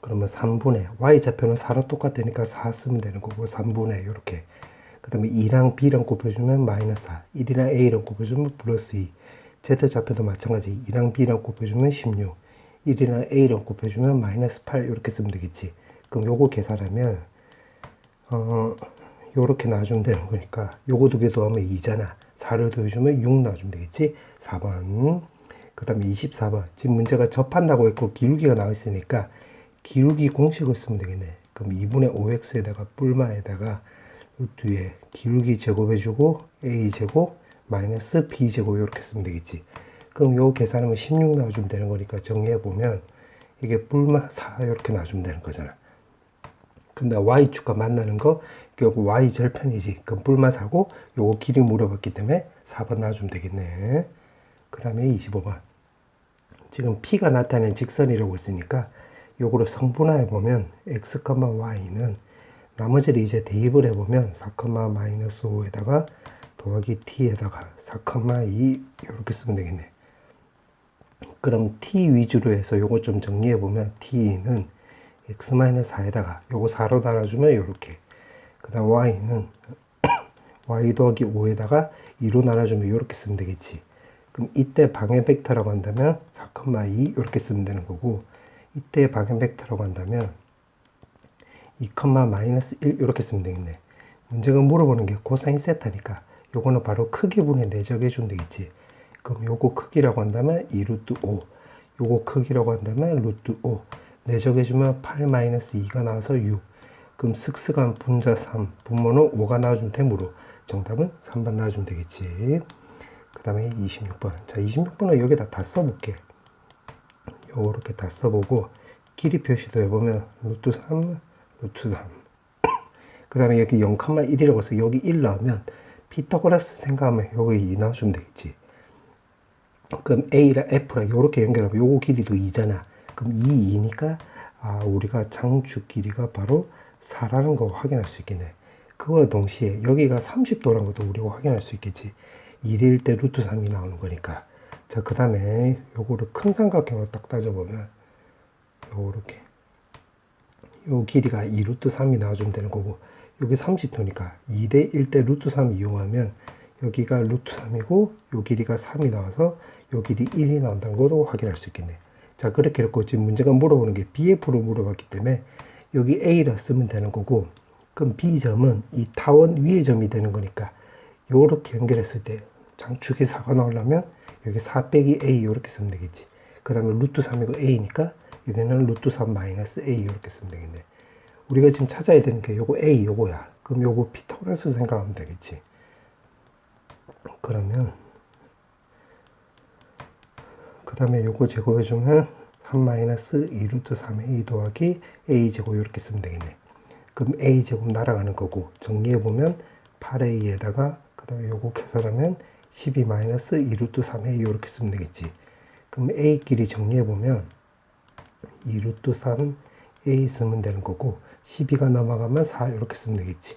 A: 그러면 3분의 Y 좌표는 4랑 똑같으니까 4 쓰면 되는 거고 3분의 이렇게. 그 다음에 2랑 B랑 곱해주면 마이너스 4, 1이랑 A랑 곱해주면 플러스 2. Z 좌표도 마찬가지. 2랑 B랑 곱해주면 16, 1이랑 A랑 곱해주면 마이너스 8 이렇게 쓰면 되겠지. 그럼 요거 계산하면 요렇게 나와주면 되는 거니까 요거 두 개 더하면 2잖아. 4를 더해주면 6 나와주면 되겠지. 4번. 그 다음에 24번. 지금 문제가 접한다고 했고 기울기가 나와 있으니까 기울기 공식을 쓰면 되겠네. 그럼 2분의 5x에다가 뿔마에다가 뒤에 기울기 제곱해주고 a제곱 마이너스 b제곱 이렇게 쓰면 되겠지. 그럼 요 계산하면 16 나와주면 되는 거니까 정리해보면 이게 뿔마 4 이렇게 나와주면 되는 거잖아. 근데 y축과 만나는 거 결국 y 절편이지. 그럼 뿔마 4고 요거 길이 물어봤기 때문에 4번 나와주면 되겠네. 그 다음에 25번. 지금 P가 나타낸 직선이라고 했으니까 요거를 성분화해 보면 x, y는 나머지를 이제 대입을 해보면 4, 마이너스 5에다가 더하기 t에다가 4, 2 이렇게 쓰면 되겠네. 그럼 t 위주로 해서 요거 좀 정리해 보면 t는 x-4에다가 요거 4로 달아주면 요렇게. 그 다음 y는 y 더하기 5에다가 2로 나눠주면 요렇게 쓰면 되겠지. 그럼 이때 방향 벡터라고 한다면 4, 2 이렇게 쓰면 되는 거고 이때 방향 벡터라고 한다면 2, 마이너스 1 이렇게 쓰면 되겠네. 문제가 물어보는 게 코사인 세타니까 요거는 바로 크기분에 내적해 주면 되겠지. 그럼 요거 크기라고 한다면 2 루트 5 요거 크기라고 한다면 루트 5 내적해 주면 8 마이너스 2가 나와서 6. 그럼 슥슥한 분자 3 분모는 5가 나와주면 되므로 정답은 3번 나와주면 되겠지. 그 다음에 26번. 자, 26번은 여기다 다 써볼게. 요렇게 다 써보고 길이 표시도 해보면 루트 3, 루트 3. 그 다음에 여기 0,1이라고 해서 여기 1 나오면 피타고라스 생각하면 여기 2 나와주면 되겠지. 그럼 A랑 F랑 요렇게 연결하면 요거 길이도 2잖아. 그럼 2, 2니까 우리가 장축 길이가 바로 4라는 거 확인할 수 있겠네. 그와 동시에 여기가 30도라는 것도 우리가 확인할 수 있겠지. 1일 때 루트 3이 나오는 거니까. 자, 그 다음에 요거를 큰 삼각형으로 딱 따져보면 요렇게 요 길이가 2 루트 3이 나와주면 되는 거고 여기 30도니까 2대 1대 루트 3 이용하면 여기가 루트 3이고 요 길이가 3이 나와서 요 길이 1이 나온다는 것도 확인할 수 있겠네. 자, 그렇게 했고 지금 문제가 물어보는 게 BF로 물어봤기 때문에 여기 A라 쓰면 되는 거고 그럼 B점은 이 타원 위의 점이 되는 거니까 요렇게 연결했을 때 장축이 4가 나오려면 여기 4 빼기 A 이렇게 쓰면 되겠지. 그 다음에 루트 3이고 A니까 여기는 루트 3 마이너스 A 이렇게 쓰면 되겠네. 우리가 지금 찾아야 되는 게 요거 A 요거야. 그럼 요거 피타고라스 생각하면 되겠지. 그러면 그 다음에 요거 제곱해주면 3 마이너스 2 루트 3의 2 더하기 A 제곱 이렇게 쓰면 되겠네. 그럼 A 제곱 날아가는 거고 정리해보면 8A에다가 그 다음에 요거 계산하면 12 마이너스 2 루트 3의 2 이렇게 쓰면 되겠지. 그럼 A끼리 정리해보면 2 루트 3 A 쓰면 되는 거고 12가 넘어가면 4 이렇게 쓰면 되겠지.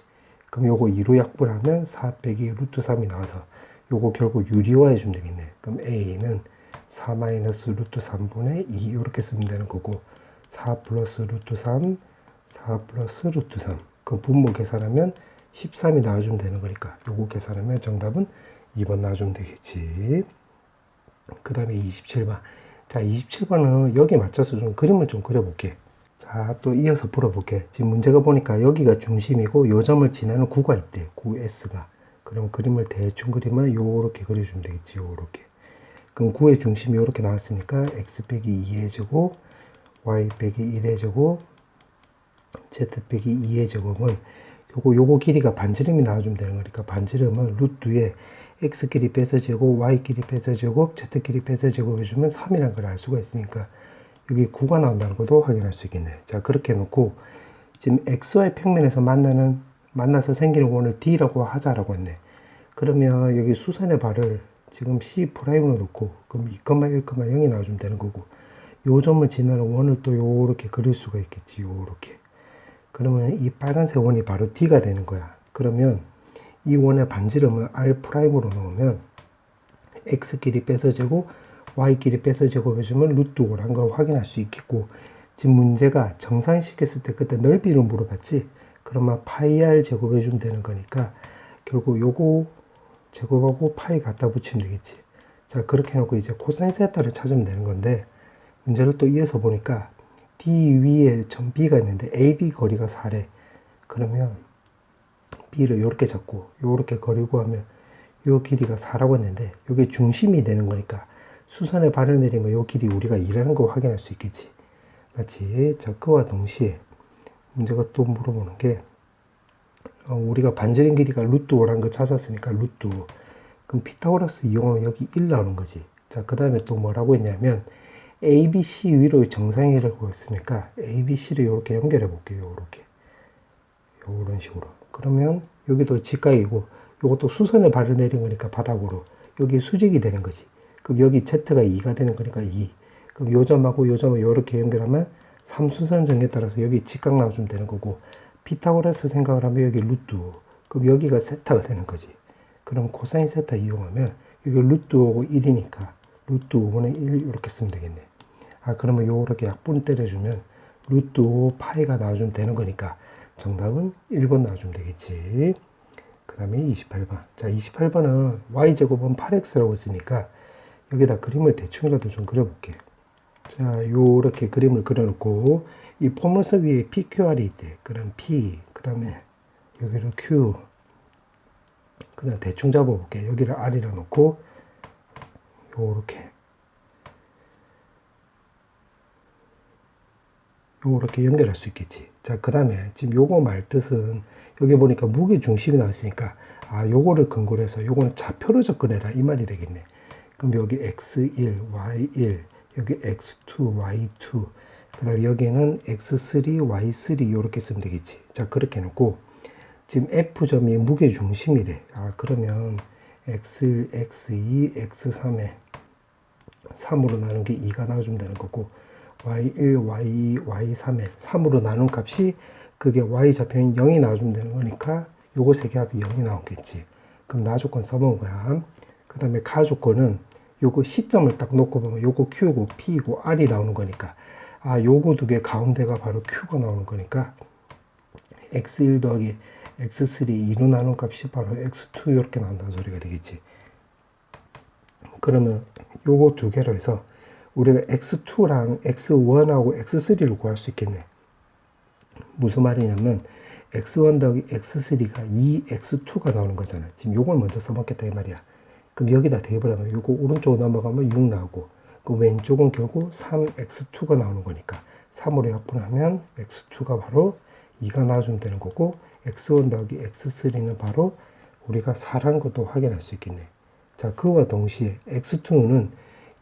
A: 그럼 요거 2로 약분하면 4 빼기 루트 3이 나와서 요거 결국 유리화 해주면 되겠네. 그럼 A는 4 마이너스 루트 3분의 2 이렇게 쓰면 되는 거고 4 플러스 루트 3 4 플러스 루트 3 그럼 분모 계산하면 13이 나와주면 되는 거니까 요거 계산하면 정답은 2번 나와주면 되겠지. 그 다음에 27번. 자, 27번은 여기 맞춰서 좀 그림을 좀 그려볼게. 자, 또 이어서 풀어볼게. 지금 문제가 보니까 여기가 중심이고 요 점을 지나는 구가 있대. 구 S가. 그럼 그림을 대충 그리면 요렇게 그려주면 되겠지. 요렇게. 그럼 구의 중심이 요렇게 나왔으니까 x 빼기 2의 제곱, y 빼기 1의 제곱, z 빼기 2의 제곱은 요거 길이가 반지름이 나와주면 되는 거니까 반지름은 루트에 x끼리 빼서 제곱, y끼리 빼서 제곱, z끼리 빼서 제곱 해주면 3이라는 걸 알 수가 있으니까 여기 9가 나온다는 것도 확인할 수 있겠네. 자, 그렇게 해놓고 지금 xy 평면에서 만나서 생기는 원을 d라고 하자라고 했네. 그러면 여기 수선의 발을 지금 C'으로 놓고 그럼 2,1,0이 나와주면 되는 거고 요 점을 지나는 원을 또 요렇게 그릴 수가 있겠지. 요렇게. 그러면 이 빨간색 원이 바로 D가 되는 거야. 그러면 이 원의 반지름을 R'으로 넣으면 X끼리 빼서 제곱, Y끼리 빼서 제곱해주면 루트 5라는 걸 확인할 수 있겠고 지금 문제가 정상시켰을 때 그때 넓이를 물어봤지? 그러면 파이 R 제곱해주면 되는 거니까 결국 요거 제곱하고 파이 갖다 붙이면 되겠지. 자, 그렇게 해놓고 이제 코사인 세타를 찾으면 되는 건데 문제를 또 이어서 보니까 D 위에 점 B가 있는데 AB 거리가 4래. 그러면 B를 이렇게 잡고 이렇게 거리고 하면 요 길이가 4라고 했는데 이게 중심이 되는 거니까 수선에 발을 내리면 요 길이 우리가 2라는 거 확인할 수 있겠지. 맞지? 자, 그와 동시에 문제가 또 물어보는 게 우리가 반지름 길이가 루트 5라는 거 찾았으니까 루트 5. 그럼 피타고라스 이용하면 여기 1 나오는 거지. 자, 그 다음에 또 뭐라고 했냐면 ABC 위로 정상이라고 했으니까 ABC를 이렇게 연결해 볼게요. 이렇게. 이런 식으로. 그러면 여기도 직각이고 이것도 수선에 발을 내린 거니까 바닥으로 여기 수직이 되는 거지. 그럼 여기 Z가 2가 되는 거니까 2. 그럼 요 점하고 요 점을 이렇게 연결하면 3수선 정에 따라서 여기 직각 나와주면 되는 거고 피타고라스 생각을 하면 여기 루트 5. 그럼 여기가 세타가 되는 거지. 그럼 코사인 세타 이용하면 여기 루트 5고 1이니까 루트 5분의 1 이렇게 쓰면 되겠네. 아, 그러면 요렇게 약분 때려주면 루트 5 파이가 나와주면 되는 거니까 정답은 1번 나와주면 되겠지. 그 다음에 28번. 자, 28번은 y제곱은 8x라고 했으니까 여기다 그림을 대충이라도 좀 그려볼게. 자, 요렇게 그림을 그려놓고 이 포물선 위에 PQR이 있대. 그럼 P, 그 다음에 여기를 Q, 그 다음 대충 잡아볼게. 여기를 R이라 놓고 요렇게 연결할 수 있겠지. 자, 그 다음에 지금 요거 말 뜻은 여기 보니까 무게 중심이 나왔으니까 아, 요거를 근거로 해서 요거는 좌표로 접근해라 이 말이 되겠네. 그럼 여기 x1, y1, 여기 x2, y2, 그 다음에 여기는 x3, y3 이렇게 쓰면 되겠지. 자, 그렇게 해놓고 지금 F점이 무게 중심이래. 아, 그러면 x1, x2, x3에 3으로 나눈 게 2가 나와주면 되는 거고 y1, y2, y3에 3으로 나눈 값이 그게 y좌표인 0이 나와주면 되는 거니까 요거 세 개 합이 0이 나오겠지. 그럼 나 조건 써본 거야. 그 다음에 가 조건은 요거 시점을 딱 놓고 보면 요거 Q고 P고 R이 나오는 거니까 아, 요거 두 개 가운데가 바로 Q가 나오는 거니까 x1 더하기 x3 2로 나눈 값이 바로 x2 이렇게 나온다는 소리가 되겠지. 그러면 요거 두 개로 해서 우리가 x2랑 x1하고 x3를 구할 수 있겠네. 무슨 말이냐면 x1 더하기 x3가 2x2가 나오는 거잖아. 지금 요걸 먼저 써먹겠다 이 말이야. 그럼 여기다 대입을 요거 오른쪽으로 넘어가면 6 나오고 그 왼쪽은 결국 3x2가 나오는 거니까 3으로 약분하면 x2가 바로 2가 나와주면 되는 거고, x1 더하기 x3는 바로 우리가 4라는 것도 확인할 수 있겠네. 자, 그와 동시에 x2는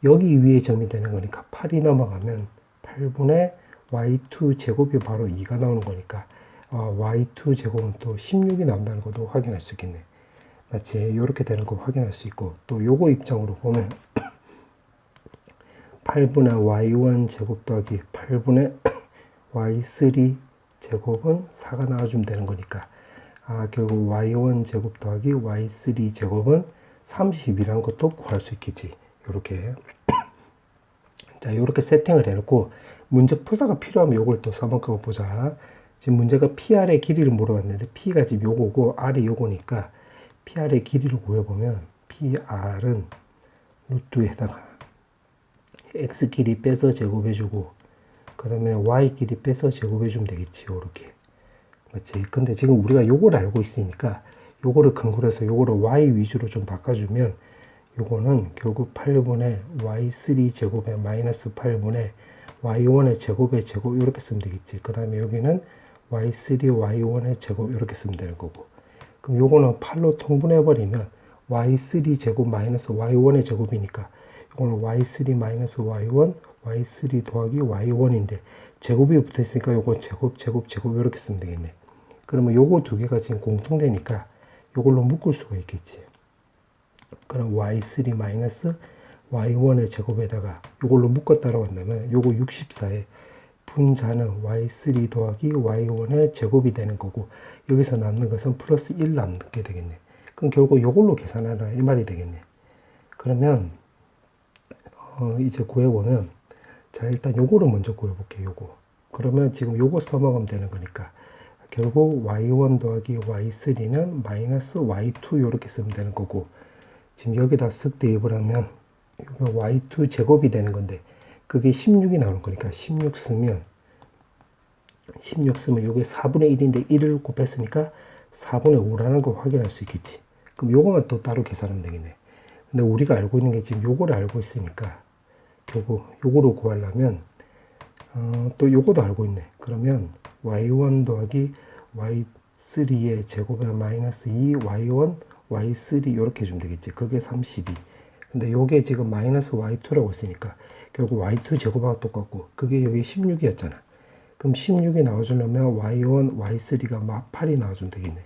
A: 여기 위에 점이 되는 거니까 8이 넘어가면 8분의 y2 제곱이 바로 2가 나오는 거니까 y2 제곱은 또 16이 나온다는 것도 확인할 수 있겠네. 마치 이렇게 되는 거 확인할 수 있고, 또 요거 입장으로 보면 8분의 y1 제곱 더하기 8분의 y3 제곱은 4가 나와주면 되는 거니까 결국 y1 제곱 더하기 y3 제곱은 30이라는 것도 구할 수 있겠지. 요렇게 자, 요렇게 세팅을 해놓고 문제 풀다가 필요하면 요걸 또 써먹어 보자. 지금 문제가 PR의 길이를 물어봤는데 P가 지금 요거고 R이 요거니까 PR의 길이를 구해보면 PR은 루트에다가 X 길이 빼서 제곱해주고 그 다음에 Y 길이 빼서 제곱해주면 되겠지. 요렇게 맞지? 근데 지금 우리가 요걸 알고 있으니까 요거를 근거로 해서 요거를 Y 위주로 좀 바꿔주면 요거는 결국 8분의 y3 제곱에 마이너스 8분의 y1의 제곱의 제곱 이렇게 쓰면 되겠지. 그 다음에 여기는 y3 y1의 제곱 이렇게 쓰면 되는 거고, 그럼 요거는 8로 통분해 버리면 y3 제곱 마이너스 y1의 제곱이니까 요거는 y3 마이너스 y1 y3 더하기 y1인데 제곱이 붙어 있으니까 요거 제곱 제곱 제곱 이렇게 쓰면 되겠네. 그러면 요거 두 개가 지금 공통되니까 요걸로 묶을 수가 있겠지. 그럼 y3 마이너스 y1의 제곱에다가 이걸로 묶었다라고 한다면 요거 64에 분자는 y3 더하기 y1의 제곱이 되는 거고, 여기서 남는 것은 플러스 1 남게 되겠네. 그럼 결국 요걸로 계산하라 이 말이 되겠네. 그러면 이제 구해보면, 자 일단 요거를 먼저 구해볼게요. 요거 그러면 지금 요거 써먹으면 되는 거니까 결국 y1 더하기 y3는 마이너스 y2 요렇게 쓰면 되는 거고, 지금 여기다 쓱 대입을 하면 y2 제곱이 되는 건데 그게 16이 나오는 거니까 16 쓰면 요게 4분의 1인데 1을 곱했으니까 4분의 5라는 거 확인할 수 있겠지. 그럼 요거만 또 따로 계산하면 되겠네. 근데 우리가 알고 있는 게 지금 요거를 알고 있으니까 결국 요거로 구하려면 또 요거도 알고 있네. 그러면 y1 더하기 y3의 제곱에 마이너스 2 y1 y3 이렇게 해주면 되겠지. 그게 32. 근데 요게 지금 마이너스 y2라고 했으니까 결국 y2 제곱하고 똑같고 그게 여기 16이었잖아. 그럼 16이 나와주려면 y1, y3가 8이 나와주면 되겠네.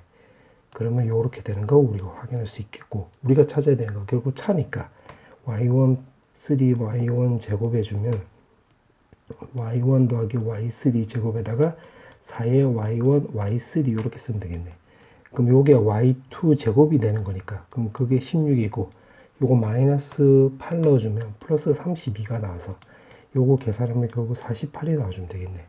A: 그러면 요렇게 되는 거 우리가 확인할 수 있겠고, 우리가 찾아야 되는 거 결국 차니까 y1, 3, y1 제곱해주면 y1 더하기 y3 제곱에다가 4의 y1, y3 이렇게 쓰면 되겠네. 그럼 요게 y2 제곱이 되는 거니까 그럼 그게 16이고 요거 마이너스 8 넣어주면 플러스 32가 나와서 요거 계산하면 결국 48이 나와주면 되겠네.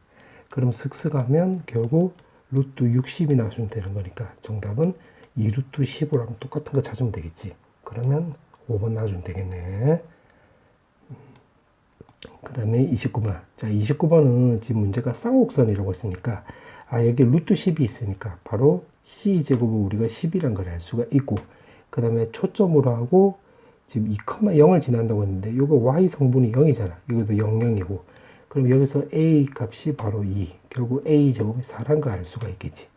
A: 그럼 슥슥 하면 결국 루트 60이 나와주면 되는 거니까 정답은 2루트 15랑 똑같은 거 찾으면 되겠지. 그러면 5번 나와주면 되겠네. 그 다음에 29번. 자, 29번은 지금 문제가 쌍곡선이라고 했으니까 여기 루트 10이 있으니까 바로 c제곱을 우리가 10이란 걸 알 수가 있고, 그 다음에 초점으로 하고 지금 2,0을 지난다고 했는데 이거 y 성분이 0이잖아. 이것도 0, 0이고 그럼 여기서 a 값이 바로 2, 결국 a 제곱이 4란 걸 알 수가 있겠지.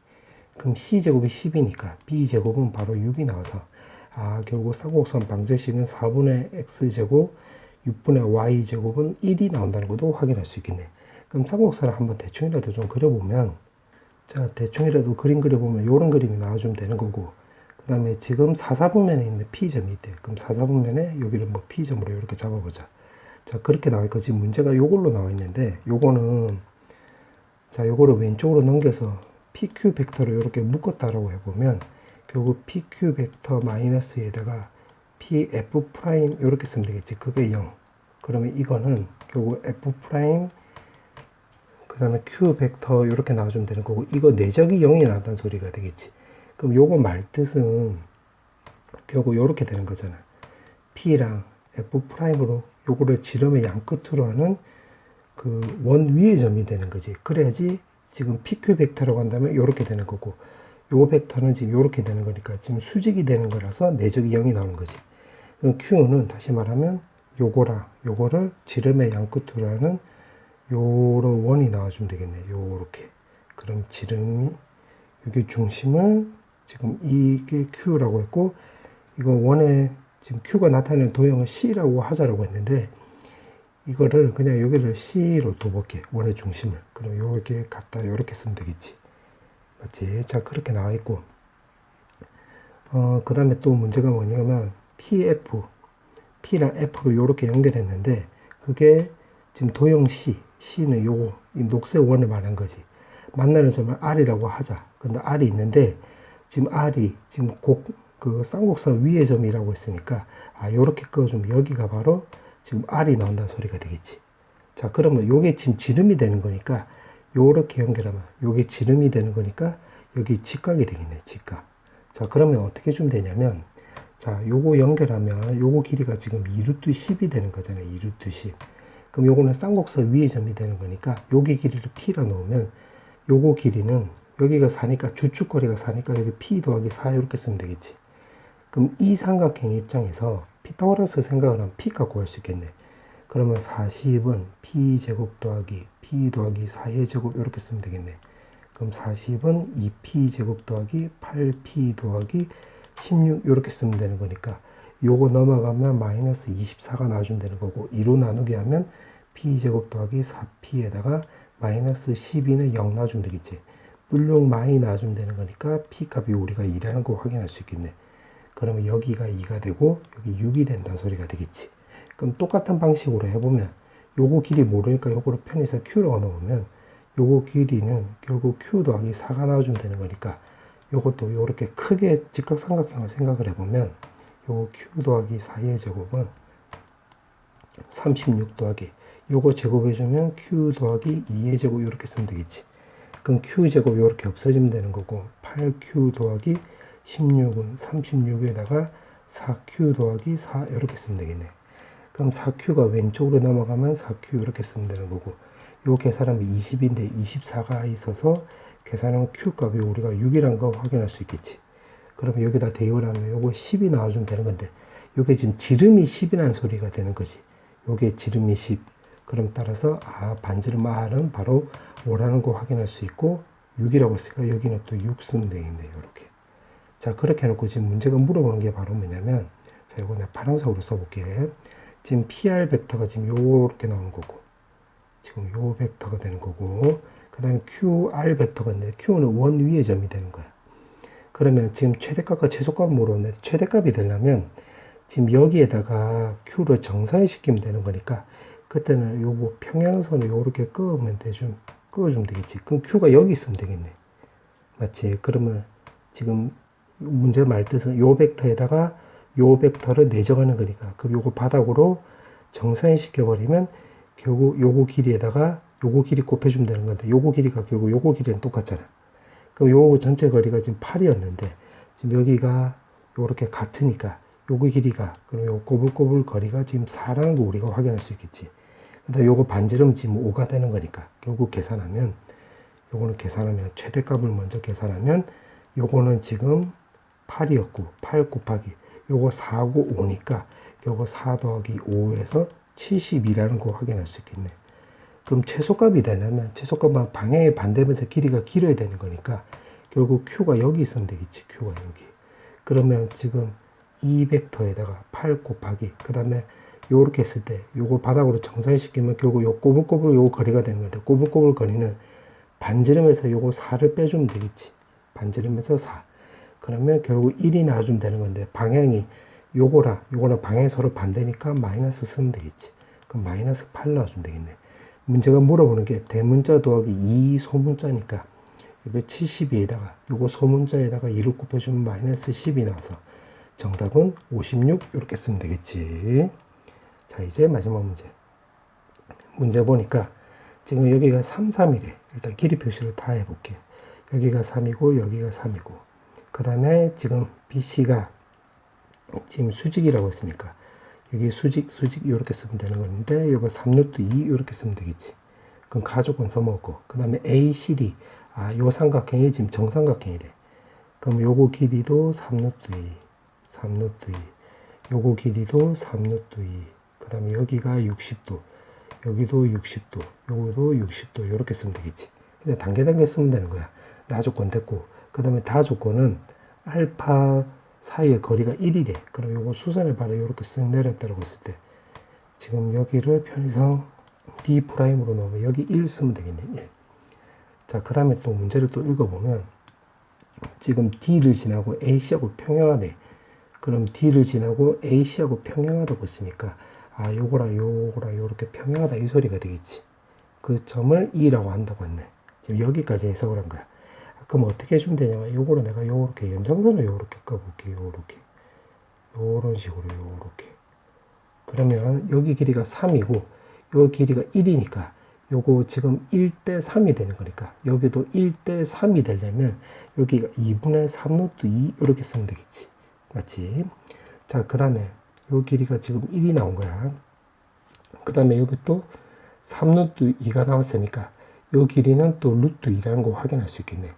A: 그럼 c 제곱이 10이니까 b 제곱은 바로 6이 나와서 결국 쌍곡선 방정식은 4분의 x 제곱 6분의 y 제곱은 1이 나온다는 것도 확인할 수 있겠네. 그럼 쌍곡선을 한번 대충이라도 좀 그려보면, 자 대충이라도 그림 그려보면 이런 그림이 나와주면 되는 거고, 그 다음에 지금 4사분면에 있는 P점이 있대. 그럼 4사분면에 여기를 뭐 P점으로 이렇게 잡아보자. 자 그렇게 나와있고 지금 문제가 요걸로 나와 있는데 요거는 자 요거를 왼쪽으로 넘겨서 PQ 벡터를 이렇게 묶었다라고 해보면 결국 PQ 벡터 마이너스에다가 PF 프라임 이렇게 쓰면 되겠지. 그게 0. 그러면 이거는 결국 F 프라임 그 다음에 Q 벡터 이렇게 나와주면 되는 거고, 이거 내적이 0이 나왔다는 소리가 되겠지. 그럼 요거 말뜻은 결국 요렇게 되는 거잖아. P랑 F 프라임으로 요거를 지름의 양 끝으로 하는 그 원 위의 점이 되는 거지. 그래야지 지금 PQ 벡터라고 한다면 요렇게 되는 거고, 요 벡터는 지금 요렇게 되는 거니까 지금 수직이 되는 거라서 내적이 0이 나오는 거지. Q는 다시 말하면 요거랑 요거를 지름의 양 끝으로 하는 요런 원이 나와주면 되겠네. 요렇게. 그럼 지름이 여기 중심을 지금 이게 Q라고 했고 이거 원에 지금 Q가 나타내는 도형을 C라고 하자라고 했는데 이거를 그냥 여기를 C로 둬볼게. 원의 중심을. 그럼 요렇게 갖다 요렇게 쓰면 되겠지. 맞지? 자, 그렇게 나와 있고 그 다음에 또 문제가 뭐냐면 PF P랑 F로 요렇게 연결했는데 그게 지금 도형 C는 요거 이 녹색 원을 말한 거지. 만나는 점을 R이라고 하자. 근데 R이 있는데 지금 R이 지금 그 쌍곡선 위의 점이라고 했으니까 요렇게 그어주면 여기가 바로 지금 R이 나온다는 소리가 되겠지. 자, 그러면 요게 지금 지름이 되는 거니까 요렇게 연결하면 요게 지름이 되는 거니까 여기 직각이 되겠네. 직각. 자, 그러면 어떻게 주면 되냐면 자, 요거 연결하면 요거 길이가 지금 2루트 10이 되는 거잖아요. 2루트 10. 그럼 요거는 쌍곡선 위의 점이 되는 거니까 여기 길이를 P라 놓으면 요거 길이는 여기가 4니까 주축거리가 4니까 여기 P 더하기 4 이렇게 쓰면 되겠지. 그럼 이 삼각형 입장에서 피타고라스 생각을 하면 P값 구할 수 있겠네. 그러면 40은 P제곱 더하기 P 더하기 4의 제곱 이렇게 쓰면 되겠네. 그럼 40은 2P제곱 더하기 8P 더하기 16 이렇게 쓰면 되는 거니까 요거 넘어가면 마이너스 24가 나와주면 되는 거고 2로 나누게 하면 P제곱 더하기 4P에다가 마이너스 12는 0 나와주면 되겠지. 물론 많이 나와주면 되는 거니까 P값이 우리가 2라는 거 확인할 수 있겠네. 그러면 여기가 2가 되고 여기 6이 된다는 소리가 되겠지. 그럼 똑같은 방식으로 해보면 요거 길이 모르니까 요거를 편의상 Q로 넣으면 요거 길이는 결국 Q 더하기 4가 나와주면 되는 거니까 요것도 요렇게 크게 직각삼각형을 생각을 해보면 요거 Q 더하기 4의 제곱은 36 더하기 요거 제곱해주면 Q 더하기 2의 제곱 이렇게 쓰면 되겠지. 그럼 Q 제곱 이렇게 없어지면 되는 거고 8Q 더하기 16은 36에다가 4Q 더하기 4 이렇게 쓰면 되겠네. 그럼 4Q가 왼쪽으로 넘어가면 4Q 이렇게 쓰면 되는 거고 요 계산하면 20인데 24가 있어서 계산하면 Q값이 우리가 6이란 거 확인할 수 있겠지. 그러면 여기다 대입을 하면 요거 10이 나와주면 되는 건데 요게 지금 지름이 10이라는 소리가 되는 거지. 요게 지름이 10. 그럼 따라서 반지름 R은 바로 5라는 거 확인할 수 있고 6이라고 했으니까 여기는 또 6 쓰면 되겠네요. 이렇게. 자, 그렇게 해놓고 지금 문제가 물어보는 게 바로 뭐냐면 자, 요거 내가 파란색으로 써볼게. 지금 PR 벡터가 지금 요렇게 나오는 거고 지금 요 벡터가 되는 거고 그 다음에 QR 벡터가 있는데 Q는 원 위의 점이 되는 거야. 그러면 지금 최대값과 최소값을 모르는데 최대값이 되려면 지금 여기에다가 Q를 정사시키면 되는 거니까 그때는 요거 평행선을 요렇게 그으면 그어주면 되겠지. 그럼 Q가 여기 있으면 되겠네. 맞지? 그러면 지금 문제 말뜻은 요 벡터에다가 요 벡터를 내정하는 거니까 그럼 요거 바닥으로 정사시켜버리면 결국 요거 길이에다가 요거 길이 곱해주면 되는 건데 요거 길이가 결국 요거 길이랑 똑같잖아. 그럼 요거 전체 거리가 지금 8이었는데 지금 여기가 요렇게 같으니까 요거 길이가 그럼 요 꼬불꼬불 거리가 지금 4라는 거 우리가 확인할 수 있겠지. 근데 요거 반지름 지금 5가 되는 거니까 결국 계산하면 요거는 계산하면 최대값을 먼저 계산하면 요거는 지금 8이었고 8 곱하기 요거 4고 5니까 요거 4 더하기 5에서 72라는 거 확인할 수 있겠네. 그럼 최소값이 되려면 최소값은 방향에 반대면서 길이가 길어야 되는 거니까 결국 Q가 여기 있으면 되겠지. Q가 여기. 그러면 지금 이 벡터에다가 8 곱하기 그 다음에 요렇게 했을 때 요거 바닥으로 정사시키면 결국 요 꼬불꼬불 요거 거리가 되는 건데 꼬불꼬불 거리는 반지름에서 요거 4를 빼주면 되겠지. 반지름에서 4. 그러면 결국 1이 나와주면 되는 건데 방향이 요거랑 방향이 서로 반대니까 마이너스 쓰면 되겠지. 그럼 마이너스 8 나와주면 되겠네. 문제가 물어보는 게 대문자 더하기 2 소문자니까 이거 72에다가 요거 소문자에다가 2를 곱해주면 마이너스 10이 나와서 정답은 56 이렇게 쓰면 되겠지. 자, 이제 마지막 문제. 문제 보니까 지금 여기가 3, 3이래. 일단 길이 표시를 다 해볼게. 여기가 3이고 여기가 3이고 그 다음에 지금 BC가 지금 수직이라고 했으니까 여기 수직 이렇게 쓰면 되는 건데 이거 3루트 2 이렇게 쓰면 되겠지. 그럼 가족은 써먹고 그 다음에 ACD 요 삼각형이 지금 정삼각형이래. 그럼 요거 길이도 3루트 2 요거 길이도 3루트 2 그 다음에 여기가 60도 여기도 60도 요거도 60도 이렇게 쓰면 되겠지. 그냥 단계 쓰면 되는 거야. 나 조건 됐고, 그 다음에 다 조건은 알파 사이의 거리가 1이래. 그럼 요거 수선을 바로 이렇게 쓱 내렸다라고 했을 때, 지금 여기를 편의상 D'으로 넣으면 여기 1 쓰면 되겠네. 1. 자, 그 다음에 또 문제를 또 읽어보면, 지금 D를 지나고 AC하고 평행하네. 그럼 D를 지나고 AC하고 평행하다고 했으니까, 아, 요거랑 요렇게 평행하다 이 소리가 되겠지. 그 점을 E라고 한다고 했네. 지금 여기까지 해석을 한 거야. 그럼 어떻게 해주면 되냐면, 요거를 내가 요렇게 연장선을 요렇게 꺼볼게. 요렇게. 요런 식으로 요렇게. 그러면 여기 길이가 3이고, 요 길이가 1이니까, 요거 지금 1대 3이 되는 거니까, 여기도 1대 3이 되려면, 여기가 2분의 3루트 2 이렇게 쓰면 되겠지. 맞지? 자, 그 다음에 요 길이가 지금 1이 나온 거야. 그 다음에 여기 또 3루트 2가 나왔으니까, 요 길이는 또 루트 2라는 거 확인할 수 있겠네.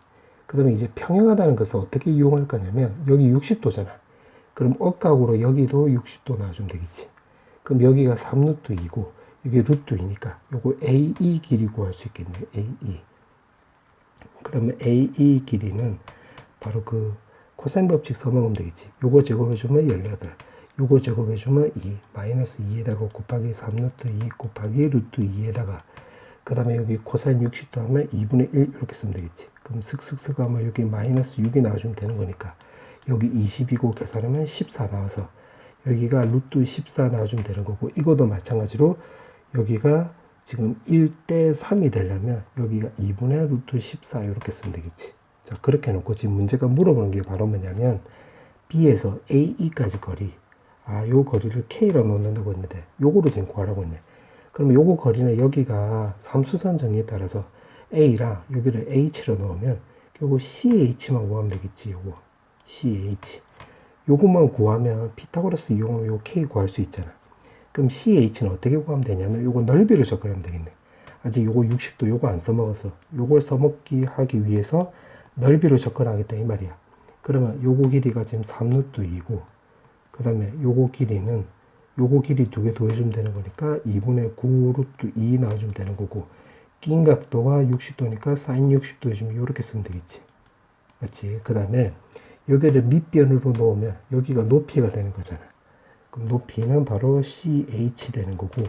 A: 그 다음에 이제 평행하다는 것을 어떻게 이용할 거냐면, 여기 60도잖아. 그럼 억각으로 여기도 60도 놔주면 되겠지. 그럼 여기가 3루트 2고, 여기 루트 2니까, 요거 AE 길이 구할 수 있겠네. AE. 그러면 AE 길이는 바로 그 코사인 법칙 써먹으면 되겠지. 요거 제곱해주면 18. 요거 제곱해주면 2. 마이너스 2에다가 곱하기 3루트 2 곱하기 루트 2에다가, 그 다음에 여기 코사인 60도 하면 2분의 1 이렇게 쓰면 되겠지. 그럼 슥슥슥 하면 여기 마이너스 6이 나와주면 되는 거니까, 여기 20이고 계산하면 14 나와서, 여기가 루트 14 나와주면 되는 거고, 이것도 마찬가지로 여기가 지금 1대 3이 되려면 여기가 2분의 루트 14 이렇게 쓰면 되겠지. 자, 그렇게 해놓고 지금 문제가 물어보는 게 바로 뭐냐면, B에서 AE까지 거리, 아, 요 거리를 K로 놓는다고 했는데, 요거를 지금 구하라고 했네. 그러면 요거 거리는 여기가 삼수선 정의에 따라서 A랑 여기를 H로 넣으면 요거 CH만 구하면 되겠지. 요거 CH. 요것만 구하면 피타고라스 이용하면 요 K 구할 수 있잖아. 그럼 CH는 어떻게 구하면 되냐면, 요거 넓이로 접근하면 되겠네. 아직 요거 60도 요거 안 써먹어서 요걸 써먹기 하기 위해서 넓이로 접근하겠다 이 말이야. 그러면 요거 길이가 지금 3루트 2고, 그 다음에 요거 길이는 요거 길이 두 개 더해주면 되는 거니까 2분의 9 루트 2 나와주면 되는 거고, 낀 각도가 60도니까 사인 60도 해주면 이렇게 쓰면 되겠지. 맞지? 그 다음에 여기를 밑변으로 놓으면 여기가 높이가 되는 거잖아. 그럼 높이는 바로 CH 되는 거고,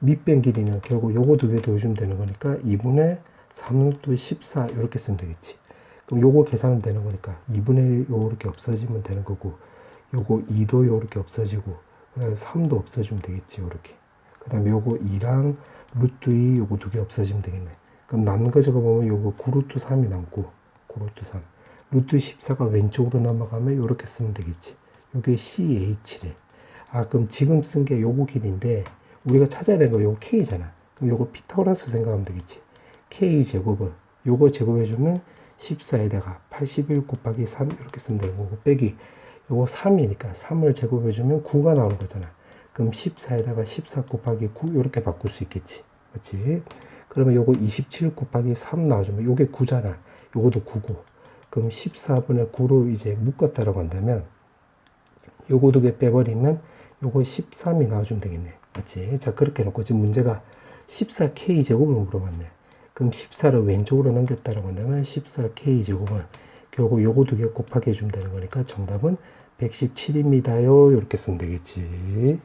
A: 밑변 길이는 결국 요거 두 개 더해주면 되는 거니까 2분의 3루트 14 이렇게 쓰면 되겠지. 그럼 요거 계산하면 되는 거니까 2분의 1 요렇게 없어지면 되는 거고, 요거 2도 요렇게 없어지고, 그 다음에 3도 없어지면 되겠지. 요렇게. 그 다음에 요거 2랑 루트 2 요거 두 개 없어지면 되겠네. 그럼 남는 거 적어보면 요거 9루트 3이 남고, 9루트 3. 루트 14가 왼쪽으로 넘어가면 요렇게 쓰면 되겠지. 요게 CH래. 아, 그럼 지금 쓴 게 요거 길인데, 우리가 찾아야 되는 거 요거 K잖아. 그럼 요거 피타고라스 생각하면 되겠지. K 제곱은 요거 제곱해주면 14에다가 81 곱하기 3 이렇게 쓰면 되는 거고, 빼기 요거 3이니까 3을 제곱해주면 9가 나오는 거잖아. 그럼 14에다가 14 곱하기 9 이렇게 바꿀 수 있겠지. 맞지? 그러면 요거 27 곱하기 3 나와주면 요게 9잖아. 요거도 9고. 그럼 14분의 9로 이제 묶었다라고 한다면, 요거 두 개 빼버리면 요거 13이 나와주면 되겠네. 맞지? 자, 그렇게 해놓고 지금 문제가 14K 제곱을 물어봤네. 그럼 14를 왼쪽으로 넘겼다라고 한다면 14K 제곱은 결국 요거 두 개 곱하기 해주면 되는 거니까 정답은 117입니다요. 이렇게 쓰면 되겠지.